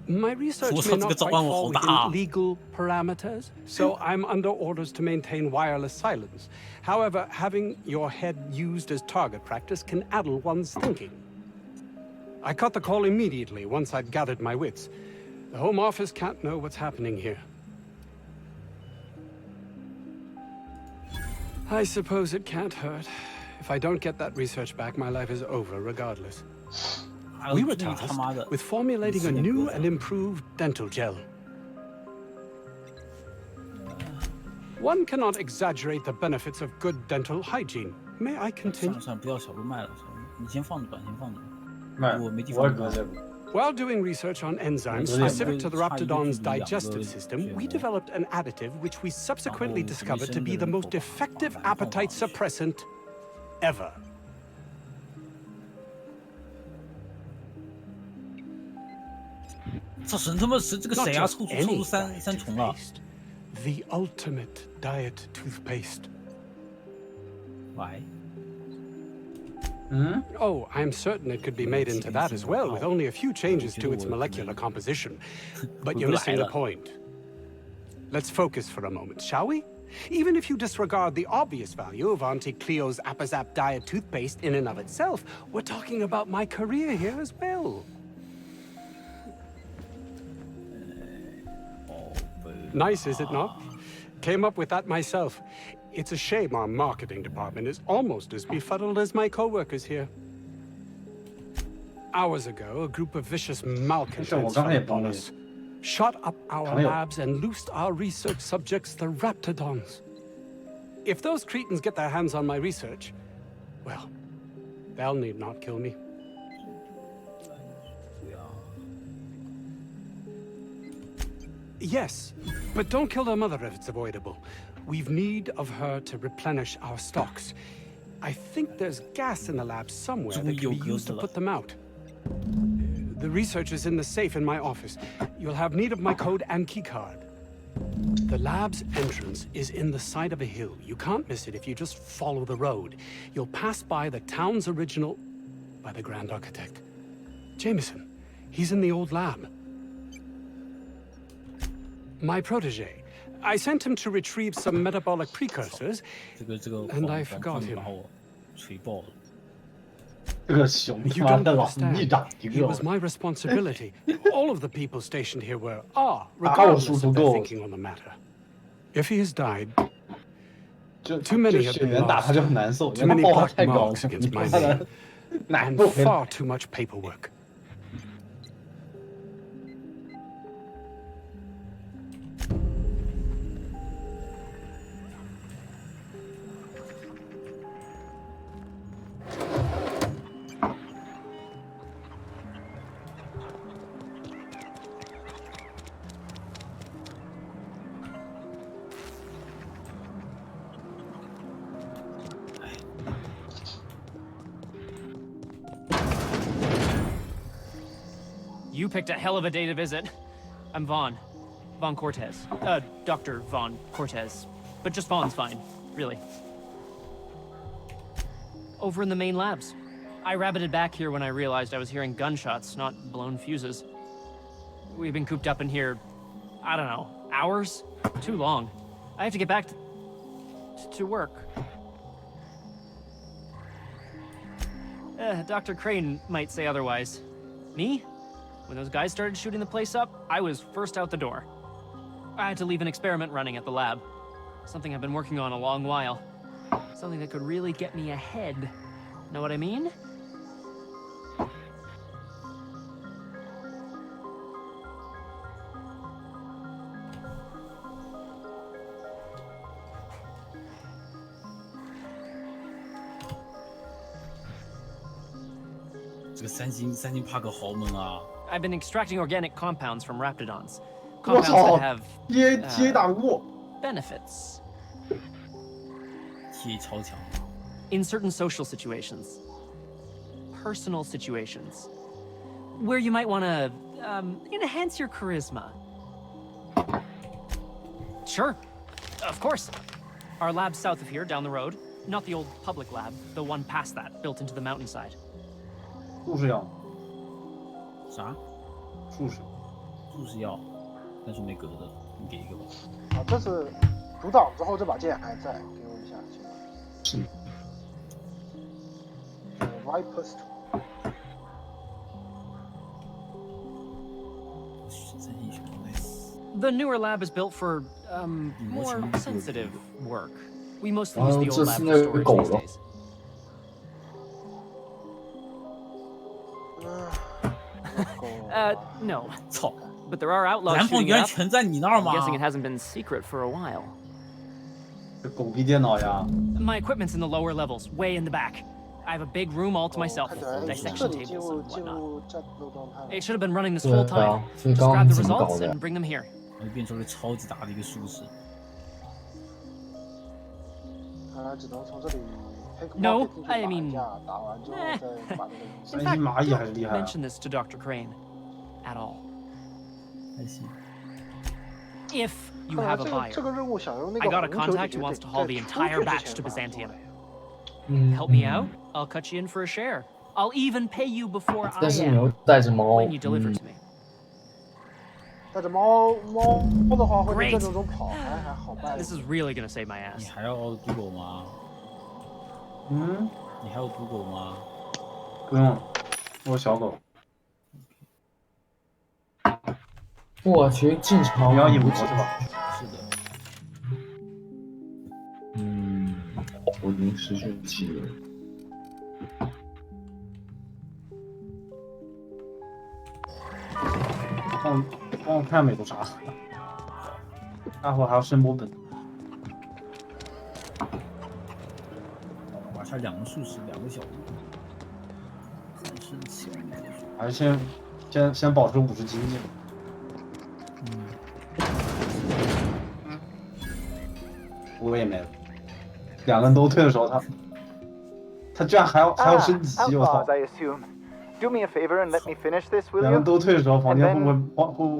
My research may not quite fall within legal parameters, so I'm under orders to maintain wireless silence. However, having your head used as target practice can addle one's thinking. I cut the call immediately once I'd gathered my wits. The Home Office can't know what's happening here. I suppose it can't hurt. If I don't get that research back, my life is over regardless. We were tasked with formulating a new and improved dental gel. One cannot exaggerate the benefits of good dental hygiene. May I continue? 算了，不要小鹿卖了，你先放着吧，先放着。我没地方放。 While doing research on enzymes specific to the raptidon's digestive system, we developed an additive which we subsequently discovered to be the most effective appetite suppressant ever. The ultimate diet toothpaste. Why? Oh, I'm certain it could be made into that as well, with only a few changes to its molecular composition. But you're missing the point. Let's focus for a moment, shall we? Even if you disregard the obvious value of Auntie Cleo's Appazap diet toothpaste in and of itself, we're talking about my career here as well. Nice, is it not? Came up with that myself. It's a shame our marketing department is almost as befuddled as my co-workers here. Hours ago, a group of vicious malcontents fell upon us, shot up our labs and loosed our research subjects, the Raptidons. If those cretins get their hands on my research, well, they'll need not kill me. Yes, but don't kill their mother if it's avoidable. We've need of her to replenish our stocks. I think there's gas in the lab somewhere that can be used to put them out. The research is in the safe in my office. You'll have need of my code and keycard. The lab's entrance is in the side of a hill. You can't miss it if you just follow the road. You'll pass by the town's original... by the Grand Architect. Jameson. He's in the old lab. My protege. I sent him to retrieve some metabolic precursors, and I forgot him. You don't understand. It was my responsibility. All of the people stationed here are, regardless of their thinking on the matter. If he has died, too many have been lost. Too many black marks against my name, and far too much paperwork. You picked a hell of a day to visit. I'm Vaughn. Vaughn Cortez. Dr. Vaughn Cortez. But just Vaughn's fine, really. Over in the main labs. I rabbited back here when I realized I was hearing gunshots, not blown fuses. We've been cooped up in here, I don't know, hours? Too long. I have to get back to... to work. Dr. Crane might say otherwise. Me? When those guys started shooting the place up, I was first out the door. I had to leave an experiment running at the lab. Something I've been working on a long while. Something that could really get me ahead. Know what I mean? I've been extracting organic compounds from raptidons. Compounds that have benefits. In certain social situations. Personal situations. Where you might want to enhance your charisma. Sure. Of course. Our lab's south of here, down the road. Not the old public lab, the one past that, built into the mountainside. 注释药。啥？注释。注释药，但是没格的，你给一个吧。好，这是阻挡之后这把剑还在，给我一下，行吗？是。Viper's The newer lab is built for more sensitive work. We mostly use the old lab for storage these days. No. But there are outlaws shooting it up. I'm guessing it hasn't been secret for a while. My equipment's in the lower levels, way in the back. I have a big room all to myself, dissection tables and whatnot. It should have been running this whole time. Just grab the results and bring them here. 变成了超级大的一个术士。看来只能从这里 No, I mean, in fact, don't mention this to Dr. Crane at all. I see. If you have a buyer, I got a contact who wants to haul the entire batch to Byzantium. Help me out, I'll cut you in for a share. I'll even pay you before I am when you deliver to me. 带着猫的话会在阵中跑，还好办。 This is really gonna save my ass. 你还要赌狗吗？你还有赌狗吗？不用，我小狗。我去，进场你要引魔是吧？是的。我已经失去气了。帮我看美国啥？待会儿还要升波本。哇，才2个术士，2个小路，很生气。还是先保持50经济。我也没了。2个人都退的时候，他居然还要升级，我操！ Do me a favor and let me finish this, will 2个 you? 人都退的时候，房间会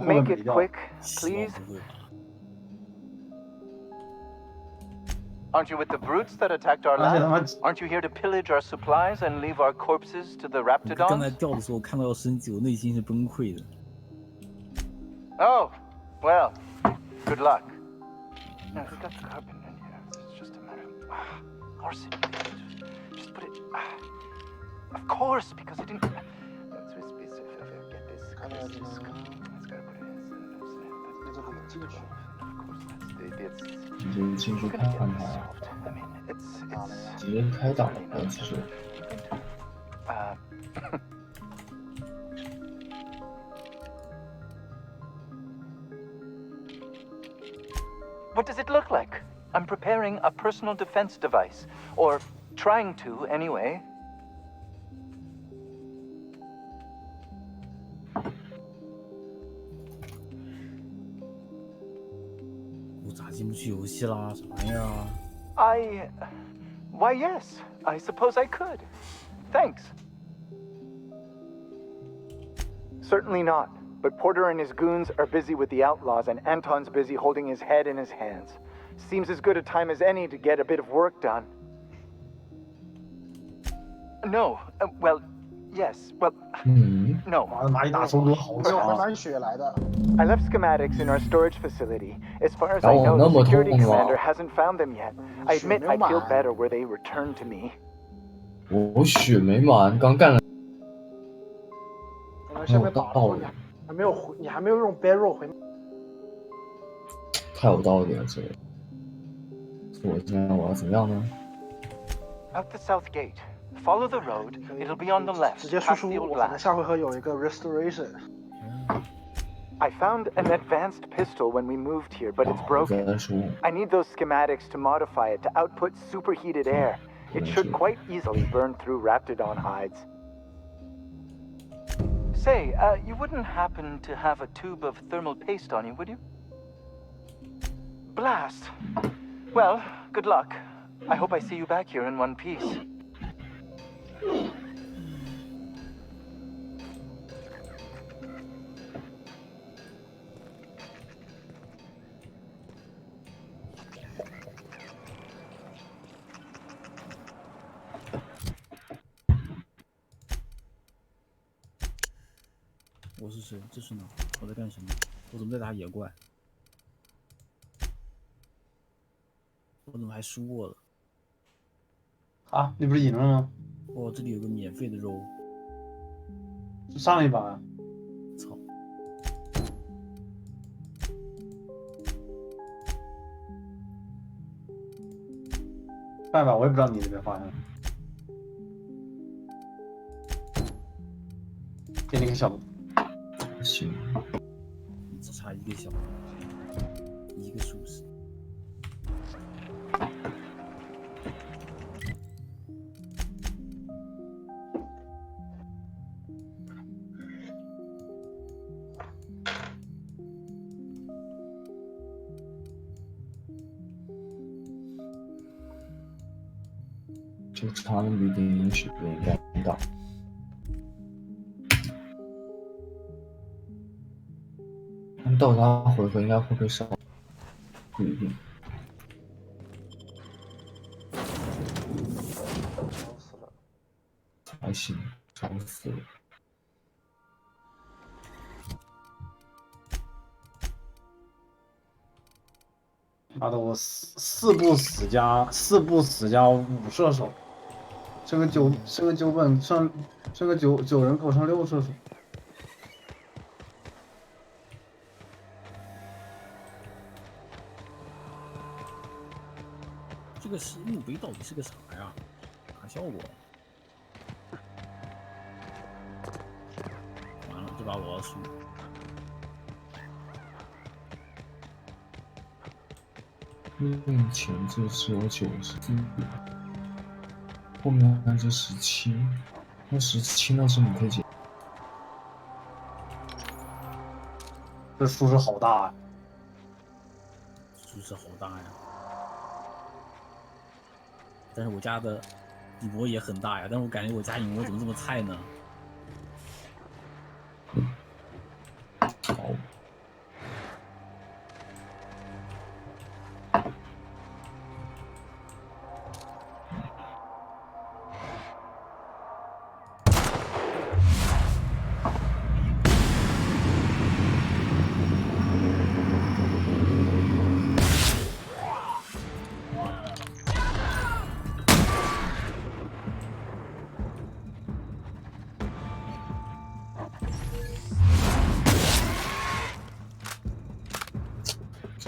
Make it quick, please. Aren't you with the brutes that attacked our lab? Aren't you here to pillage our supplies and leave our corpses to the 刚才 raptidons? 掉的时候看到要升级，我内心是崩溃的。 Oh, well, good luck. No, we got the carbon in here. It's just a matter of arsenic. Just put it. Of course, because it didn't. Let's get this. Let's gotta put it in. Of course, that's 已经进去看看他，直接开打了，其实。What does it look like? I'm preparing a personal defense device, or trying to, anyway. 我咋进不去游戏啦？啥呀？ Why, yes. I suppose I could. Thanks. Certainly not. But Porter and his goons are busy with the outlaws, and Anton's busy holding his head in his hands. Seems as good a time as any to get a bit of work done. No. Well, Yes, well, no. 蚂蚁打收割好强啊！ I left schematics in our storage facility. As far as I know, the security commander hasn't found them yet. I admit I'd feel better were they returned to me. 我血没满，刚干了。下面打的时候你还没有用 barrel 回。太有道理了，这个。我现在我要怎么样呢 Out the south gate. Follow the road. It'll be on the left. 直接输出，我可能下回合有一个 restoration。I found an advanced pistol when we moved here, but it's broken. I need those schematics to modify it to output superheated air. It should quite easily burn through Raptidon hides. Say, you wouldn't happen to have a tube of thermal paste on you, would you? Blast. Well, good luck. I hope I see you back here in one piece. 我是谁？这是哪？我在干什么？我怎么在打野怪？我怎么还输过了？啊，你不是赢了吗？哦，这里有个免费的肉。上一把啊。操！上一把我也不知道你那边发生了。给你个小。行。只差一个小，一个术士。就差那么一点点血应该能到。到他回合应该会被烧，不一定。还行，烧死了。妈的，我四步死加5射手，剩个9本剩个9人口上6射手。这个是墓碑到底是个啥呀？啥效果？完了，这把我要输。前置是有94，后面那是17，那17那是你可以解。这数值好大呀！数值好大呀！但是我家的底博也很大呀，但是我感觉我家影魔怎么这么菜呢？好。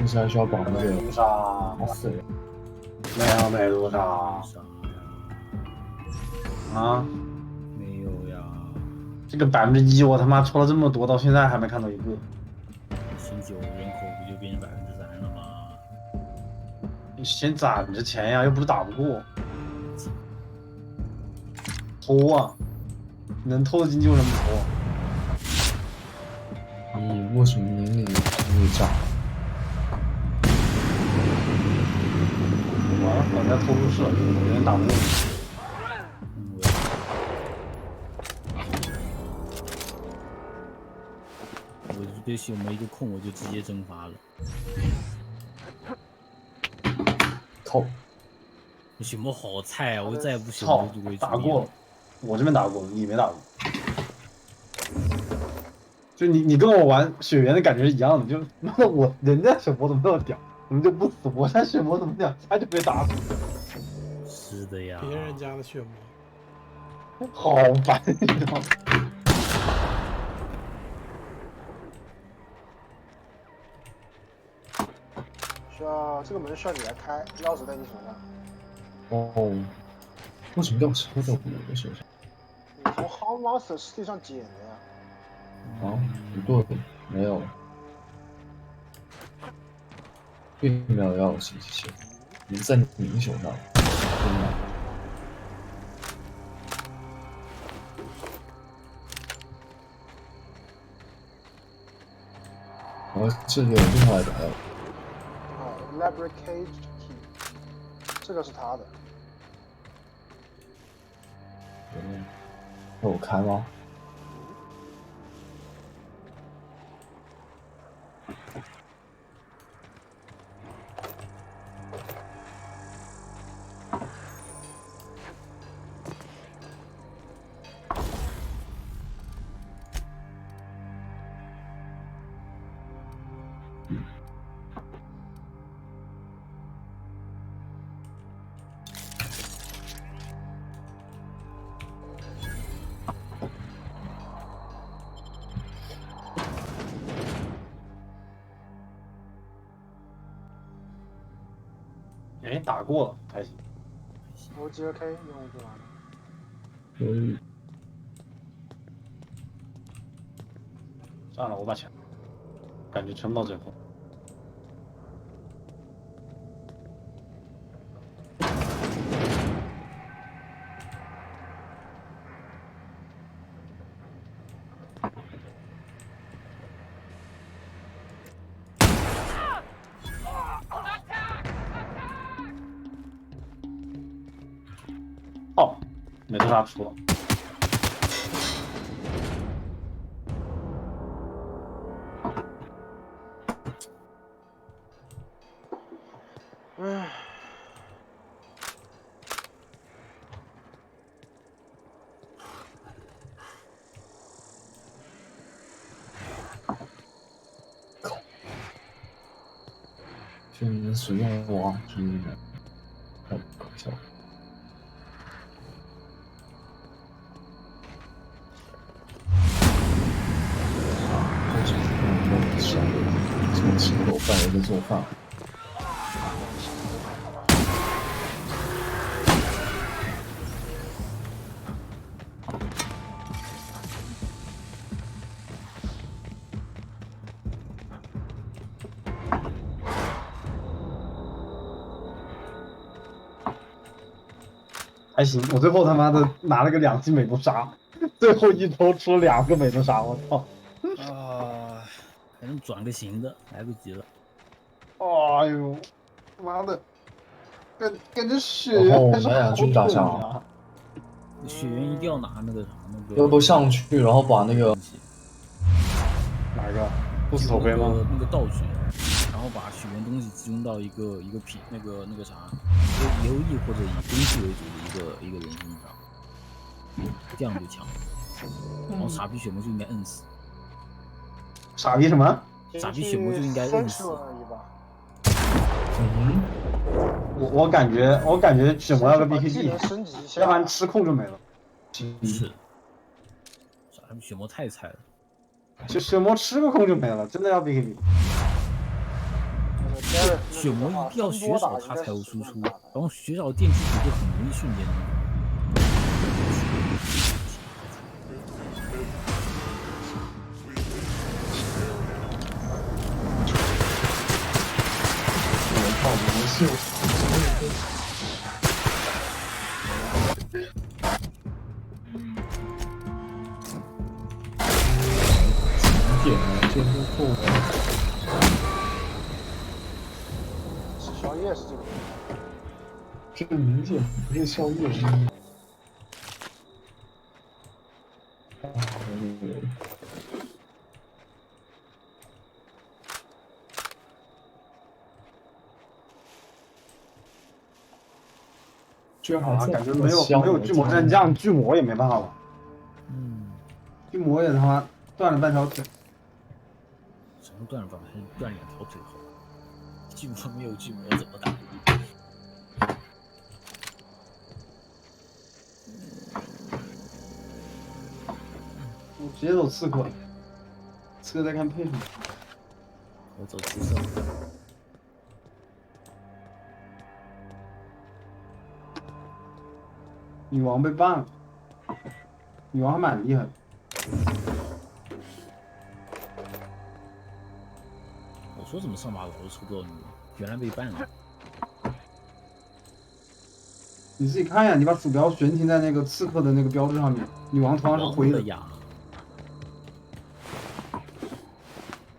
现在需要绑那个毒杀，死人，没毒杀啊？没有呀。这个1%，我他妈抽了这么多，到现在还没看到一个。新9人口不就变成3%了吗？你先攒着钱呀，又不是打不过。偷啊！能偷的进去为什么不偷？你为什么你逆炸？完了，人家偷出事了，有人打不过你。我对小梅一个空，我就直接蒸发了。操！小梅好菜啊！我再也不喜操欢刘主贵。打过了，我这边打过了，你没打过。就你跟我玩血缘的感觉是一样的，就妈的人家血魔怎么那么屌，怎么就不死？我家血魔怎么2下就被打死？是的呀，别人家的血魔，好烦，你知道吗？需要这个门需要你来开，钥匙在你手上。哦，为什么钥匙会在我的手上？你从 Hall Monster 尸体上捡的呀。啊，不对，没有，并没有钥匙，谢谢。你在你手上。然后这个另外的还有。Elaborate Cage Key， 这个是他的。那我开吗？哎，打过了，还行。OGK 用过吗？可以。算了，我把钱，感觉撑到最后。哦，没多啥出了。唉。就你们随便挖，真的太搞笑了。为什么那么小？这么吃口饭又在做饭？还行，我最后他妈的拿了个2级美杜莎，最后一周出了2个美杜莎，我操！啊，还能转个型的，来不及了。哎呦，妈的，感觉血缘还是好狠啊！血缘一定要拿那个啥，那个。要不上去，然后把那个哪个不死灰吗？那个道具，然后把血缘东西集中到一个品那个啥，以优异或者以攻击为主的一个人身上，这样就强。然后傻逼血魔就应该摁死。傻逼什么？傻逼血魔就应该摁死。嗯，我感觉血魔要个 BKB， 要不然吃控就没了。是。傻逼血魔太菜了。血魔吃个控就没了，真的要 BKB。血魔一定要血少他才有输出，然后血少电击组就很容易瞬间那个。秀几点了？这是后吃宵夜是这个。这个明显不是宵夜。居然还在感觉没有巨魔战将，巨魔也没办法了。巨魔也他妈断了半条腿。长途断法还是断2条腿好？巨魔没有巨魔怎么打？我直接走刺客，刺客再看配什么。我走橘色。女王被办了，女王还蛮厉害的。我说怎么上把老是抽不到女王，原来被办了。你自己看呀，你把鼠标悬停在那个刺客的那个标志上面，女王同样是灰的呀。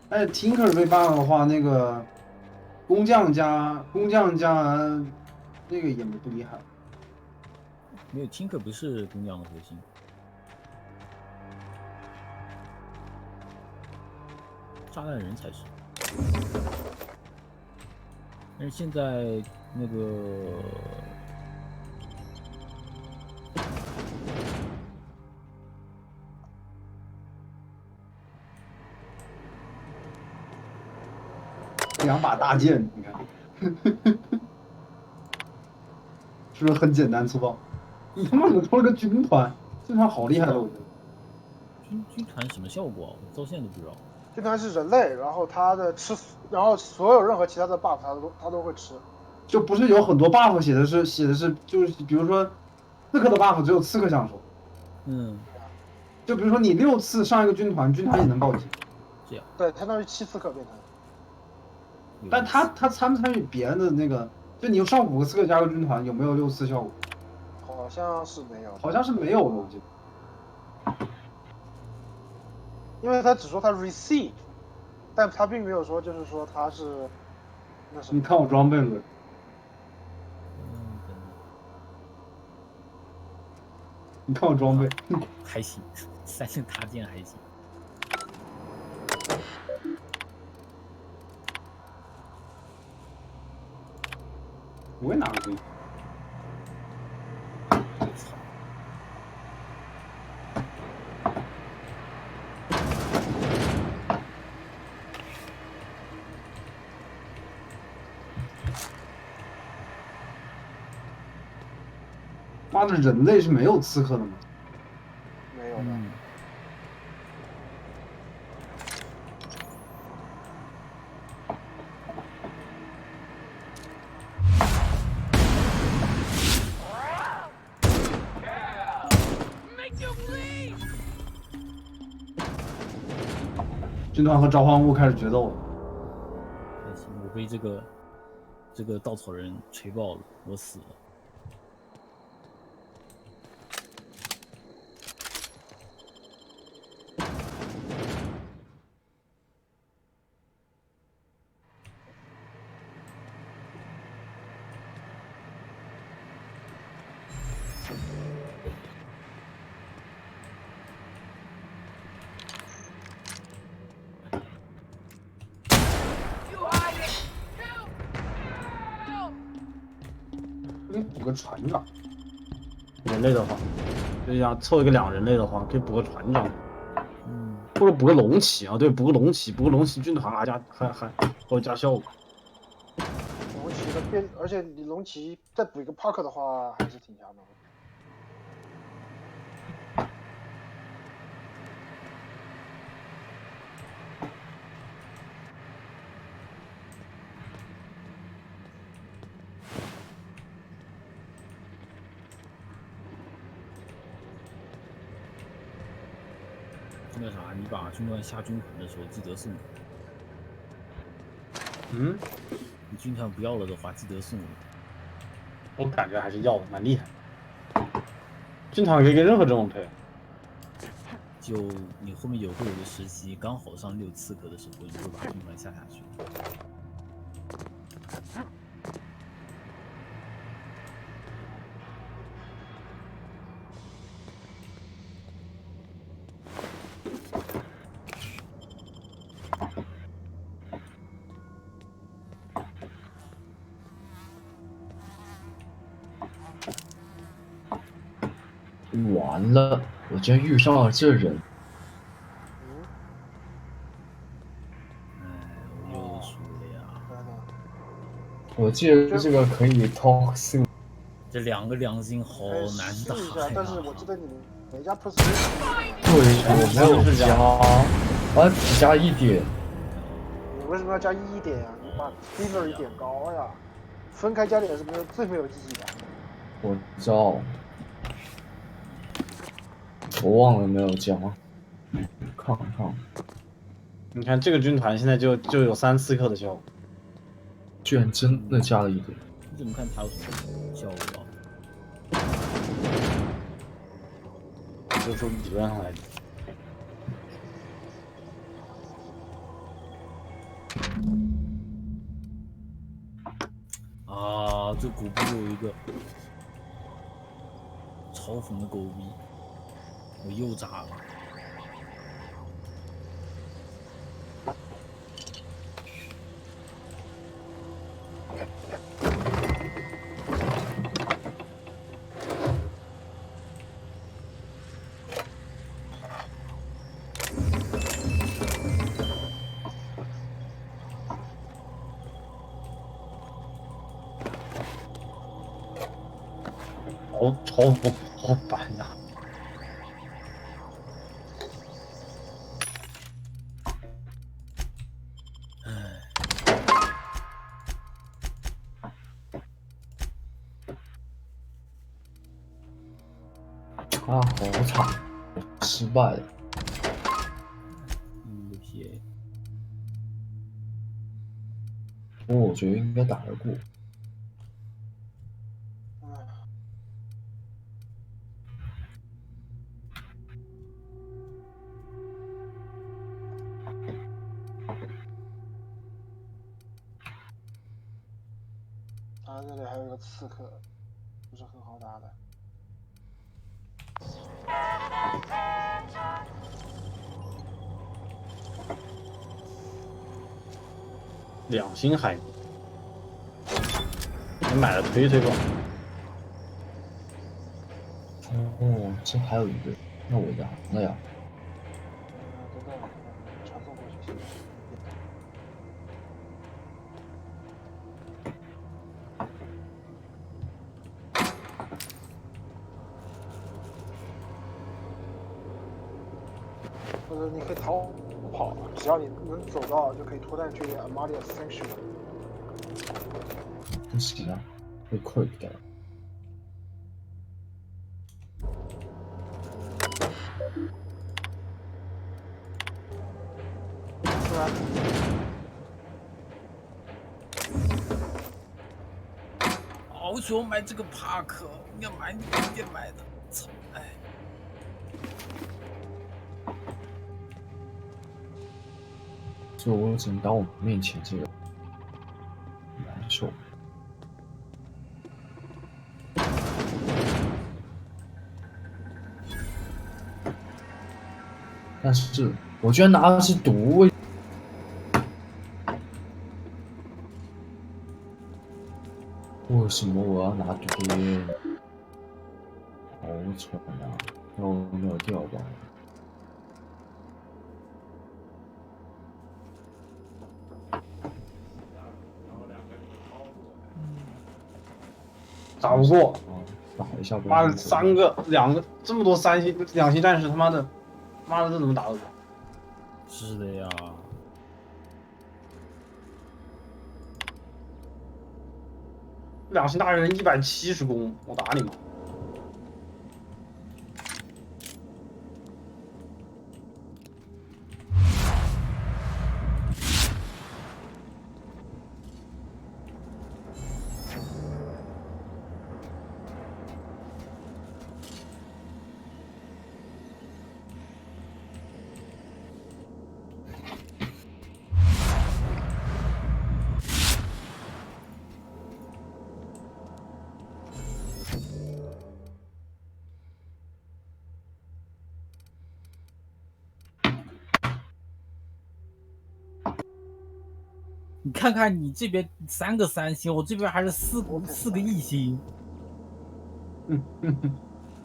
哎，Tinker 被办了的话，那个工匠加那个也不厉害。没有 Tinker 不是工匠的核心。炸弹人才是。但是现在那个。2把大剑，你看，是不是很简单粗暴？你他妈怎么抽了个军团？军团好厉害的，我觉得。军团什么效果啊？我到现在都不知道。军团是人类，然后他的然后所有任何其他的 buff 他都会吃。就不是有很多 buff 写的是，就是比如说刺客的 buff 只有刺客享受。就比如说你6次上一个军团，军团也能暴击。这样。对，相当于7刺客变成。但他参不参与别人的那个？就你上5个刺客加个军团，有没有6次效果？好像是没有。好像是没有的，我记得。因为他只说他 receive， 但他并没有说就是说他是那什么。你看我装备了。你看我装备，还行，3星塔剑还行。我也拿个盔。妈的，人类是没有刺客的吗？没有的。军团和召唤物开始决斗了。还行，我被这个稻草人锤爆了，我死了。可以补个船长，人类的话，就想凑一个2人类的话，可以补个船长，或者补个龙骑啊，对，补个龙骑军团还会加效果。龙骑的变，而且你龙骑再补一个 Park 的话，还是挺强的。那啥，你把军团下军团的时候记得送我。你军团不要了的话，记得送我。我感觉还是要的，蛮厉害。军团可以跟任何阵容配。就你后面会有个时期，刚好上6刺客的时候，你会把军团下去。完了，我竟然遇上了这人。我记得这个可以 talk soon。这2个良心好难打呀！但是我记得你每家 person 对，我没有加，我只加1点。你为什么要加1点呀？你把 fever 一点高呀，分开加点是最没有意义的。我知道，我忘了没有加。看看，你看这个军团现在就有3刺客的效果，居然真的加了1点。你怎么看他有什么效果？就是说理论上来讲。啊，这古币有一个嘲讽的狗逼，我又炸了。嘲讽好烦呀！啊，好惨，失败了。不过我觉得应该打得过。他这里还有一个刺客，不是很好打的。2星海，你买了推吧。哦，这还有一个，那我阳了呀。等等，传送过去。或者你可以逃跑，只要你能走到，就可以脱弹去 Amalia Sanctuary。不行啊，被 quick 掉了。是吧？哦，为什么买这个帕克？应该买你晚点买的。操！哎。所以我只能打我面前这个难受。但是我居然拿的是毒，为什么我要拿毒烟？好蠢啊！那我没有掉吧？打不过，打一下。妈的，2个这么多2星战士，他妈的这怎么打得过？是的呀。2星大人170攻，我打你吗？你看看你这边3个3星，我这边还是4个1星。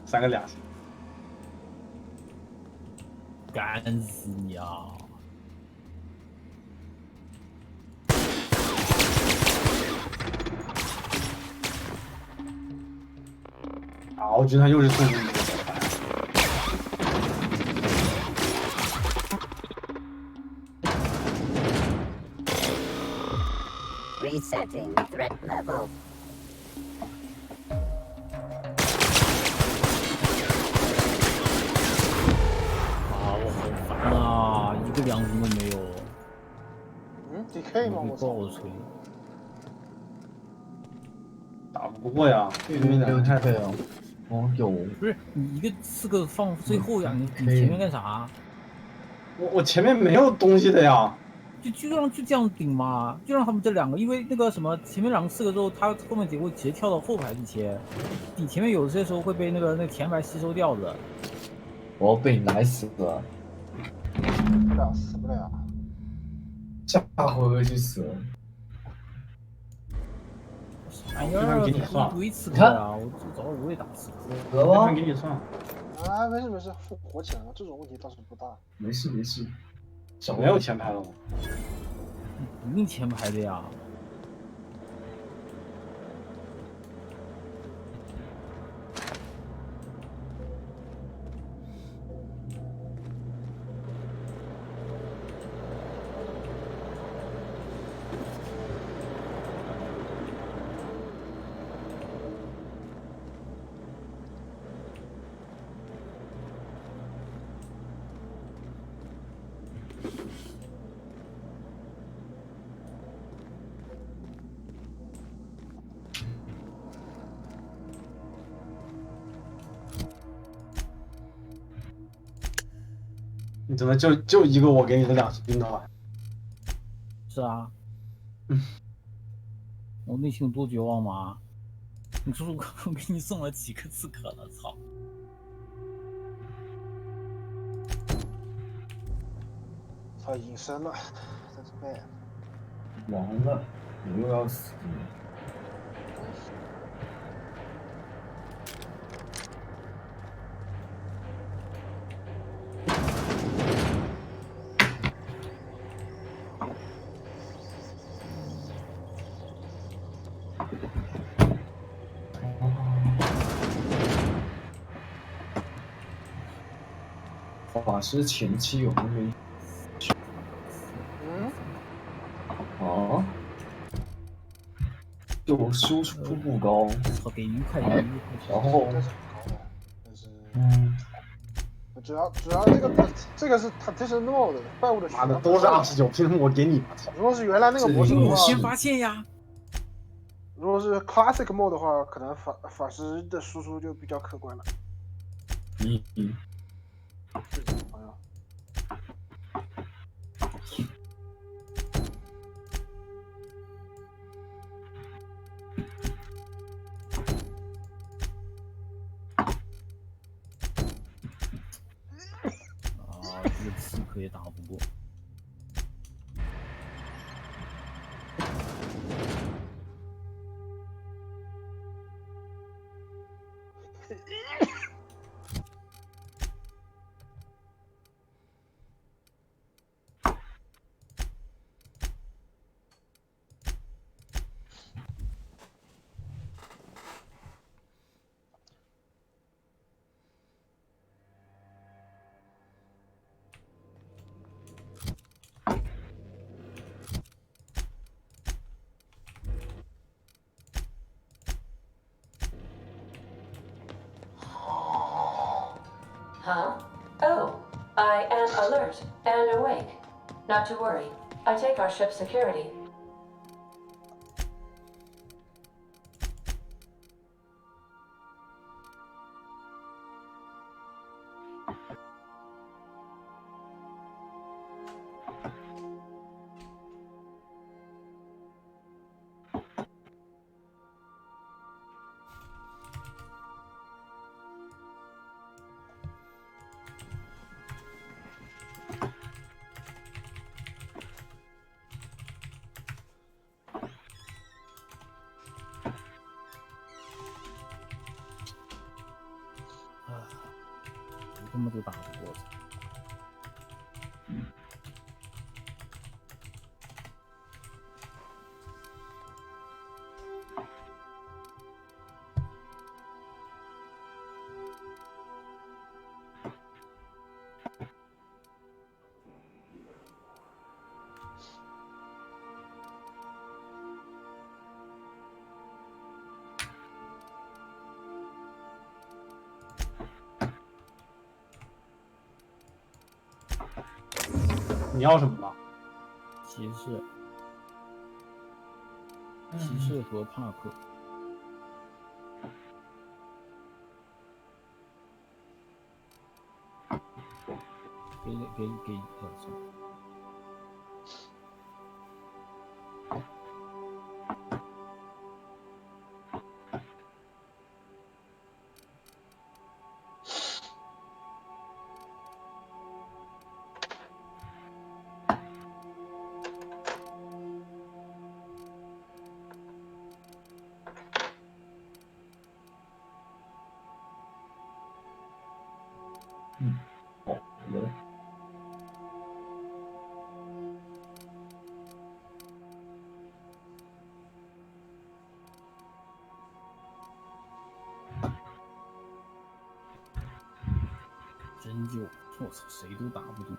3个2星，干死你啊！我觉得他又是送东西。Resetting threat level. 我好烦啊，一个良心都没有。DK 吗？我操！爆锤。打不过呀，对面两个太对啊。哦，有。不是你一个刺客放最后呀，你前面干啥？我前面没有东西的呀。就这样顶嘛，就让他们这两个，因为那个什么前面两个刺客之后，他后面结果直接跳到后排去切，你前面有些时候会被那个前排吸收掉的。我要被你奶死了。死不了。下回去死了。哎呀，一堆刺客啊！我早我也打刺客。这盘给你算了。啊，没事，复活起来了，这种问题倒是不大。没事。没有前排了吗？不用前排的呀。你怎么就一个我给你的2士兵的话？是啊。我内心有多绝望吗？你说我给你送了几个刺客了？操！操，隐身了，真是背。完了，你又要死。法师前期有那么啊？就输出不高，给愉快，然后主要这个是 partition mode 怪物的。妈的，都是29，凭什么我给你？如果是原来那个模式的话，我先发现呀。如果是 classic mode 的话，可能法师的输出就比较可观了。朋友。这个刺客也打不过。Huh? Oh, I am alert and awake. Not to worry. I take our ship's security.根本就打不过。你要什么吧？骑士和帕克。给针灸，我操，谁都打不动。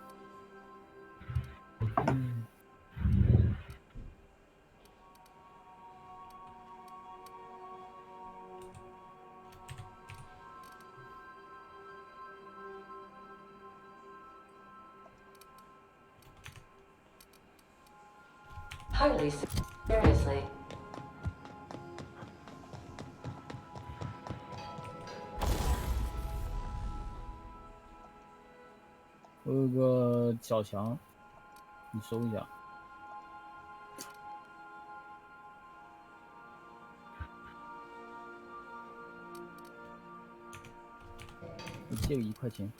Highly seriously. 我有个小强，你收一下。我借个1块钱。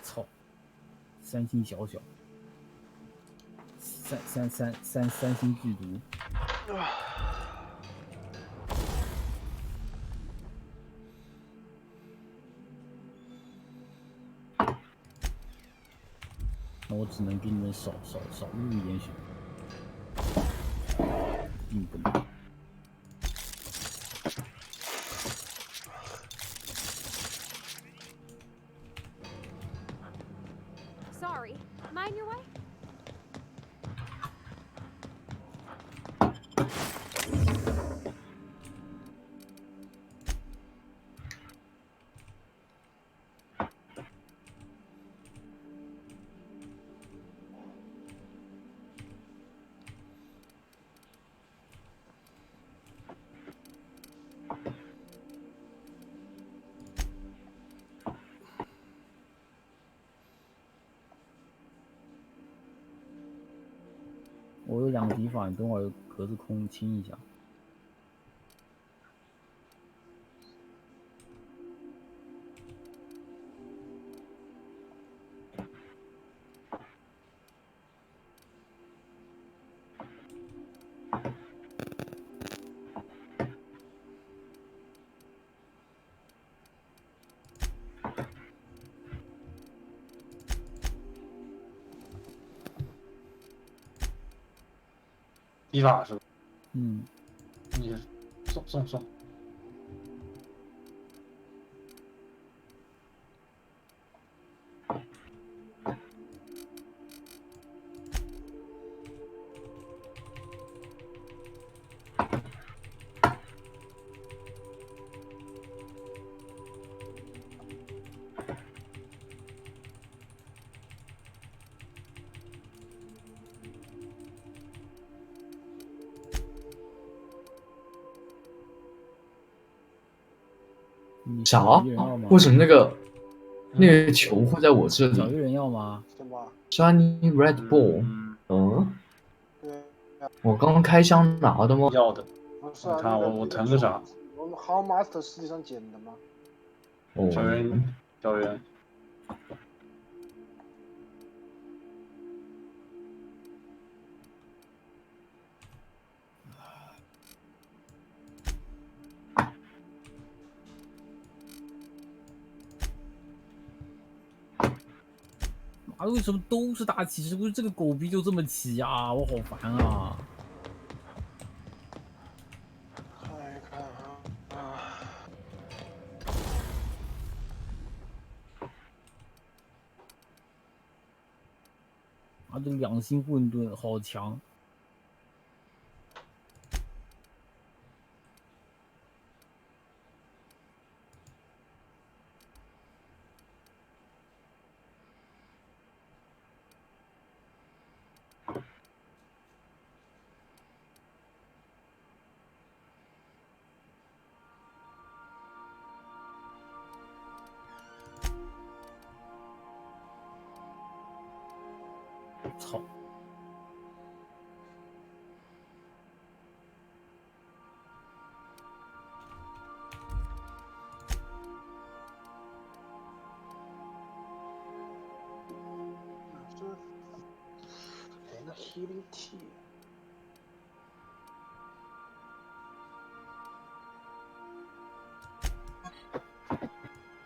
操，3星小小，3星剧毒。那我只能给你们少入一点血，并不能。Sorry, mind your way? 我有2个敌法，你等会儿格子空清一下。依法是吧？嗯，你送。啥？为什么那个球会在我这里？找个人要吗？什么 ？Shiny Red Ball。对。我刚刚开箱拿的吗？要的。不是啊，看我腾个啥？我们 How Master 世界上捡的吗？小圆。妈为什么都是大骑士？不是这个狗逼就这么骑啊？我好烦啊！看一看啊。啊，这两星混沌好强！操！给个 healing tea。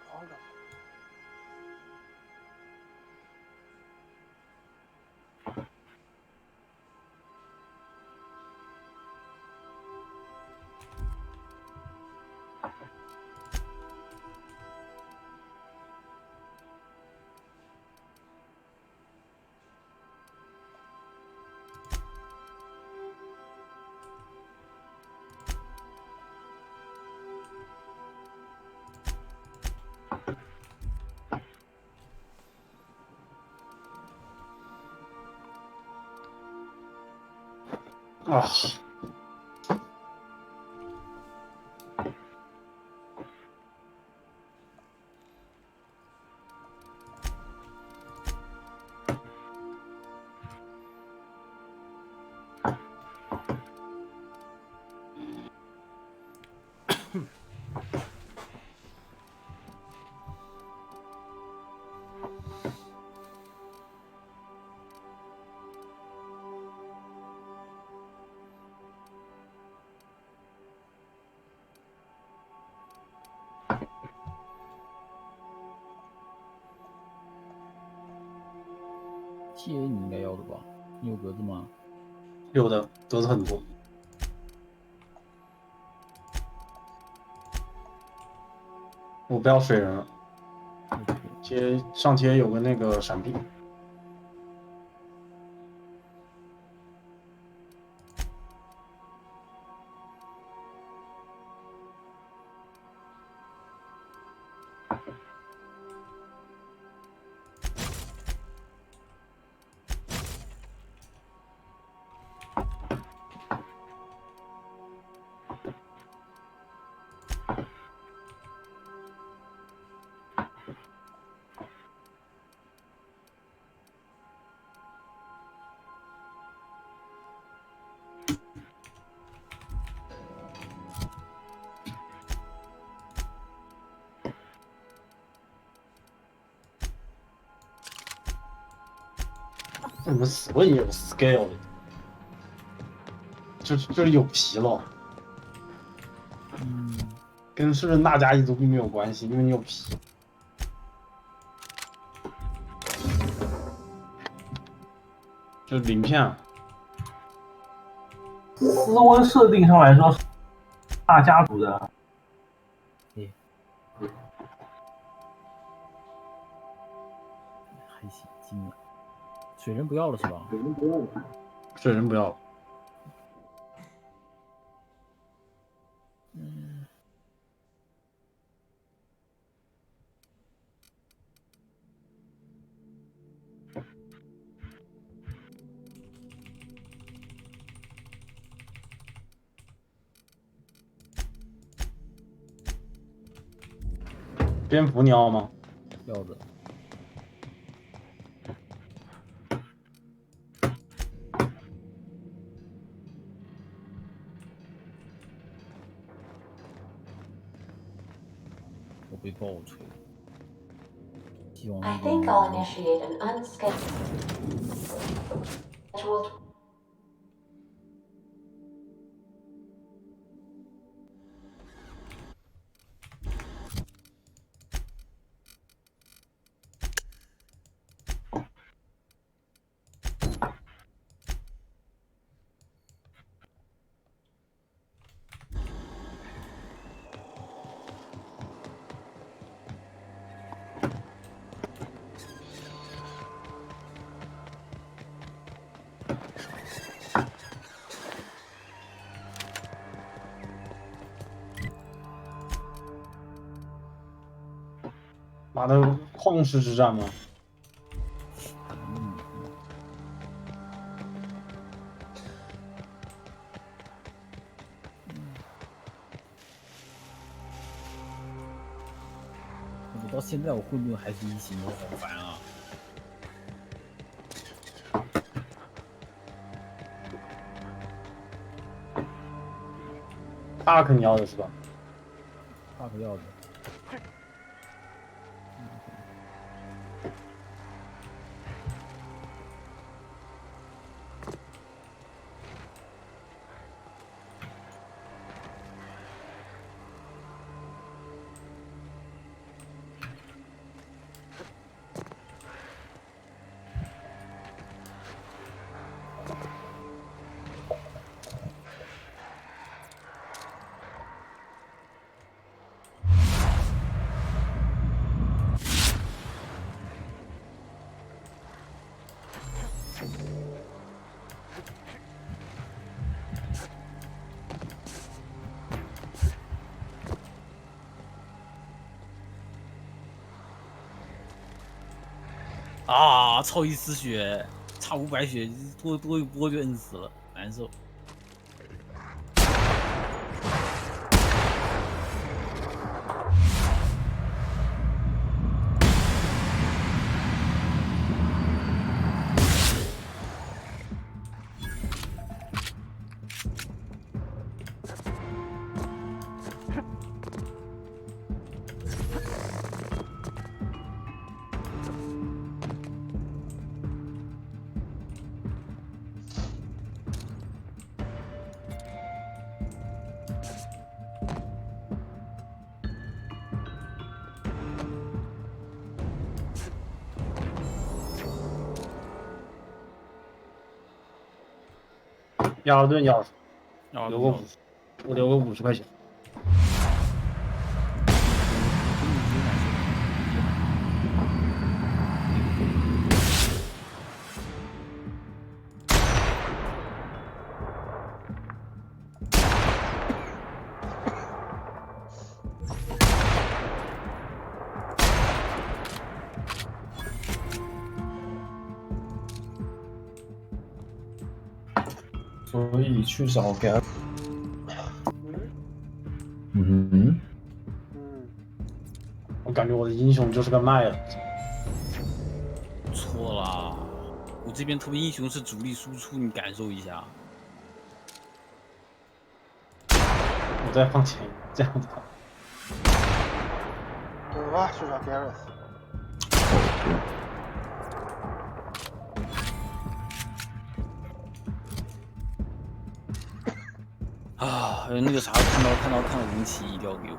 好的。啊！TA 你应该要的吧？你有格子吗？有的，格子很多。我不要水人了。上贴有个那个闪避。怎么死了也有 scale 的，就是有皮了。跟是不是那家一族并没有关系，因为你有皮。就是鳞片。斯温设定上来说是大家族的。还行，惊了。水人不要了是吧？水人不要了。水人不要了。蝙蝠你要吗？要的。我被爆锤。希望 I think I'll initiate an unscheduled. 妈的，旷世之战吗？我到现在我会不会还是一星？我好烦啊！大肯要的是吧？大可要的。啊！超一丝血，差500血，多一波就摁死了，难受。亚尔顿要是留个50，我留个50块钱。所以去找 gap。嗯，我感觉我的英雄就是个麦了。错啦，我这边特别英雄是主力输出，你感受一下。我再放前，这样子。走吧，去找 Gareth。啊，那个啥，看到龙骑一定要给我。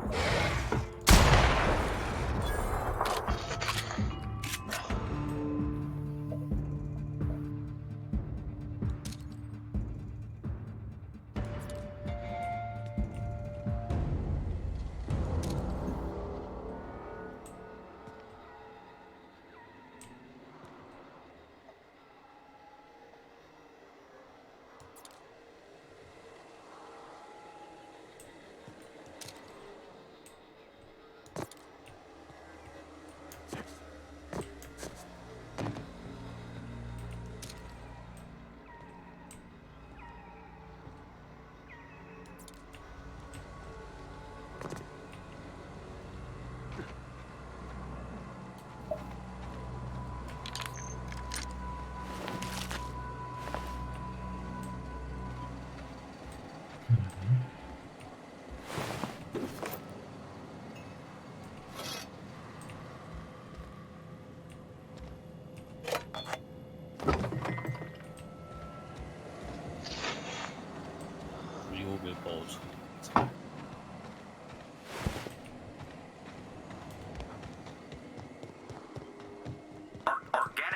又被爆出。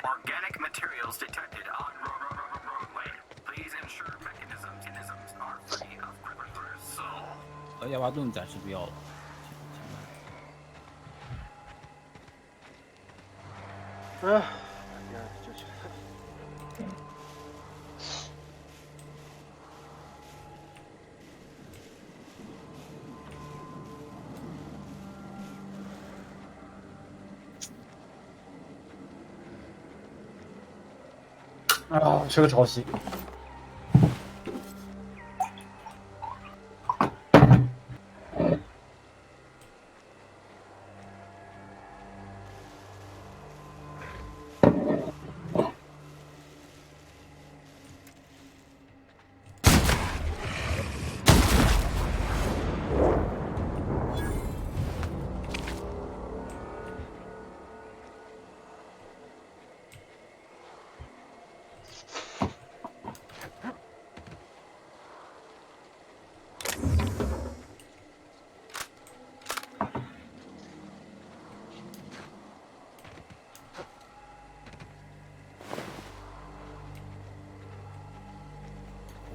Organic materials detected on roadway. Please ensure mechanisms are free of crippler's soul. 亚巴顿暂时不要了。就去。啊，缺个潮汐。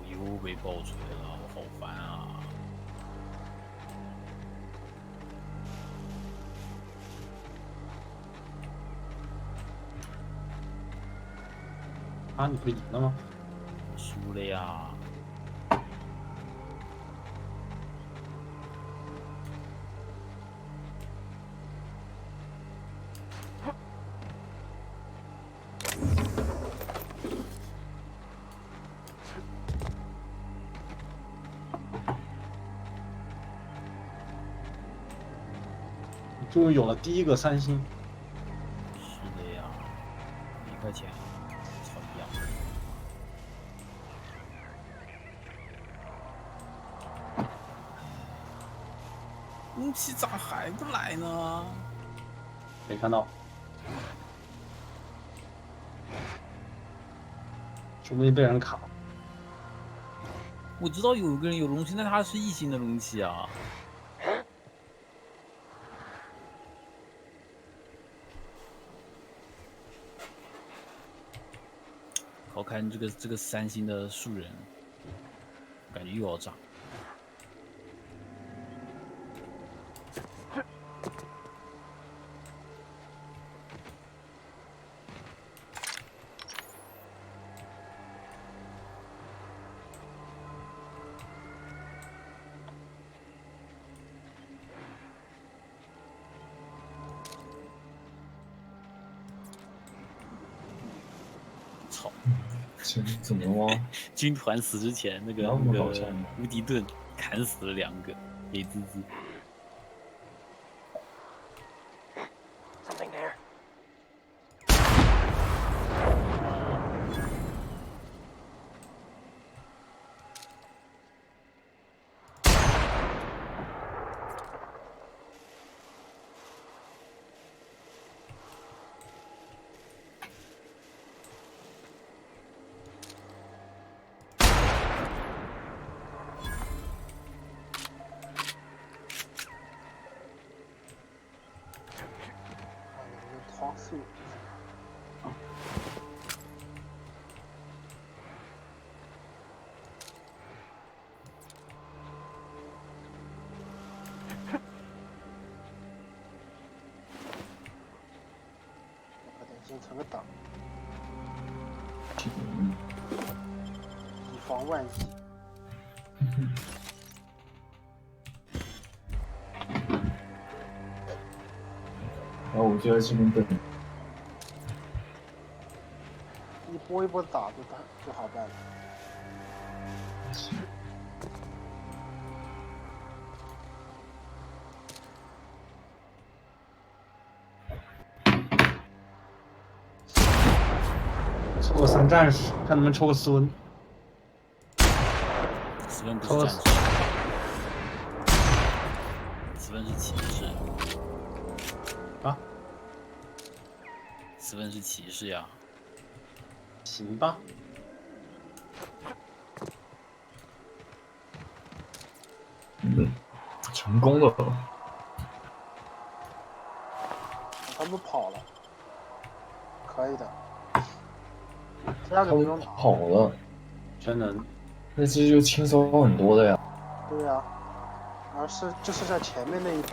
我又被爆锤了，我好烦啊！啊，你不是赢了吗？输了呀！终于有了第一个3星。是的呀，1块钱，操一样。武器咋还不来呢？没看到，说不定被人卡了。我知道有个人有容器，但他是异形的容器啊。好看这个3星的树人，感觉又要炸。操！怎么了？军团死之前，那个无敌盾砍死了2个，美滋滋。Something there. 逃速。快点先成个档，以防万一。然后我就在这边等。一波一波打就好办了。抽个3战士，看能不能抽个斯文。斯文不是战士，斯文是骑士。啊？斯文是骑士呀。行吧。成功了。他们跑了，可以的。第二个不用打。跑了，全能。那这就轻松很多的呀。对呀，而是就是在前面那一波，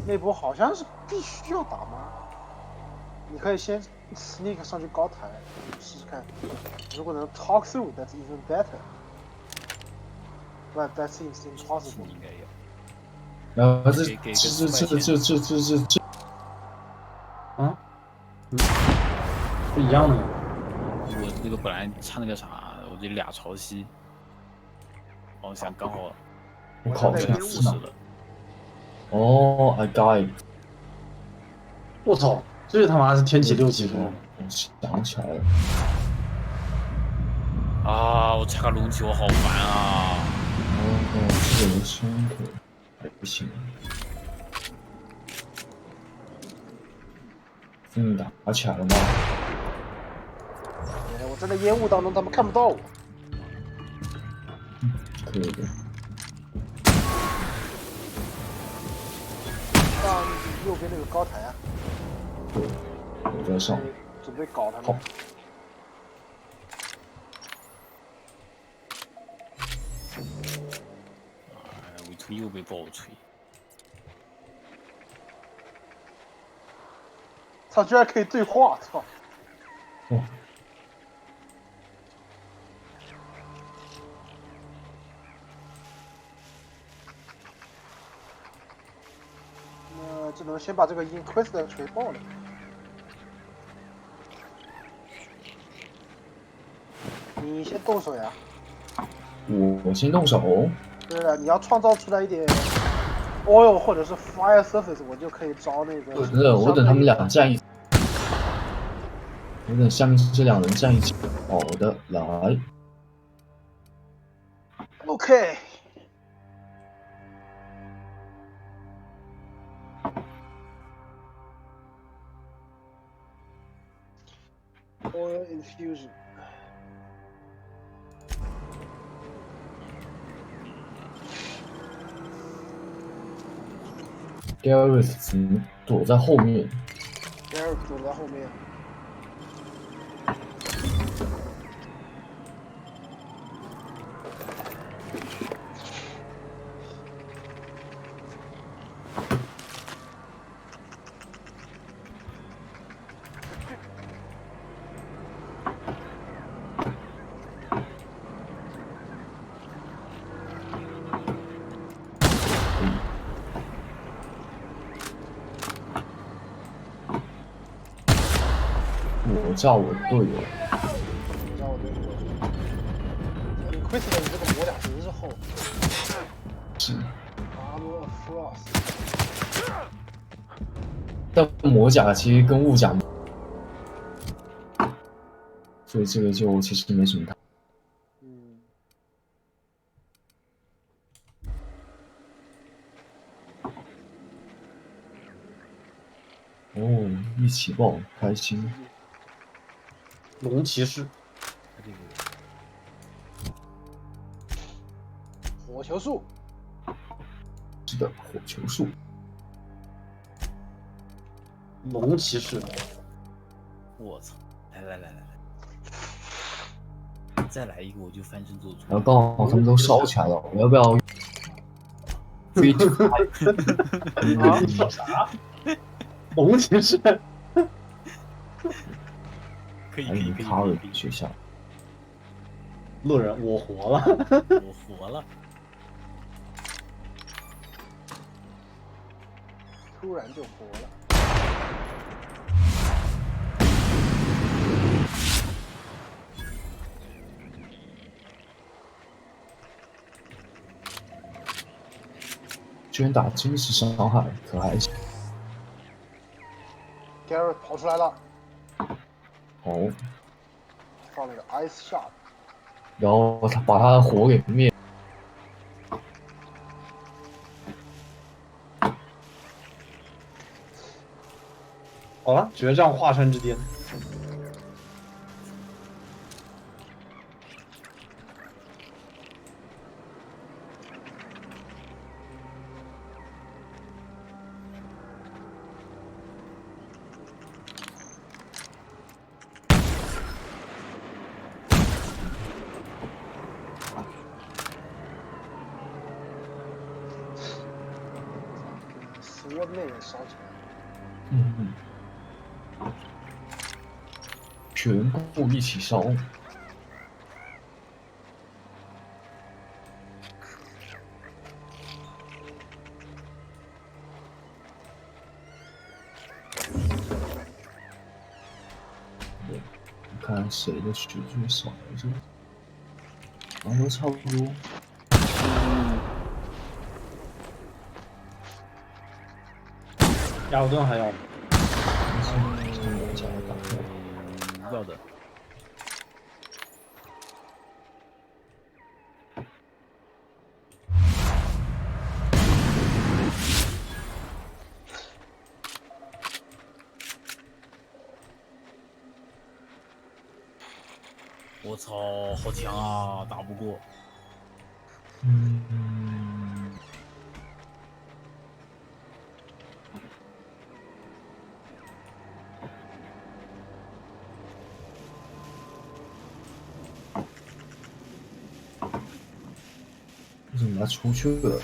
那波好像是必须要打吗？你可以先 sneak 上去高台试试看，如果能 talk through that's even better， but that seems impossible。应该有。然后这啊？不一样的呀。这个本来差那个啥，我这俩潮汐，我想刚好，我靠，这40了。哦 ，I got it。我操，这他妈是天启6级是吗？我想起来了。啊！我拆个龙体，我好烦啊！哦，这个有胸口，还不行。打起来了吗？我在那烟雾当中，他们看不到我。可以的。上右边那个高台啊。对，我在上。准备搞他们。好。尾图又被爆锤。操，居然可以对话！操。哦。只能先把这个 Inquisitor 锤爆了。你先动手呀。我先动手。对了，你要创造出来一点 oil 或者是 fire surface， 我就可以招那个。我等他们俩站一起。我等下面这两人站一起。好的，来。OK。Oil infusion。Gareth 怎么躲在后面 ？Gareth 躲在后面。我叫我队友。叫我队友。Inquisitor 这个魔甲真是厚。是。Armor of Frost。但魔甲其实跟雾甲，所以这个就其实没什么大。哦，一起爆，开心。龙骑士，火球术。是的，火球术。龙骑士。我操！来，再来一个我就翻身做主。然后刚好他们都烧起来了，我要不要？啥？龙骑士。可以。学校。路人，我活了。我活了。突然就活了。居然打真实伤害，可还行。Gareth 跑出来了。好。放那个 Ice Shot。然后他把他的火给灭。好了，决战华山之巅。我妹也烧起来。全部一起烧。看看谁的血最少，这个好像都差不多。亚武顿还要吗？要的。我操，好强啊，打不过。怎么出去了？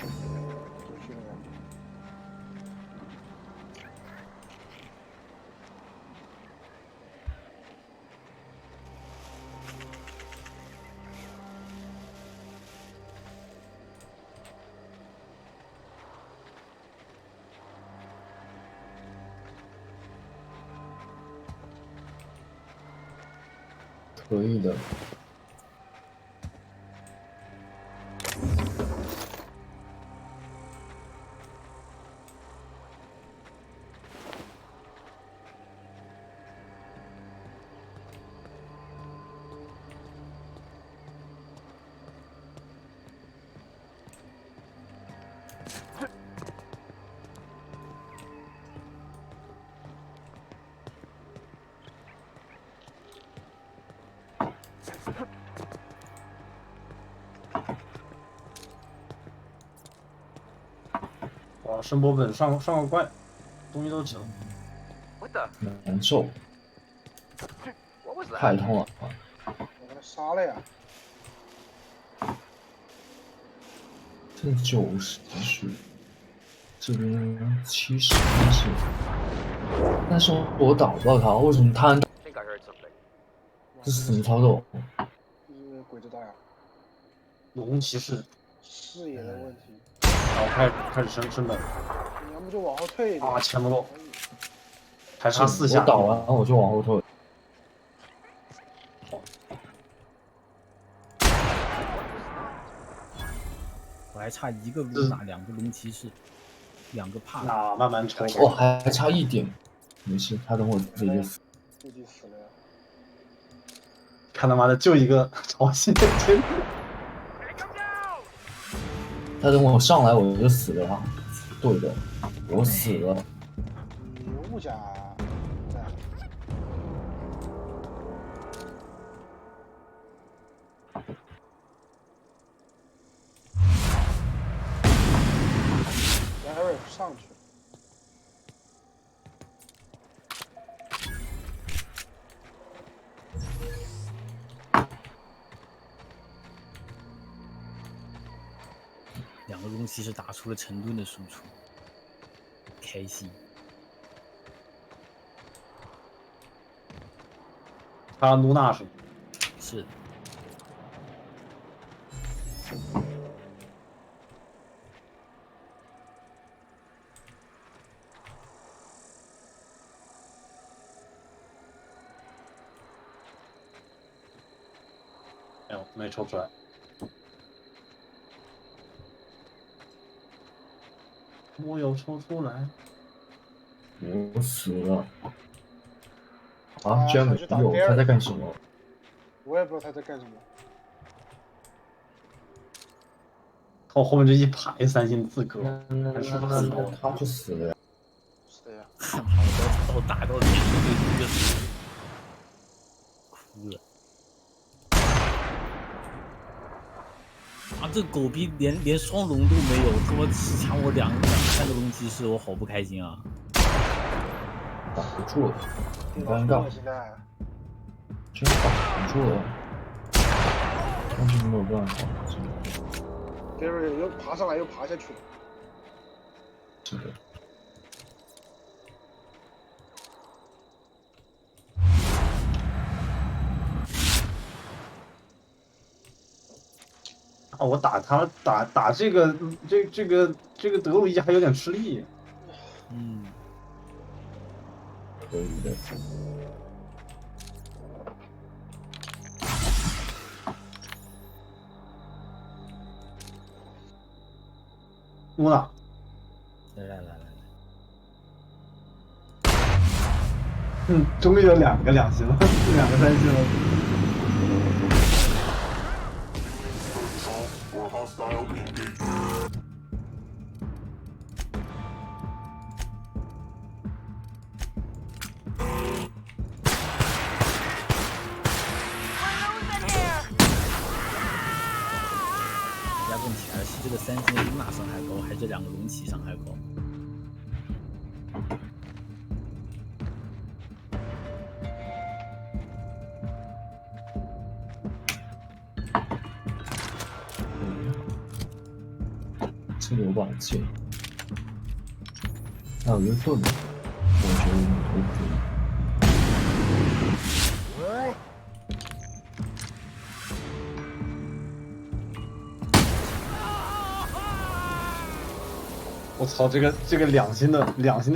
可以的。哇，声波本上个怪，东西都齐了。难受，太痛了。我给他杀了呀！这90血，这边70血，但是我打不到他，为什么他能打？这是怎么操作？是鬼知道呀。龙骑士视野的问题。然后开始升本。你要不就往后退一点。啊，钱不够，还差4下。我打完我就往后退。我还差1个露娜，2个龙骑士，2个帕。那慢慢抽。哦，还差1点，没事，他等我自己就死。估计死了呀。看他妈的，就一个朝鲜真。他等我上来我就死了啊！对的，我死了。物甲在。Eric 上去。2个龙骑士打出了成吨的输出，开心。他露娜是吗？是。哎呦，没抽出来。我有抽出来，我死了。啊，居然没有！他在干什么？我也不知道他在干什么。靠后面这一排3星自格，还是很高，他就死了呀。是的呀。我打到结束就死，哭了。啊，这狗逼连双龙都没有，他妈只抢我3个龙骑士，我好不开心啊！挡不住了，很尴尬，真挡不住了，但是没有办法。Gary 又爬上来又爬下去了。是的。啊，我打他打这个德鲁伊还有点吃力。可以的。我呢？来，终于有2个2星了，2个3星了。问题还是这个3星的英娜伤害高，还是这2个龙骑伤害高？这个有把剑，还有一个盾，我觉得都可以。我操，这个2星的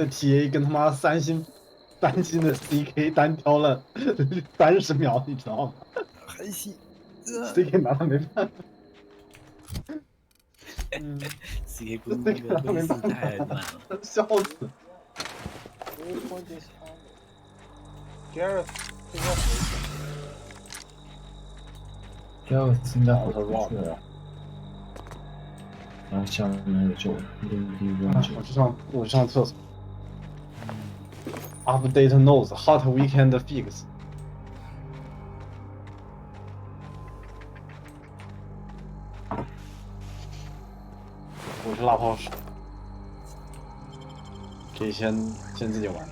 TA 跟他妈3星的 CK 单挑了30秒，你知道吗？还行，CK 拿他没办法。CK 攻这个威斯太烂了，笑死。Gareth 应该好不错呀。然后下面有救，我去上厕所。Update notes hot weekend fix。我去拉泡屎，可以先自己玩。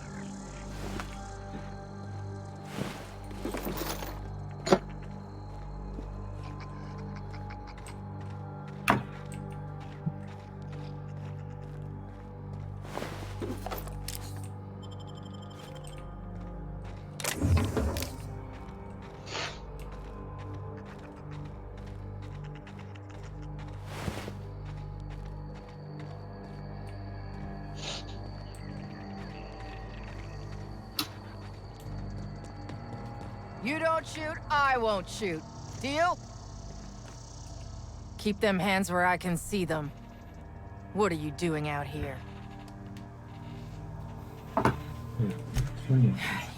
You don't shoot, I won't shoot. Deal? Keep them hands where I can see them. What are you doing out here?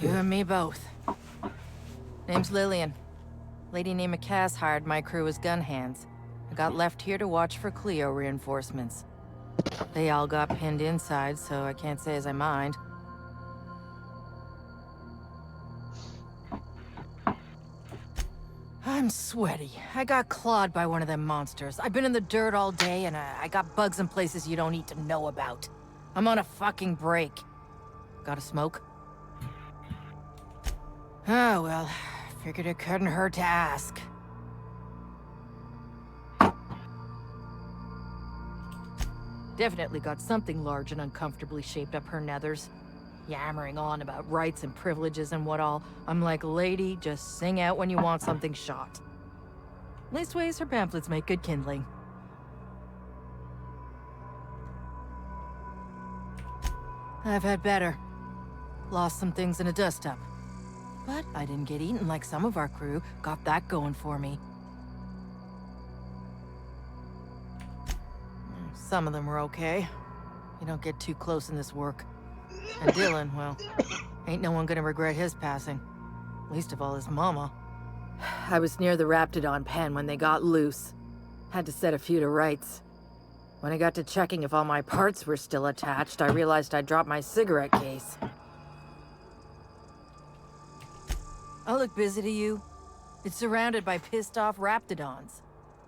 You and me both. Name's Lillian. Lady named Cass hired my crew as gun hands. I got left here to watch for Cleo reinforcements. They all got pinned inside, so I can't say as I mind. I'm sweaty. I got clawed by one of them monsters. I've been in the dirt all day, and I got bugs in places you don't need to know about. I'm on a fucking break. Got a smoke? Oh, well. Figured it couldn't hurt to ask. Definitely got something large and uncomfortably shaped up her nethers. Yammering on about rights and privileges and what all. I'm like, lady, just sing out when you want something shot. Leastways, her pamphlets make good kindling. I've had better. Lost some things in a dust-up. But I didn't get eaten like some of our crew. Got that going for me. Some of them were okay. You don't get too close in this work. And Dylan, well, ain't no one gonna regret his passing. Least of all his mama. I was near the Raptidon pen when they got loose. Had to set a few to rights. When I got to checking if all my parts were still attached, I realized I'd dropped my cigarette case. I look busy to you? It's surrounded by pissed-off Raptidons.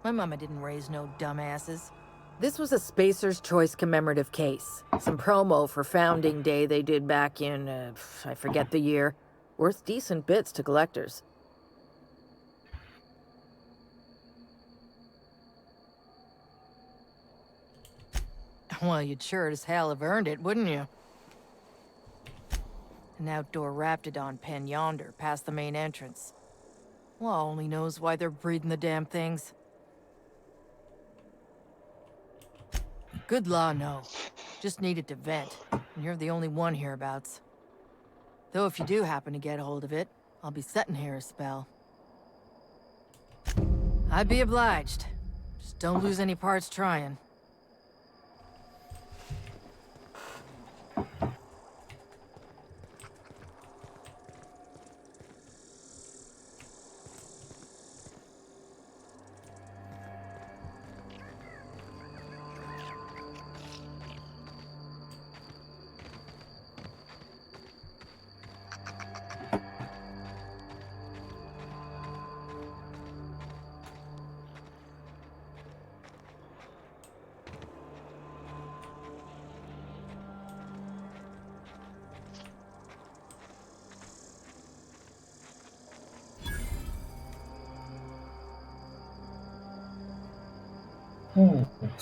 My mama didn't raise no dumbasses. This was a Spacer's Choice commemorative case. Some promo for Founding Day they did back in, I forget the year. Worth decent bits to collectors. Well, you'd sure as hell have earned it, wouldn't you? An outdoor Raptidon pen yonder, past the main entrance. Law only knows why they're breeding the damn things. Good law, no. Just needed to vent, and you're the only one hereabouts. Though if you do happen to get hold of it, I'll be sitting here a spell. I'd be obliged. Just don't lose any parts trying.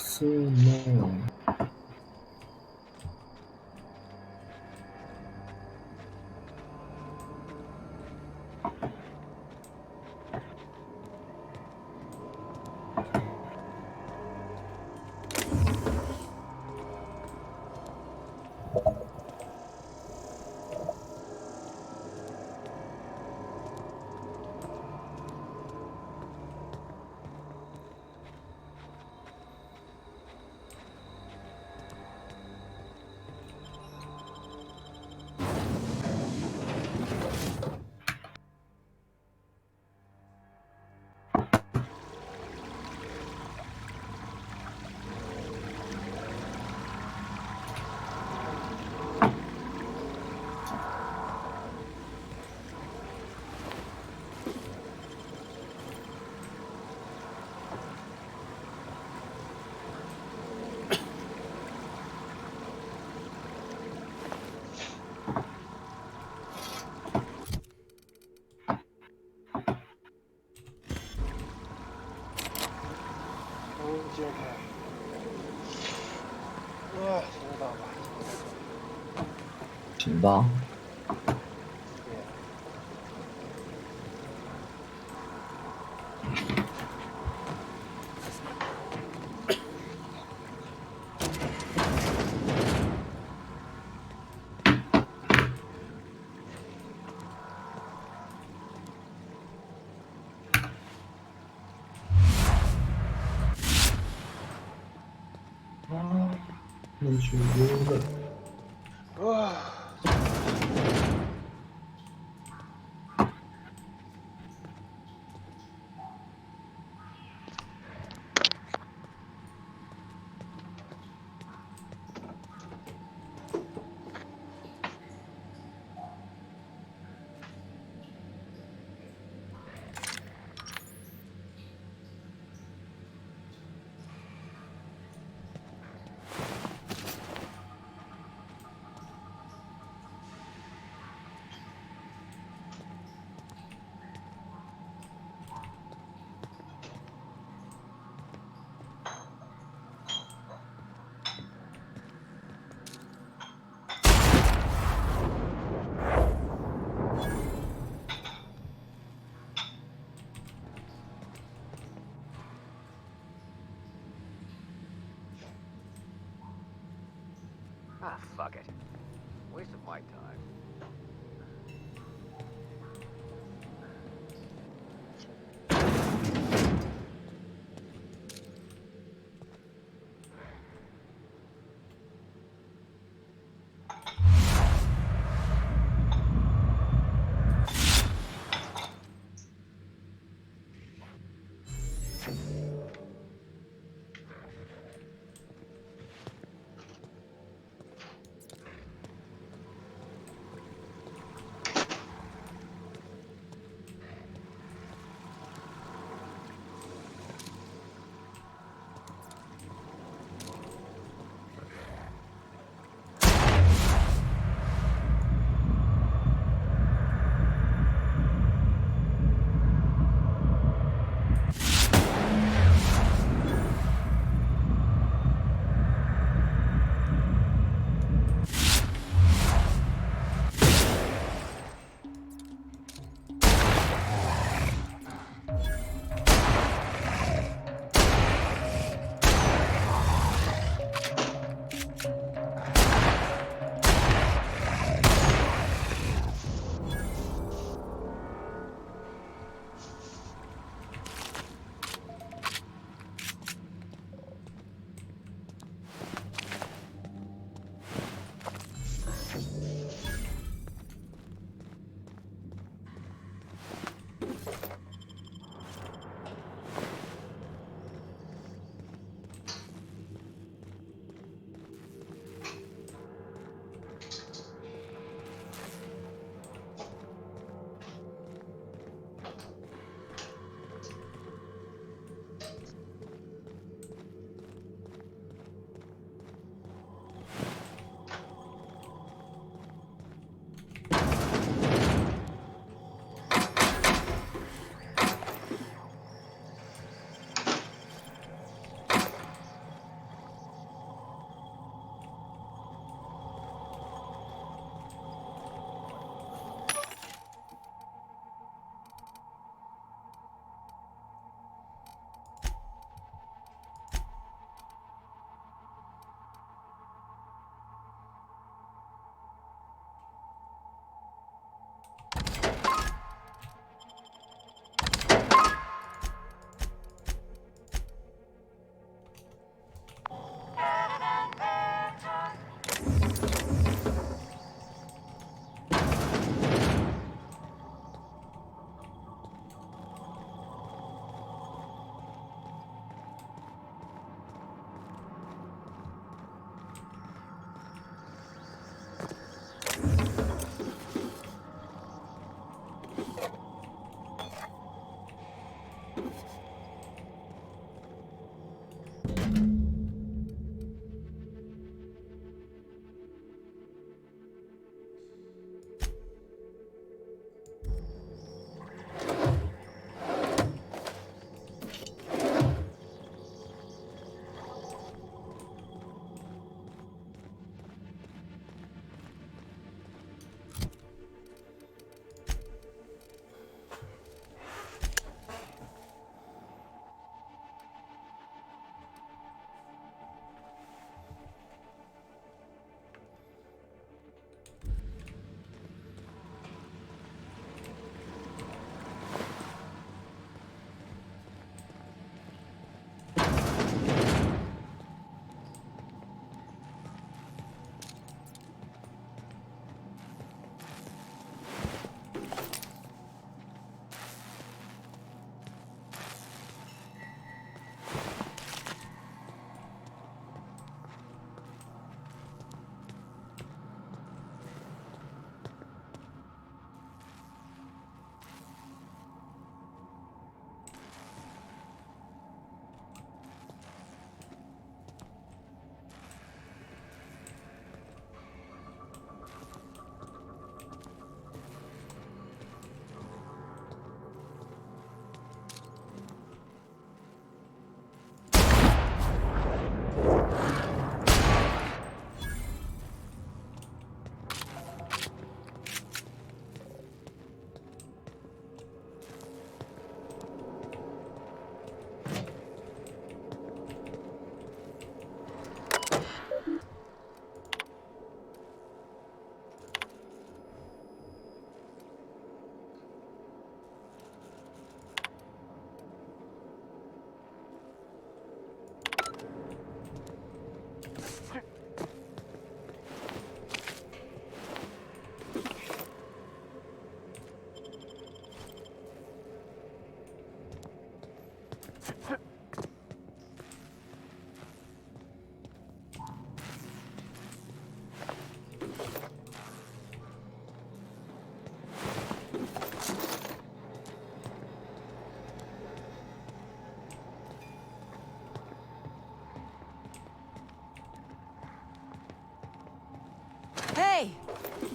是梦。接开。行吧吧。行吧。能去多了。Ah, fuck it. Waste of my time.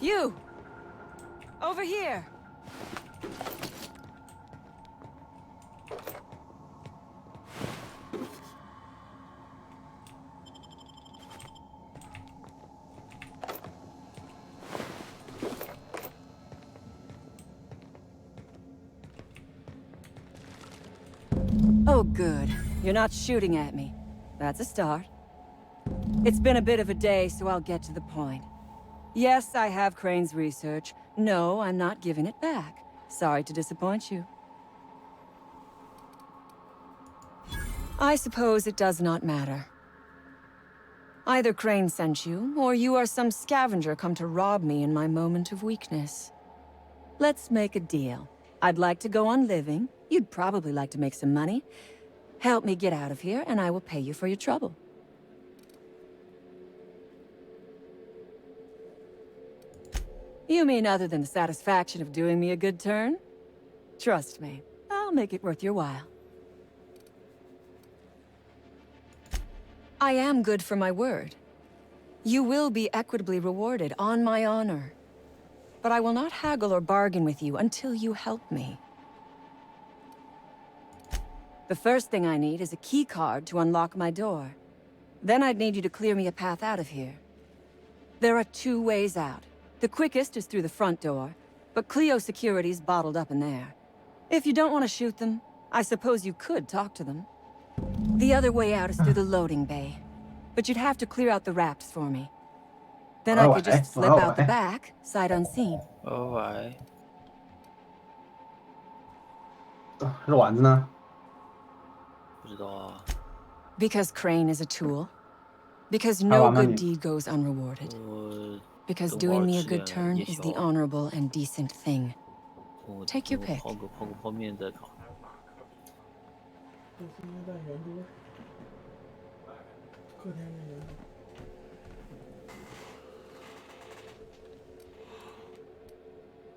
You! Over here! Oh, good. You're not shooting at me. That's a start. It's been a bit of a day, so I'll get to the point. Yes, I have Crane's research. No, I'm not giving it back. Sorry to disappoint you. I suppose it does not matter. Either Crane sent you, or you are some scavenger come to rob me in my moment of weakness. Let's make a deal. I'd like to go on living. You'd probably like to make some money. Help me get out of here, and I will pay you for your trouble. You mean other than the satisfaction of doing me a good turn? Trust me, I'll make it worth your while. I am good for my word. You will be equitably rewarded, on my honor. But I will not haggle or bargain with you until you help me. The first thing I need is a key card to unlock my door. Then I'd need you to clear me a path out of here. There are 2 ways out. The quickest is through the front door, but Clio security's bottled up in there. If you don't want to shoot them, I suppose you could talk to them. The other way out is through the loading bay, but you'd have to clear out the wraps for me. Then I could just slip out the back, sight unseen. 软子呢？ 不知道啊。 Because Crane is a tool. Because no good deed goes unrewarded. Because doing me a good turn is the honorable and decent thing. Take your pick. 泡个泡面再烤。豆腐鸡蛋圆多。客天那